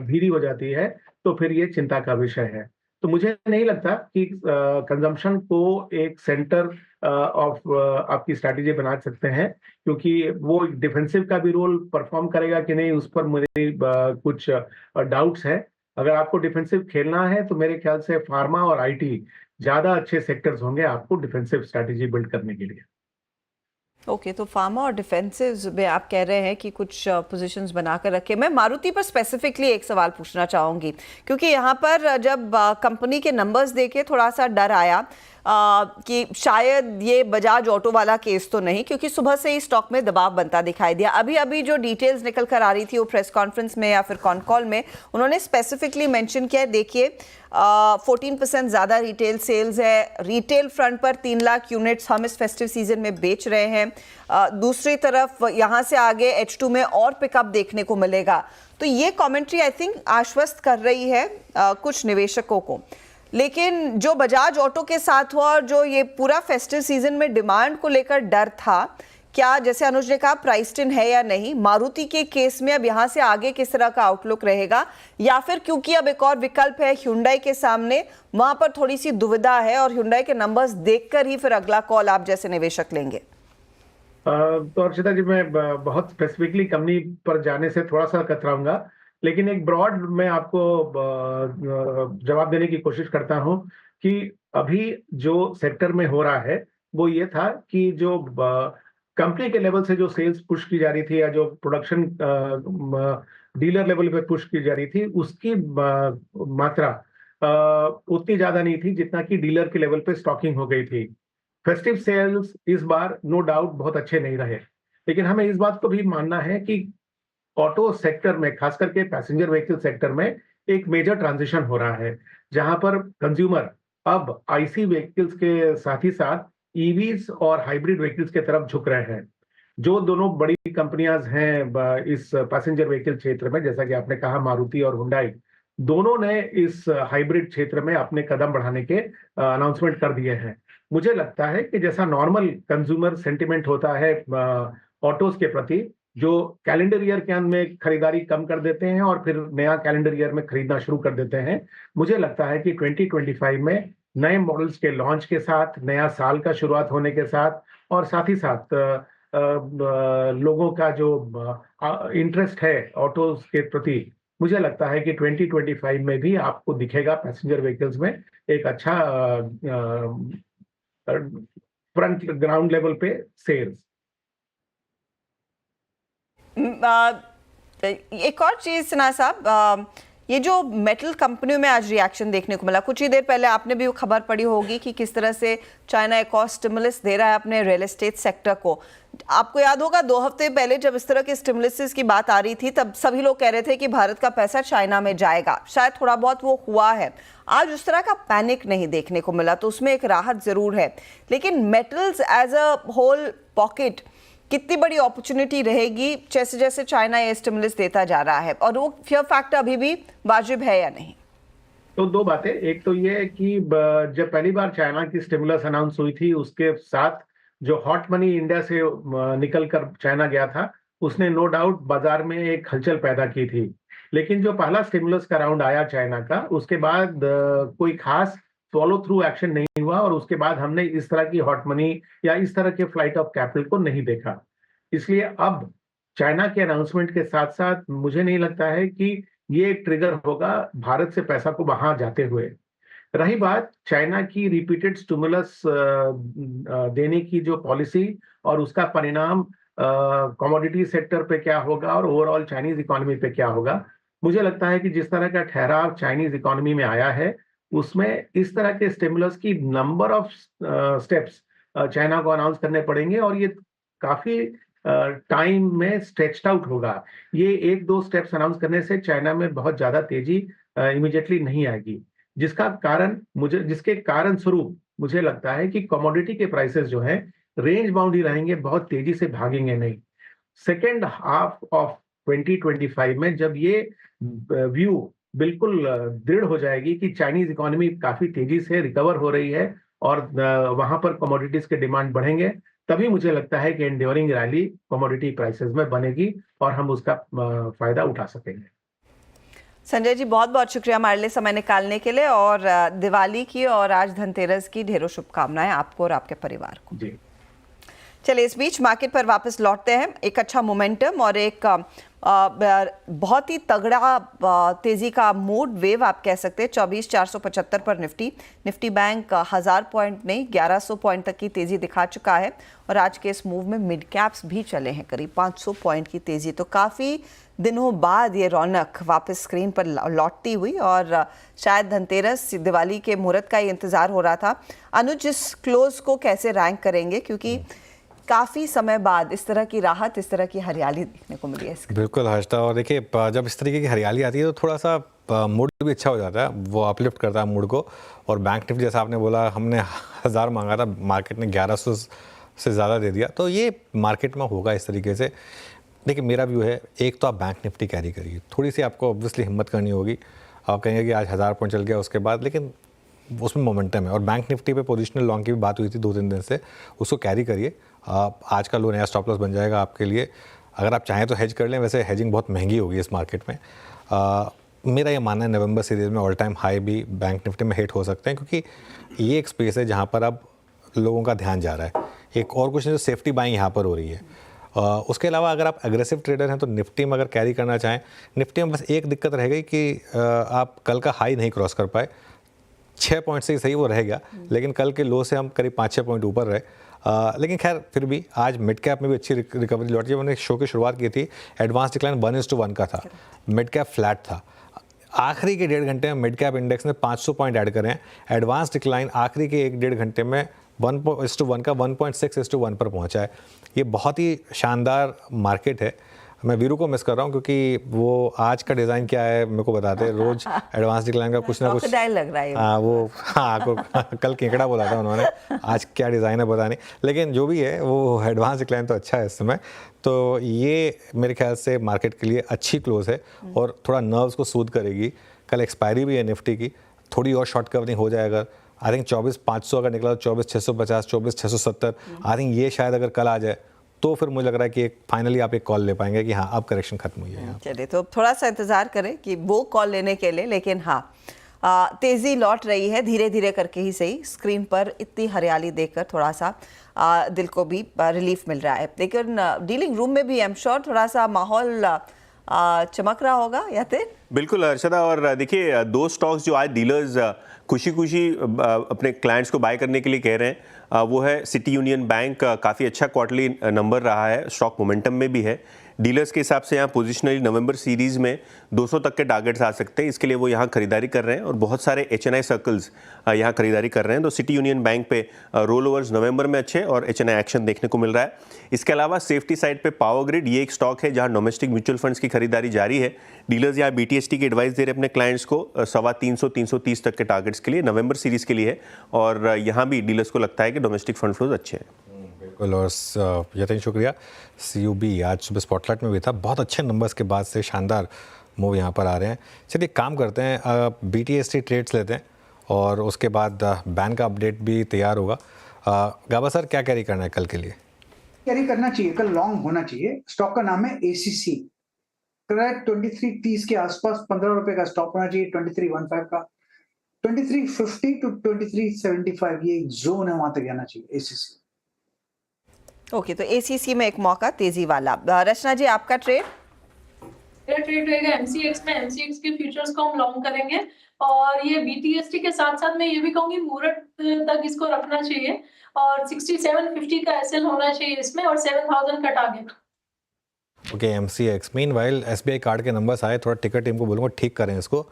धीरी हो जाती है तो फिर ये चिंता का विषय है। तो मुझे नहीं लगता कि कंजम्पशन को एक सेंटर ऑफ आपकी स्ट्रैटेजी बना सकते हैं, क्योंकि वो डिफेंसिव का भी रोल परफॉर्म करेगा कि नहीं, उस पर मुझे कुछ डाउट्स है। अगर आपको डिफेंसिव खेलना है तो मेरे ख्याल से फार्मा और आईटी ज्यादा अच्छे सेक्टर्स होंगे आपको डिफेंसिव स्ट्रैटेजी बिल्ड करने के लिए। ओके, तो फार्मा और डिफेंसिव में आप कह रहे हैं कि कुछ पोजीशंस बनाकर रखे। मैं मारुति पर स्पेसिफिकली एक सवाल पूछना चाहूँगी, क्योंकि यहाँ पर जब कंपनी के नंबर्स देखे थोड़ा सा डर आया कि शायद ये बजाज ऑटो वाला केस तो नहीं, क्योंकि सुबह से ही स्टॉक में दबाव बनता दिखाई दिया। अभी अभी जो डिटेल्स निकल कर आ रही थी वो प्रेस कॉन्फ्रेंस में या फिर कॉन कॉल में उन्होंने स्पेसिफिकली मेंशन किया है, देखिए 14% ज़्यादा रिटेल सेल्स है, रिटेल फ्रंट पर 3 लाख यूनिट्स हम इस फेस्टिव सीजन में बेच रहे हैं। दूसरी तरफ यहाँ से आगे H2 में और पिकअप देखने को मिलेगा। तो ये कमेंट्री आई थिंक आश्वस्त कर रही है कुछ निवेशकों को। लेकिन जो बजाज ऑटो के साथ हुआ और जो ये पूरा फेस्टिव सीजन में डिमांड को लेकर डर था, क्या जैसे अनुज ने कहा प्राइस्ड इन है या नहीं, मारुति के केस में अब यहाँ से आगे किस तरह का आउटलुक रहेगा, या फिर क्योंकि अब एक और विकल्प है ह्युंडई के सामने, वहां पर थोड़ी सी दुविधा है और ह्युंडई के नंबर्स देखकर ही फिर अगला कॉल आप जैसे निवेशक लेंगे? तो अर्चिता जी, मैं बहुत स्पेसिफिकली कंपनी पर जाने से थोड़ा सा कतराऊंगा, लेकिन एक ब्रॉड मैं आपको जवाब देने की कोशिश करता हूं कि अभी जो सेक्टर में हो रहा है वो ये था कि जो कंपनी के लेवल से जो सेल्स पुश की जा रही थी या जो प्रोडक्शन डीलर लेवल पे पुश की जा रही थी, उसकी मात्रा उतनी ज्यादा नहीं थी जितना कि डीलर के लेवल पे स्टॉकिंग हो गई थी। फेस्टिव सेल्स इस बार नो डाउट बहुत अच्छे नहीं रहे, लेकिन हमें इस बात को भी मानना है कि ऑटो सेक्टर में, खास करके पैसेंजर व्हीकल सेक्टर में एक मेजर ट्रांजिशन हो रहा है, जहां पर कंज्यूमर अब आईसी व्हीकल्स के साथ ही साथ ईवीज और हाइब्रिड व्हीकल्स के तरफ झुक रहे हैं। जो दोनों बड़ी कंपनियां हैं इस पैसेंजर व्हीकल क्षेत्र में, जैसा कि आपने कहा मारुति और हुंडई, दोनों ने इस हाइब्रिड क्षेत्र में अपने कदम बढ़ाने के अनाउंसमेंट कर दिए हैं। मुझे लगता है कि जैसा नॉर्मल कंज्यूमर सेंटिमेंट होता है ऑटोज के प्रति, जो कैलेंडर ईयर के अंत में खरीदारी कम कर देते हैं और फिर नया कैलेंडर ईयर में खरीदना शुरू कर देते हैं, मुझे लगता है कि 2025 में नए मॉडल्स के लॉन्च के साथ, नया साल का शुरुआत होने के साथ, और साथ ही साथ लोगों का जो इंटरेस्ट है ऑटोज के प्रति, मुझे लगता है कि 2025 में भी आपको दिखेगा पैसेंजर व्हीकल्स में एक अच्छा फ्रंट ग्राउंड लेवल पे सेल्स। एक और चीज सिन्हा साहब, ये जो मेटल कंपनियों में आज रिएक्शन देखने को मिला, कुछ ही देर पहले आपने भी वो खबर पड़ी होगी कि किस तरह से चाइना एक और स्टिमुलस दे रहा है अपने रियल एस्टेट सेक्टर को। आपको याद होगा 2 हफ्ते पहले जब इस तरह के स्टिमुलस की बात आ रही थी, तब सभी लोग कह रहे थे कि भारत का पैसा चाइना में जाएगा। शायद थोड़ा बहुत वो हुआ है। आज उस तरह का पैनिक नहीं देखने को मिला, तो उसमें एक राहत जरूर है। लेकिन metals as a whole pocket कितनी बड़ी अपॉर्चुनिटी रहेगी जैसे जैसे चाइना ये स्टिमुलस देता जा रहा है, और वो फियर फैक्टर अभी भी वाजिब है या नहीं? तो 2 बातें, एक तो ये है कि जब पहली बार चाइना की स्टिमुलस अनाउंस हुई थी, उसके साथ जो हॉट मनी इंडिया से निकल कर चाइना गया था, उसने नो डाउट बाजार में एक हलचल पैदा की थी। लेकिन जो पहला स्टिमुलस का राउंड आया चाइना का, उसके बाद कोई खास फॉलो थ्रू एक्शन नहीं हुआ, और उसके बाद हमने इस तरह की हॉट मनी या इस तरह के फ्लाइट ऑफ कैपिटल को नहीं देखा। इसलिए अब चाइना के अनाउंसमेंट के साथ साथ मुझे नहीं लगता है कि ये एक ट्रिगर होगा भारत से पैसा को वहां जाते हुए। रही बात चाइना की रिपीटेड स्टिमुलस देने की जो पॉलिसी और उसका परिणाम कमोडिटी सेक्टर पे क्या होगा और ओवरऑल चाइनीज इकोनॉमी पे क्या होगा, मुझे लगता है कि जिस तरह का ठहराव चाइनीज इकोनॉमी में आया है उसमें इस तरह के स्टिमुलस की नंबर ऑफ स्टेप्स चाइना को अनाउंस करने पड़ेंगे और ये काफी टाइम में स्ट्रेच्ड आउट होगा। ये एक दो स्टेप्स अनाउंस करने से चाइना में बहुत ज्यादा तेजी इमीडिएटली नहीं आएगी, जिसके कारण स्वरूप मुझे लगता है कि कमोडिटी के प्राइसेस जो हैं रेंज बाउंड ही रहेंगे, बहुत तेजी से भागेंगे नहीं। सेकेंड हाफ ऑफ 2025 में जब ये व्यू बिल्कुल दृढ़ हो जाएगी कि चाइनीज इकोनॉमी काफी तेजी से रिकवर हो रही है और वहां पर कमोडिटीज के डिमांड बढ़ेंगे, तभी मुझे लगता है कि एंड्योरिंग रैली कमोडिटी प्राइसेस में बनेगी और हम उसका फायदा उठा सकेंगे। संजय जी बहुत बहुत शुक्रिया हमारे लिए समय निकालने के लिए, और दिवाली की और आज धनतेरस की ढेरों शुभकामनाएं आपको और आपके परिवार को। जी चलिए इस बीच मार्केट पर वापस लौटते हैं। एक अच्छा मोमेंटम और एक बहुत ही तगड़ा तेजी का मूड वेव आप कह सकते हैं। 24,475 पर निफ्टी बैंक 1000 पॉइंट नहीं 1100 पॉइंट तक की तेजी दिखा चुका है और आज के इस मूव में मिड कैप्स भी चले हैं करीब 500 पॉइंट की तेजी। तो काफ़ी दिनों बाद ये रौनक वापस स्क्रीन पर लौटती हुई और शायद धनतेरस दिवाली के मुहूर्त का ही इंतज़ार हो रहा था। अनुज इस क्लोज को कैसे रैंक करेंगे, क्योंकि काफ़ी समय बाद इस तरह की राहत, इस तरह की हरियाली देखने को मिली है। बिल्कुल हर्षिता, और देखिए जब इस तरीके की हरियाली आती है तो थोड़ा सा मूड भी अच्छा हो जाता है, वो अपलिफ्ट करता है मूड को। और बैंक निफ्टी जैसा आपने बोला हमने 1000 मांगा था, मार्केट ने 1100 से ज़्यादा दे दिया, तो ये मार्केट में होगा इस तरीके से। देखिए मेरा व्यू है, एक तो आप बैंक निफ्टी कैरी करिए, थोड़ी सी आपको ऑब्वियसली हिम्मत करनी होगी। आप कहेंगे कि आज 1000 पॉइंट चल गया उसके बाद, लेकिन उसमें मोमेंटम है। और बैंक निफ्टी पे पोजिशनल लॉन्ग की भी बात हुई थी 2-3 दिन से, उसको कैरी करिए। आज का लो नया स्टॉप लॉस बन जाएगा आपके लिए। अगर आप चाहें तो हेज कर लें, वैसे हेजिंग बहुत महंगी होगी इस मार्केट में। मेरा ये मानना है नवंबर सीरीज़ में ऑल टाइम हाई भी बैंक निफ्टी में हिट हो सकते हैं, क्योंकि ये एक स्पेस है जहाँ पर अब लोगों का ध्यान जा रहा है। एक और कुछ नहीं, जो सेफ्टी बाइंग यहाँ पर हो रही है। उसके अलावा अगर आप एग्रेसिव ट्रेडर हैं तो निफ्टी में अगर कैरी करना चाहें, निफ्टी में बस एक दिक्कत रह गई कि आप कल का हाई नहीं क्रॉस कर पाए। 6 पॉइंट से ही सही वो रह गया, लेकिन कल के लो से हम करीब 5-6 पॉइंट ऊपर रहे। लेकिन खैर फिर भी आज मिड कैप में भी अच्छी रिकवरी लौटी। जब मैंने शो की शुरुआत की थी एडवांस डिक्लाइन 1:1 का था, मिड कैप फ्लैट था। आखिरी के 1.5 घंटे में मिड कैप इंडेक्स ने 500 पॉइंट ऐड करे हैं। एडवांस डिक्लाइन आखिरी के 1-1.5 घंटे में 1:1 का 1.6:1 पर पहुंचा है। ये बहुत ही शानदार मार्केट है। मैं वीरू को मिस कर रहा हूँ, क्योंकि वो आज का डिज़ाइन क्या है मेरे को बताते हैं रोज। एडवांस डिक्लाइन का कुछ ना कुछ लग रहा है। हाँ वो कल केकड़ा बोला था उन्होंने, आज क्या डिज़ाइन है पता नहीं, लेकिन जो भी है वो एडवांस डिक्लाइन तो अच्छा है इस समय। तो ये मेरे ख्याल से मार्केट के लिए अच्छी क्लोज है और थोड़ा नर्व्स को सूद करेगी। कल एक्सपायरी भी है निफ्टी की, थोड़ी और शॉर्ट कवरिंग हो जाए अगर, आई थिंक 24,500 अगर निकला तो 24,650, 24,670, आई थिंक ये शायद अगर कल आ जाए तो फिर मुझे लग रहा है कि एक फाइनली आप एक कॉल ले पाएंगे कि हाँ अब करेक्शन खत्म हुई है। चलिए तो थोड़ा सा इंतजार करें कि वो कॉल लेने के लिए, लेकिन हाँ तेजी लौट रही है धीरे धीरे करके ही सही। स्क्रीन पर इतनी हरियाली देखकर थोड़ा सा दिल को भी रिलीफ मिल रहा है। लेकिन डीलिंग रूम में भी आई एम श्योर थोड़ा सा माहौल चमक रहा होगा या फिर। बिल्कुल हर्षदा, और देखिए 2 स्टॉक्स जो आज डीलर्स खुशी खुशी अपने क्लाइंट्स को बाय करने के लिए कह रहे हैं, वो है सिटी यूनियन बैंक। काफ़ी अच्छा क्वार्टरली नंबर रहा है, स्टॉक मोमेंटम में भी है। डीलर्स के हिसाब से यहाँ पोजिशनली नवंबर सीरीज़ में 200 तक के टारगेट्स आ सकते हैं, इसके लिए वो यहाँ खरीदारी कर रहे हैं और बहुत सारे HNI सर्कल्स यहाँ खरीदारी कर रहे हैं। तो सिटी यूनियन बैंक पे रोल ओवर्स नवंबर में अच्छे और HNI एक्शन देखने को मिल रहा है। इसके अलावा सेफ्टी साइड पे पावर ग्रिड, ये एक स्टॉक है जहाँ डोमेस्टिक म्यूचुअल फंड्स की खरीदारी जारी है। डीलर्स यहाँ BTST की एडवाइस दे रहे हैं अपने क्लाइंट्स को 325-330 तक के टारगेट्स के लिए, नवंबर सीरीज़ के लिए है। और यहाँ भी डीलर्स को लगता है कि डोमेस्टिक फंड फ्लोज अच्छे हैं। बिल्कुल, और यतीन शुक्रिया। CUB आज सुबह स्पॉटलाइट में भी था, बहुत अच्छे नंबर्स के बाद से शानदार मूव यहाँ पर आ रहे हैं। चलिए काम करते हैं, BTST ट्रेड्स लेते हैं और उसके बाद बैन का अपडेट भी तैयार होगा। गाबा सर क्या कैरी करना है कल के लिए? कैरी करना चाहिए, कल लॉन्ग होना चाहिए। स्टॉक का नाम है ACC, करेक्ट 2330 के आसपास 15 रुपए का स्टॉप होना चाहिए, 2315 का 2350 to 2375 ये एक जोन है, वहां तक जाना चाहिए ACC। ओके, तो एसीसी में एक मौका तेजी वाला। रचना जी, आपका ट्रेड? मेरा ट्रेड रहेगा एमसीएक्स में। एमसीएक्स के फ्यूचर्स को हम लॉन्ग करेंगे और ये बीटीएसटी के साथ साथ मैं ये भी कहूंगी मुहूर्त तक इसको रखना चाहिए और 6750 का एसएल होना चाहिए इसमें और 7000 का target. Okay, MCX. Meanwhile SBI card के नंबर्स आए, थोड़ा टिकर टीम को बोलूँगा ठीक करें इसको,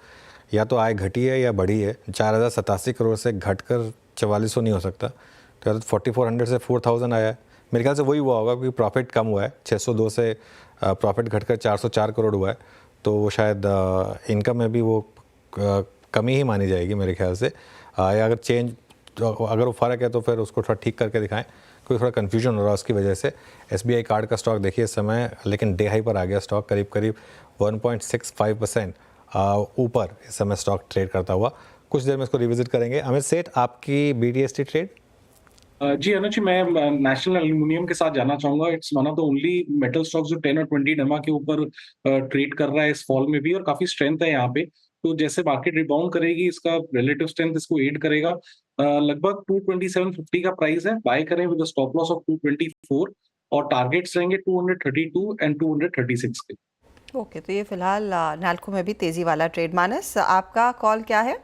या तो आय घटी है या बढ़ी है। 4087 करोड़ से घटकर 4400 नहीं हो सकता, तो या तो 4400 से 4000 आया है। मेरे ख्याल से वही हुआ होगा क्योंकि प्रॉफिट कम हुआ है, 602 से प्रॉफिट घटकर 404 करोड़ हुआ है, तो वो शायद इनकम में भी वो कमी ही मानी जाएगी मेरे ख्याल से। या अगर चेंज, अगर वो फ़र्क है तो फिर उसको थोड़ा ठीक करके दिखाएं, क्योंकि थोड़ा कन्फ्यूजन हो रहा है उसकी वजह से। एसबीआई कार्ड का स्टॉक देखिए इस समय, लेकिन डे हाई पर आ गया स्टॉक, करीब करीब 1.65% ऊपर इस समय स्टॉक ट्रेड करता हुआ। कुछ देर में इसको रिविजिट करेंगे। अमित सेठ, आपकी बीडीएसटी ट्रेड? जी अनुज जी, मैं नेशनल एल्यूमिनियम के साथ जाना चाहूंगा। It's one of the only metal stocks जो 10 और 20 डमा के ऊपर ट्रेड कर रहा है इस फॉल में भी, और काफी स्ट्रेंथ है यहाँ पे। तो जैसे मार्केट रिबाउंड करेगी, इसका रिलेटिव स्ट्रेंथ इसको एड करेगा। लगभग 227.50 का प्राइस है, बाय करें विद स्टॉप लॉस ऑफ 224 और टारगेट्स रहेंगे 232 एंड 236 के। ओके, तो ये फिलहाल नाल्को में भी तेजी वाला ट्रेड। मानस, आपका कॉल क्या है?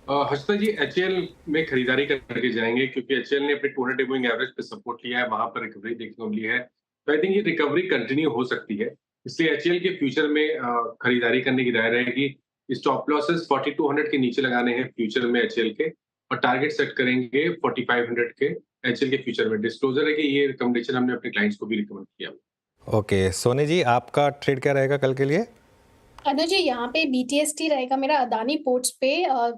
हर्षिता जी, एचएएल में खरीदारी करके जाएंगे क्योंकि एचएएल ने अपने 200 डे मूविंग एवरेज पे सपोर्ट लिया है, वहां पर रिकवरी देखने को मिली है, तो आई थिंक ये रिकवरी कंटिन्यू हो सकती है, इसलिए एचएएल के फ्यूचर में खरीदारी करने की राय रहेगी। स्टॉप लॉसेस 4200 के नीचे लगाने हैं फ्यूचर में एचएएल के, और टारगेट सेट करेंगे 4500 के एचएएल के फ्यूचर में। डिस्क्लोजर है कि ये रिकमेंडेशन हमने अपने क्लाइंट्स को भी रिकमेंड किया। ओके, सोनी जी, आपका ट्रेड क्या रहेगा कल के लिए? अनुज जी, यहाँ पे बीटीएसटी रहेगा मेरा अदानी पोर्ट्स पे।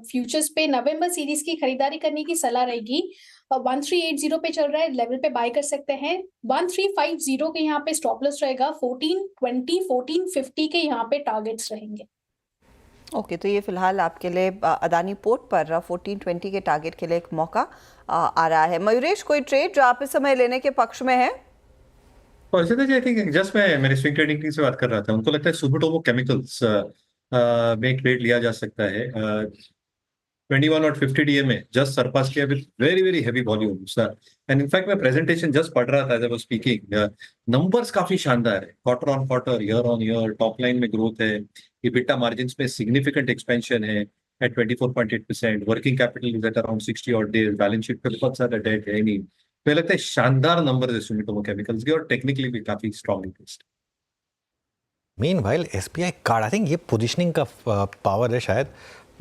फ्यूचर्स पे नवंबर सीरीज की खरीदारी करने की सलाह रहेगी। 1380 पे चल रहा है, लेवल पे बाय कर सकते हैं। 1350 के यहाँ पे स्टॉप लॉस रहेगा। 1420 1450 के यहाँ पे टारगेट्स रहेंगे। ओके, तो ये फिलहाल आपके लिए अदानी पोर्ट पर 1420 के टारगेट के लिए एक मौका आ रहा है। मयूरेश, कोई ट्रेड जो आप इस समय लेने के पक्ष में है? आई थिंक जस्ट मैं मेरे स्विंग ट्रेडिंग टीम से बात कर रहा था, उनको लगता है सुमिटोमो केमिकल्स में एक ट्रेड लिया जा सकता है। 21 और 50 डीए में जस्ट सरपास किया with very very heavy volumes, and in fact मैं प्रेजेंटेशन जस्ट पढ़ रहा था as I was speaking. Numbers काफी शानदार है, quarter on quarter, year on year, top line में ग्रोथ है, EBITDA मार्जिन्स में सिग्निफिकेंट एक्सपेंशन है at 24.8%, working capital is at around 60 odd days, balance sheet पे बहुत सारा डेट है नहीं। तो लगता है शानदार नंबर है सुमिटोमो केमिकल्स के, और टेक्निकली भी काफी strong interest. Meanwhile SBI card, I think ये पोजीशनिंग का पावर है शायद,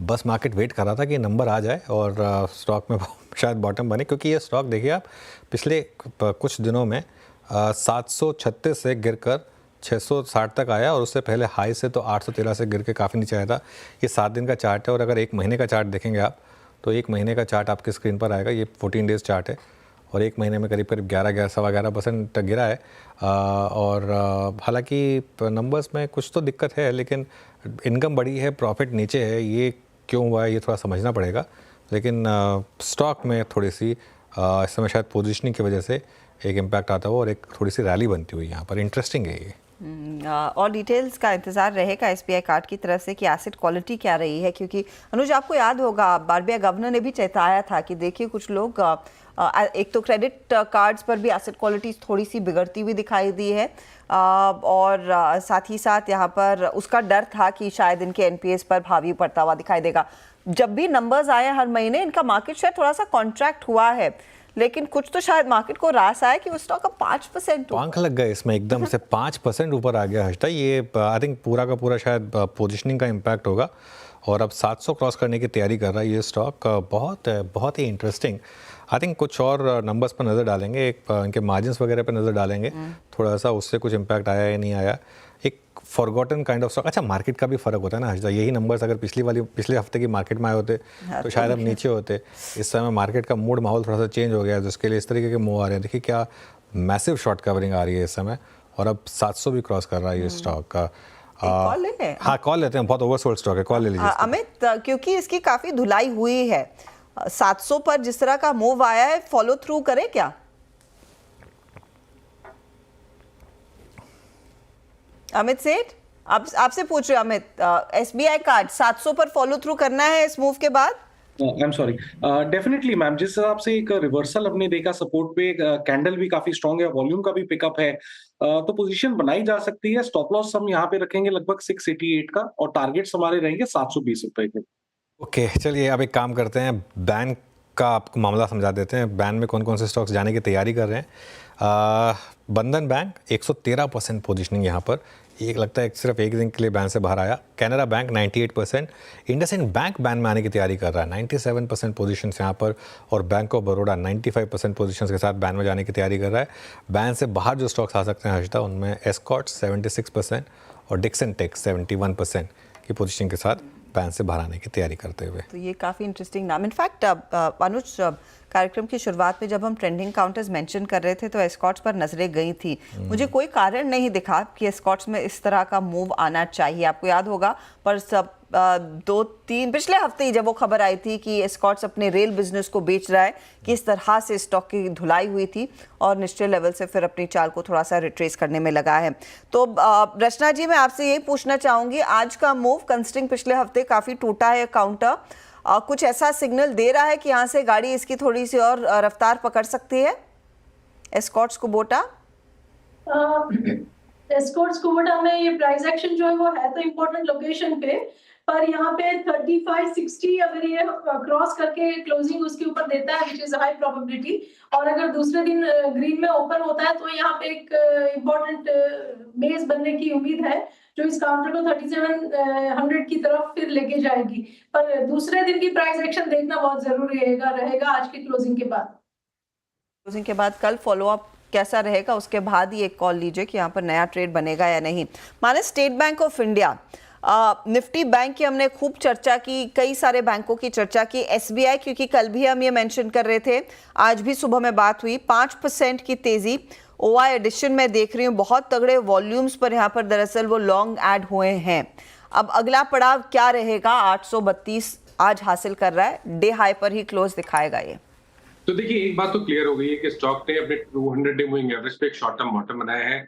बस मार्केट वेट कर रहा था कि नंबर आ जाए और स्टॉक में शायद बॉटम बने, क्योंकि ये स्टॉक देखिए आप पिछले कुछ दिनों में 736 से गिरकर 660 तक आया, और उससे पहले हाई से तो 813 से गिर के काफ़ी नीचे आया था। ये 7 दिन का चार्ट है, और अगर एक महीने का चार्ट देखेंगे आप तो एक महीने का चार्ट आपके स्क्रीन पर आएगा। ये 14 डेज चार्ट है, और एक महीने में करीब करीब 11-11.25% गिरा है। और हालांकि नंबर्स में कुछ तो दिक्कत है, लेकिन इनकम बढ़ी है, प्रॉफिट नीचे है, ये क्यों हुआ है ये थोड़ा समझना पड़ेगा। लेकिन स्टॉक में थोड़ी सी इस समय शायद पोजीशनिंग की वजह से एक इम्पैक्ट आता हुआ और एक थोड़ी सी रैली बनती हुई यहाँ पर। इंटरेस्टिंग है ये। और डिटेल्स का इंतजार रहेगा एसबीआई कार्ड की तरफ से कि एसेट क्वालिटी क्या रही है, क्योंकि अनुज आपको याद होगा आरबीआई गवर्नर ने भी चेताया था कि देखिए कुछ लोग एक तो क्रेडिट कार्ड्स पर भी एसेट क्वालिटी थोड़ी सी बिगड़ती हुई दिखाई दी है, और साथ ही साथ यहाँ पर उसका डर था कि शायद इनके एनपीएस पर भावी पड़ता हुआ दिखाई देगा। जब भी नंबर्स आए हर महीने इनका मार्केट शेयर थोड़ा सा कॉन्ट्रैक्ट हुआ है, लेकिन कुछ तो शायद मार्केट को रास आया कि उस स्टॉक का 5% पंख लग गए इसमें, एकदम से 5% ऊपर आ गया हर्षिता। ये आई थिंक पूरा का पूरा शायद पोजीशनिंग का इम्पैक्ट होगा, और अब 700 क्रॉस करने की तैयारी कर रहा है ये स्टॉक। बहुत ही इंटरेस्टिंग। आई थिंक कुछ और नंबर्स पर नज़र डालेंगे, एक इनके मार्जिन्स वगैरह पर नज़र डालेंगे, थोड़ा सा उससे कुछ इम्पैक्ट आया या नहीं आया। एक फॉरगॉटन काइंड ऑफ स्टॉक। अच्छा, मार्केट का भी फ़र्क होता है ना हर्षिता, यही नंबर्स अगर पिछले हफ्ते की मार्केट में आए होते तो शायद अब नीचे होते। इस समय मार्केट का मूड माहौल थोड़ा सा चेंज हो गया है, जिसके लिए इस तरीके के मूव आ रहे हैं। देखिए क्या मैसिव शॉर्ट कवरिंग आ रही है इस समय, और अब 700 भी क्रॉस कर रहा है ये स्टॉक का। कॉल ले लें? हाँ, कॉल लेते हैं, बहुत ओवरसोल्ड स्टॉक है, कॉल ले लीजिए। अमित, क्योंकि इसकी काफ़ी धुलाई हुई है, 700 पर जिस तरह का मूव आया है, फॉलो थ्रू करें क्या? अमित सेठ, आपसे पूछ रहे हो अमित, एसबीआई कार्ड 700 पर फॉलो थ्रू करना है इस मूव के बाद? I am sorry, definitely ma'am, जिस हिसाब से एक रिवर्सल अपने देखा सपोर्ट पे, कैंडल भी काफी स्ट्रांग है, वॉल्यूम का भी पिकअप है, तो पोजीशन बनाई जा सकती है। स्टॉप लॉस हम यहाँ पे रखेंगे लगभग 688 का, और टारगेट्स हमारे रहेंगे 720 रुपए के। ओके, चलिए अब एक काम करते हैं, बैंक का आपको मामला समझा देते हैं। बैंक में कौन कौन से स्टॉक्स जाने की तैयारी कर रहे हैं। बंधन बैंक 113% पोजीशनिंग यहाँ पर, एक लगता है सिर्फ एक दिन के लिए बैन से बाहर आया। Canara bank 98%, IndusInd bank ban में आने की तैयारी कर रहा है, 97% पोजीशन यहाँ पर, और बैंक ऑफ बड़ौदा 95% पोजीशन के साथ बैन में जाने की तैयारी कर रहा है। बैन से बाहर जो स्टॉक्स आ सकते हैं हर्षिता, उनमें एस्कॉर्ट्स 76% और डिक्सन टेक 71% की पोजीशन के साथ बैन से बाहर आने की तैयारी करते हुए। तो ये काफ़ी इंटरेस्टिंग नाम। इनफैक्ट अनुज, कार्यक्रम की शुरुआत में जब हम ट्रेंडिंग काउंटर्स मेंशन कर रहे थे तो एस्कॉर्ट्स पर नजरें गई थी। मुझे कोई कारण नहीं दिखा कि एस्कॉर्ट्स में इस तरह का मूव आना चाहिए। आपको याद होगा पर सब 2-3 पिछले हफ्ते ही जब वो खबर आई थी कि एस्कॉर्ट्स अपने रेल बिजनेस को बेच रहा है, कि इस तरह से स्टॉक की धुलाई हुई थी और निश्चित लेवल से फिर अपनी चाल को थोड़ा सा रिट्रेस करने में लगा है। तो रचना जी, मैं आपसे यही पूछना चाहूंगी, आज का मूव कंसिडरिंग पिछले हफ्ते काफ़ी टूटा है काउंटर, कुछ ऐसा सिग्नल दे रहा है कि यहाँ से गाड़ी इसकी थोड़ी सी और रफ्तार पकड़ सकती है एस्कॉर्ट्स कुबोटा? एस्कॉर्ट्स कुबोटा में ये प्राइस एक्शन जो है वो है तो इम्पोर्टेंट लोकेशन पे, पर यहाँ पे 35-60 अगर ये क्रॉस करके क्लोजिंग उसके ऊपर देता है, विच इज हाई प्रोबेबिलिटी, और अगर दूसरे दिन ग्रीन में ओपन होता है तो यहाँ पे एक इम्पोर्टेंट बेस बनने की उम्मीद है जो इस काउंटर को 3700 की तरफ फिर लेके जाएगी। पर दूसरे दिन की प्राइस एक्शन देखना बहुत जरूरी रहेगा आज की क्लोजिंग के बाद। क्लोजिंग के बाद कल फॉलोअप कैसा रहेगा, उसके बाद ही एक कॉल लीजिए कि यहाँ पर नया ट्रेड बनेगा या नहीं। माने state bank of India, Nifty bank की हमने खूब चर्चा की, कई सारे बैंकों की चर्चा की, एसबीआई क्योंकि कल भी हम ये मेंशन कर रहे थे, आज भी सुबह में बात हुई, 5% की तेजी। ओआई एडिशन में देख रही हूँ बहुत तगड़े वॉल्यूम्स पर यहाँ पर दरअसल वो लॉन्ग ऐड हुए हैं। अब अगला पड़ाव क्या रहेगा? 832 आज हासिल कर रहा है, डे हाई पर ही क्लोज दिखाएगा ये। तो देखिए, एक बात तो क्लियर हो गई है कि स्टॉक ने अपने 200 डे मूविंग एवरेज पे एक शॉर्ट टर्म बॉटम बनाया है,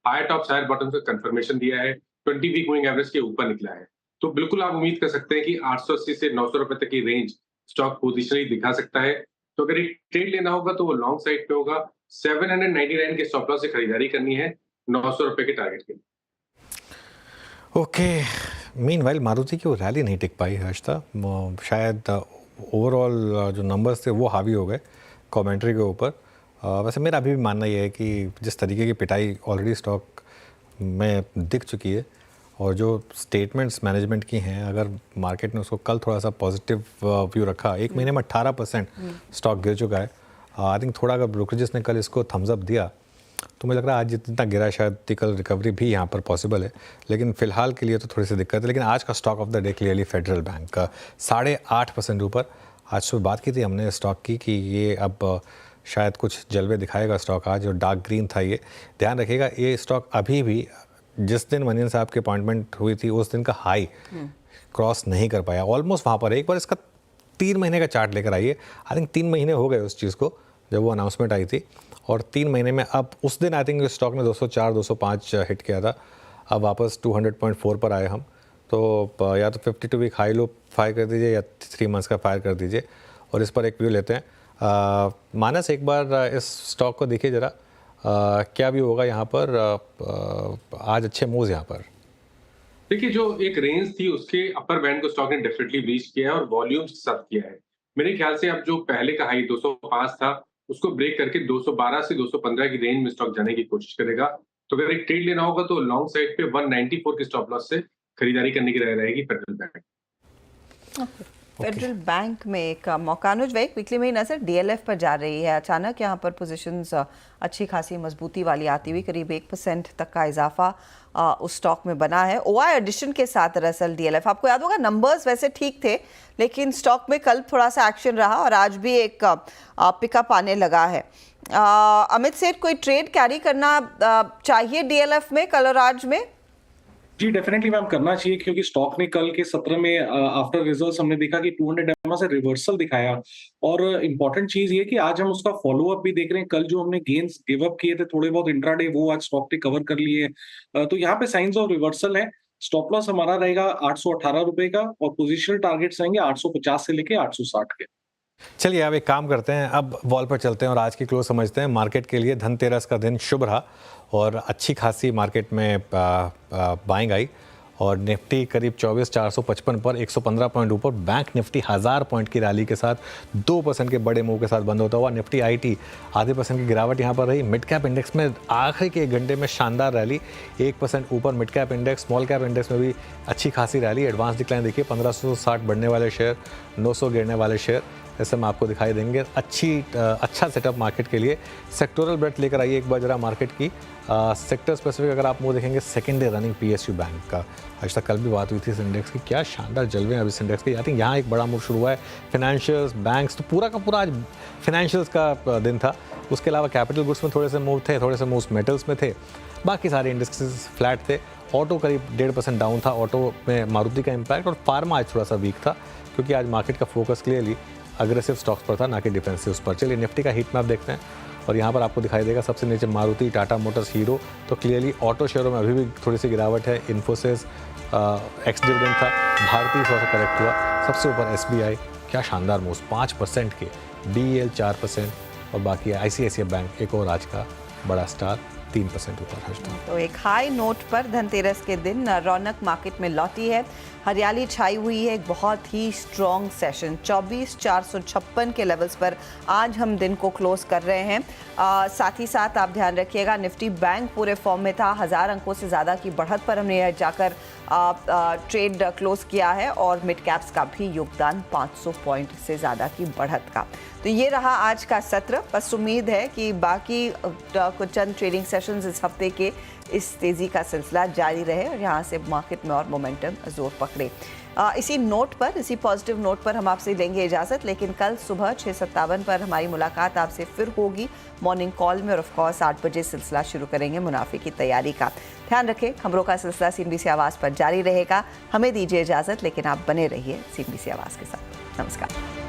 हायर टॉप हायर बॉटम से कंफर्मेशन दिया है, 20 वीक मूविंग एवरेज के ऊपर निकला है। तो बिल्कुल आप उम्मीद कर सकते हैं कि 880 से 900 रुपए तक की रेंज स्टॉक पोजिशनली दिखा सकता है। तो अगर एक ट्रेड लेना होगा तो वो लॉन्ग साइड पे होगा, 799 के स्टॉप लॉस से खरीदारी करनी है 900 रुपए के टारगेट के लिए। ओके, मीनवाइल मारुति की वो रैली नहीं टिक पाई हर्षिता, शायद ओवरऑल जो नंबर्स थे वो हावी हो गए कमेंट्री के ऊपर। वैसे मेरा अभी भी मानना ये है कि जिस तरीके की पिटाई ऑलरेडी स्टॉक में दिख चुकी है और जो स्टेटमेंट्स मैनेजमेंट की हैं, अगर मार्केट ने उसको कल थोड़ा सा पॉजिटिव व्यू रखा, एक महीने में 18% स्टॉक गिर चुका है। आई थिंक थोड़ा अगर ब्रोकरेजेस ने कल इसको थम्स अप दिया तो मुझे लग रहा है आज जितना गिरा शायद कल रिकवरी भी यहाँ पर पॉसिबल है, लेकिन फिलहाल के लिए तो थोड़ी सी दिक्कत है। लेकिन आज का stock of the day clearly federal bank का 8.5% ऊपर। आज सुबह बात की थी हमने स्टॉक की कि ये अब शायद कुछ जलवे दिखाएगा स्टॉक आज, और डार्क ग्रीन था ये। ध्यान रखिएगा ये स्टॉक अभी भी जिस दिन मनियन साहब की अपॉइंटमेंट हुई थी उस दिन का हाई क्रॉस नहीं कर पाया, ऑलमोस्ट वहाँ पर। एक बार इसका 3 महीने का चार्ट लेकर आइए, आई थिंक 3 महीने हो गए उस चीज़ को जब वो अनाउंसमेंट आई थी, और 3 महीने में अब उस दिन आई थिंक स्टॉक ने 204-205 हिट किया था, अब वापस 200.4 पर आए हम। तो या तो 52 वीक हाई लो फायर कर दीजिए या 3 मंथ्स का फायर कर दीजिए, और इस पर एक व्यू लेते हैं। मानस, एक बार इस स्टॉक को देखिए ज़रा, क्या भी होगा यहाँ पर। आज अच्छे मूव्स यहाँ पर। देखिए, जो एक रेंज थी उसके अपर बैंड को स्टॉक ने डेफिनेटली ब्रीच किया है और वॉल्यूम्स के साथ किया है। मेरे ख्याल से अब जो पहले का हाई 205 था उसको ब्रेक करके 212 से 215 की रेंज में स्टॉक जाने की कोशिश करेगा। तो अगर एक ट्रेड लेना होगा तो लॉन्ग साइड पे 194 के स्टॉप लॉस से खरीदारी करने की राय रहेगी फेडरल बैंक। फेडरल बैंक में एक मौका। अनुज, वही क्विकली मेरी नजर डीएलएफ पर जा रही है। अचानक यहाँ पर पोजीशंस अच्छी खासी मजबूती वाली आती हुई, करीब 1% तक का इजाफा उस स्टॉक में बना है ओआई एडिशन के साथ। दरअसल डीएलएफ, आपको याद होगा नंबर्स वैसे ठीक थे, लेकिन स्टॉक में कल थोड़ा सा एक्शन रहा और आज भी एक पिकअप आने लगा है। अमित सेठ, कोई ट्रेड कैरी करना चाहिए डीएलएफ में कल और आज में? जी डेफिनेटली मैम, करना चाहिए, क्योंकि स्टॉक ने कल के सत्र में आफ्टर रिजल्ट्स हमने देखा कि 200 EMA से रिवर्सल दिखाया, और इम्पोर्टेंट चीज ये कि आज हम उसका फॉलो अप भी देख रहे हैं। कल जो हमने गेन्स गिव अप किए थे थोड़े बहुत इंट्राडे, वो आज स्टॉक ने कवर कर लिए हैं। तो यहाँ पे साइंस ऑफ रिवर्सल है। स्टॉप लॉस हमारा रहेगा 818 रुपए का और पोजिशनल टारगेट्स रहेंगे 850 से लेके 860 के। चलिए अब एक काम करते हैं, अब वॉल पर चलते हैं और आज की क्लोज समझते हैं। मार्केट के लिए धनतेरस का दिन शुभ रहा और अच्छी खासी मार्केट में बाइंग आई और निफ्टी करीब 24,455 पर 115 पॉइंट ऊपर, बैंक निफ्टी 1000 पॉइंट की रैली के साथ 2% के बड़े मूव के साथ बंद होता हुआ। निफ्टी आईटी आधे % की गिरावट यहाँ पर रही। मिड कैप इंडेक्स में आखिरी के 1 घंटे में शानदार रैली, 1% ऊपर mid cap index. Small cap index में भी अच्छी खासी रैली। एडवांस डिक्लाइन देखिए, 1560 बढ़ने वाले शेयर, 900 गिरने वाले शेयर, ऐसे हम आपको दिखाई देंगे। अच्छा सेटअप मार्केट के लिए। सेक्टोरल ब्रेथ लेकर आइए एक बार जरा मार्केट की। सेक्टर स्पेसिफिक अगर आप वो देखेंगे, second day running PSU bank का, आज तक कल भी बात हुई थी इस इंडेक्स की, क्या शानदार जलवे हैं अभी इस इंडेक्स के। आई थिंक यहाँ एक बड़ा मूव शुरू हुआ है। फाइनेंशियल्स, बैंक्स, तो पूरा का पूरा आज फाइनेंशियल्स का दिन था। उसके अलावा कैपिटल गुड्स में थोड़े से मूव थे, थोड़े से मूव मेटल्स में थे, बाकी सारे इंडेक्सेस फ्लैट थे। ऑटो करीब 1.5% डाउन था, ऑटो में मारुति का इम्पैक्ट, और फार्मा आज थोड़ा सा वीक था क्योंकि आज मार्केट का फोकस क्लियरली अग्रेसिव स्टॉक्स पर था, ना कि डिफेंसिव पर। चलिए निफ्टी का हीट मैप देखते हैं और यहाँ पर आपको दिखाई देगा सबसे नीचे मारुति, टाटा मोटर्स, हीरो। तो क्लियरली ऑटो शेयरों में अभी भी थोड़ी सी गिरावट है। इन्फोसिस एक्स डिविडेंड था, भारतीय थोड़ा सा करेक्ट हुआ। सबसे ऊपर एसबीआई, क्या शानदार मूव, 5% के, बीईएल 4% और बाकी आईसीआईसीआई बैंक एक और आज का बड़ा स्टार 3% ऊपर। तो एक हाई नोट पर धनतेरस के दिन रौनक मार्केट में लौटी है। हरियाली छाई हुई है। एक बहुत ही स्ट्रॉन्ग सेशन 24,456 के लेवल्स पर आज हम दिन को क्लोज कर रहे हैं। साथ ही साथ आप ध्यान रखिएगा, निफ्टी बैंक पूरे फॉर्म में था। 1000 अंकों से ज़्यादा की बढ़त पर हमने यह जाकर ट्रेड क्लोज किया है और मिड कैप्स का भी योगदान 500 पॉइंट से ज़्यादा की बढ़त का। तो ये रहा आज का सत्र। बस उम्मीद है कि बाकी कुछ चंद ट्रेडिंग सेशंस इस हफ्ते के इस तेज़ी का सिलसिला जारी रहे और यहाँ से मार्केट में और मोमेंटम जोर पकड़े। इसी नोट पर, इसी पॉजिटिव नोट पर हम आपसे लेंगे इजाज़त, लेकिन कल सुबह 6:57 पर हमारी मुलाकात आपसे फिर होगी मॉर्निंग कॉल में और ऑफ कोर्स 8 बजे सिलसिला शुरू करेंगे मुनाफे की तैयारी का। ध्यान रखें, खबरों का सिलसिला सीएनबीसी आवाज़ पर जारी रहेगा। हमें दीजिए इजाज़त, लेकिन आप बने रहिए सीएनबीसी आवाज़ के साथ। नमस्कार।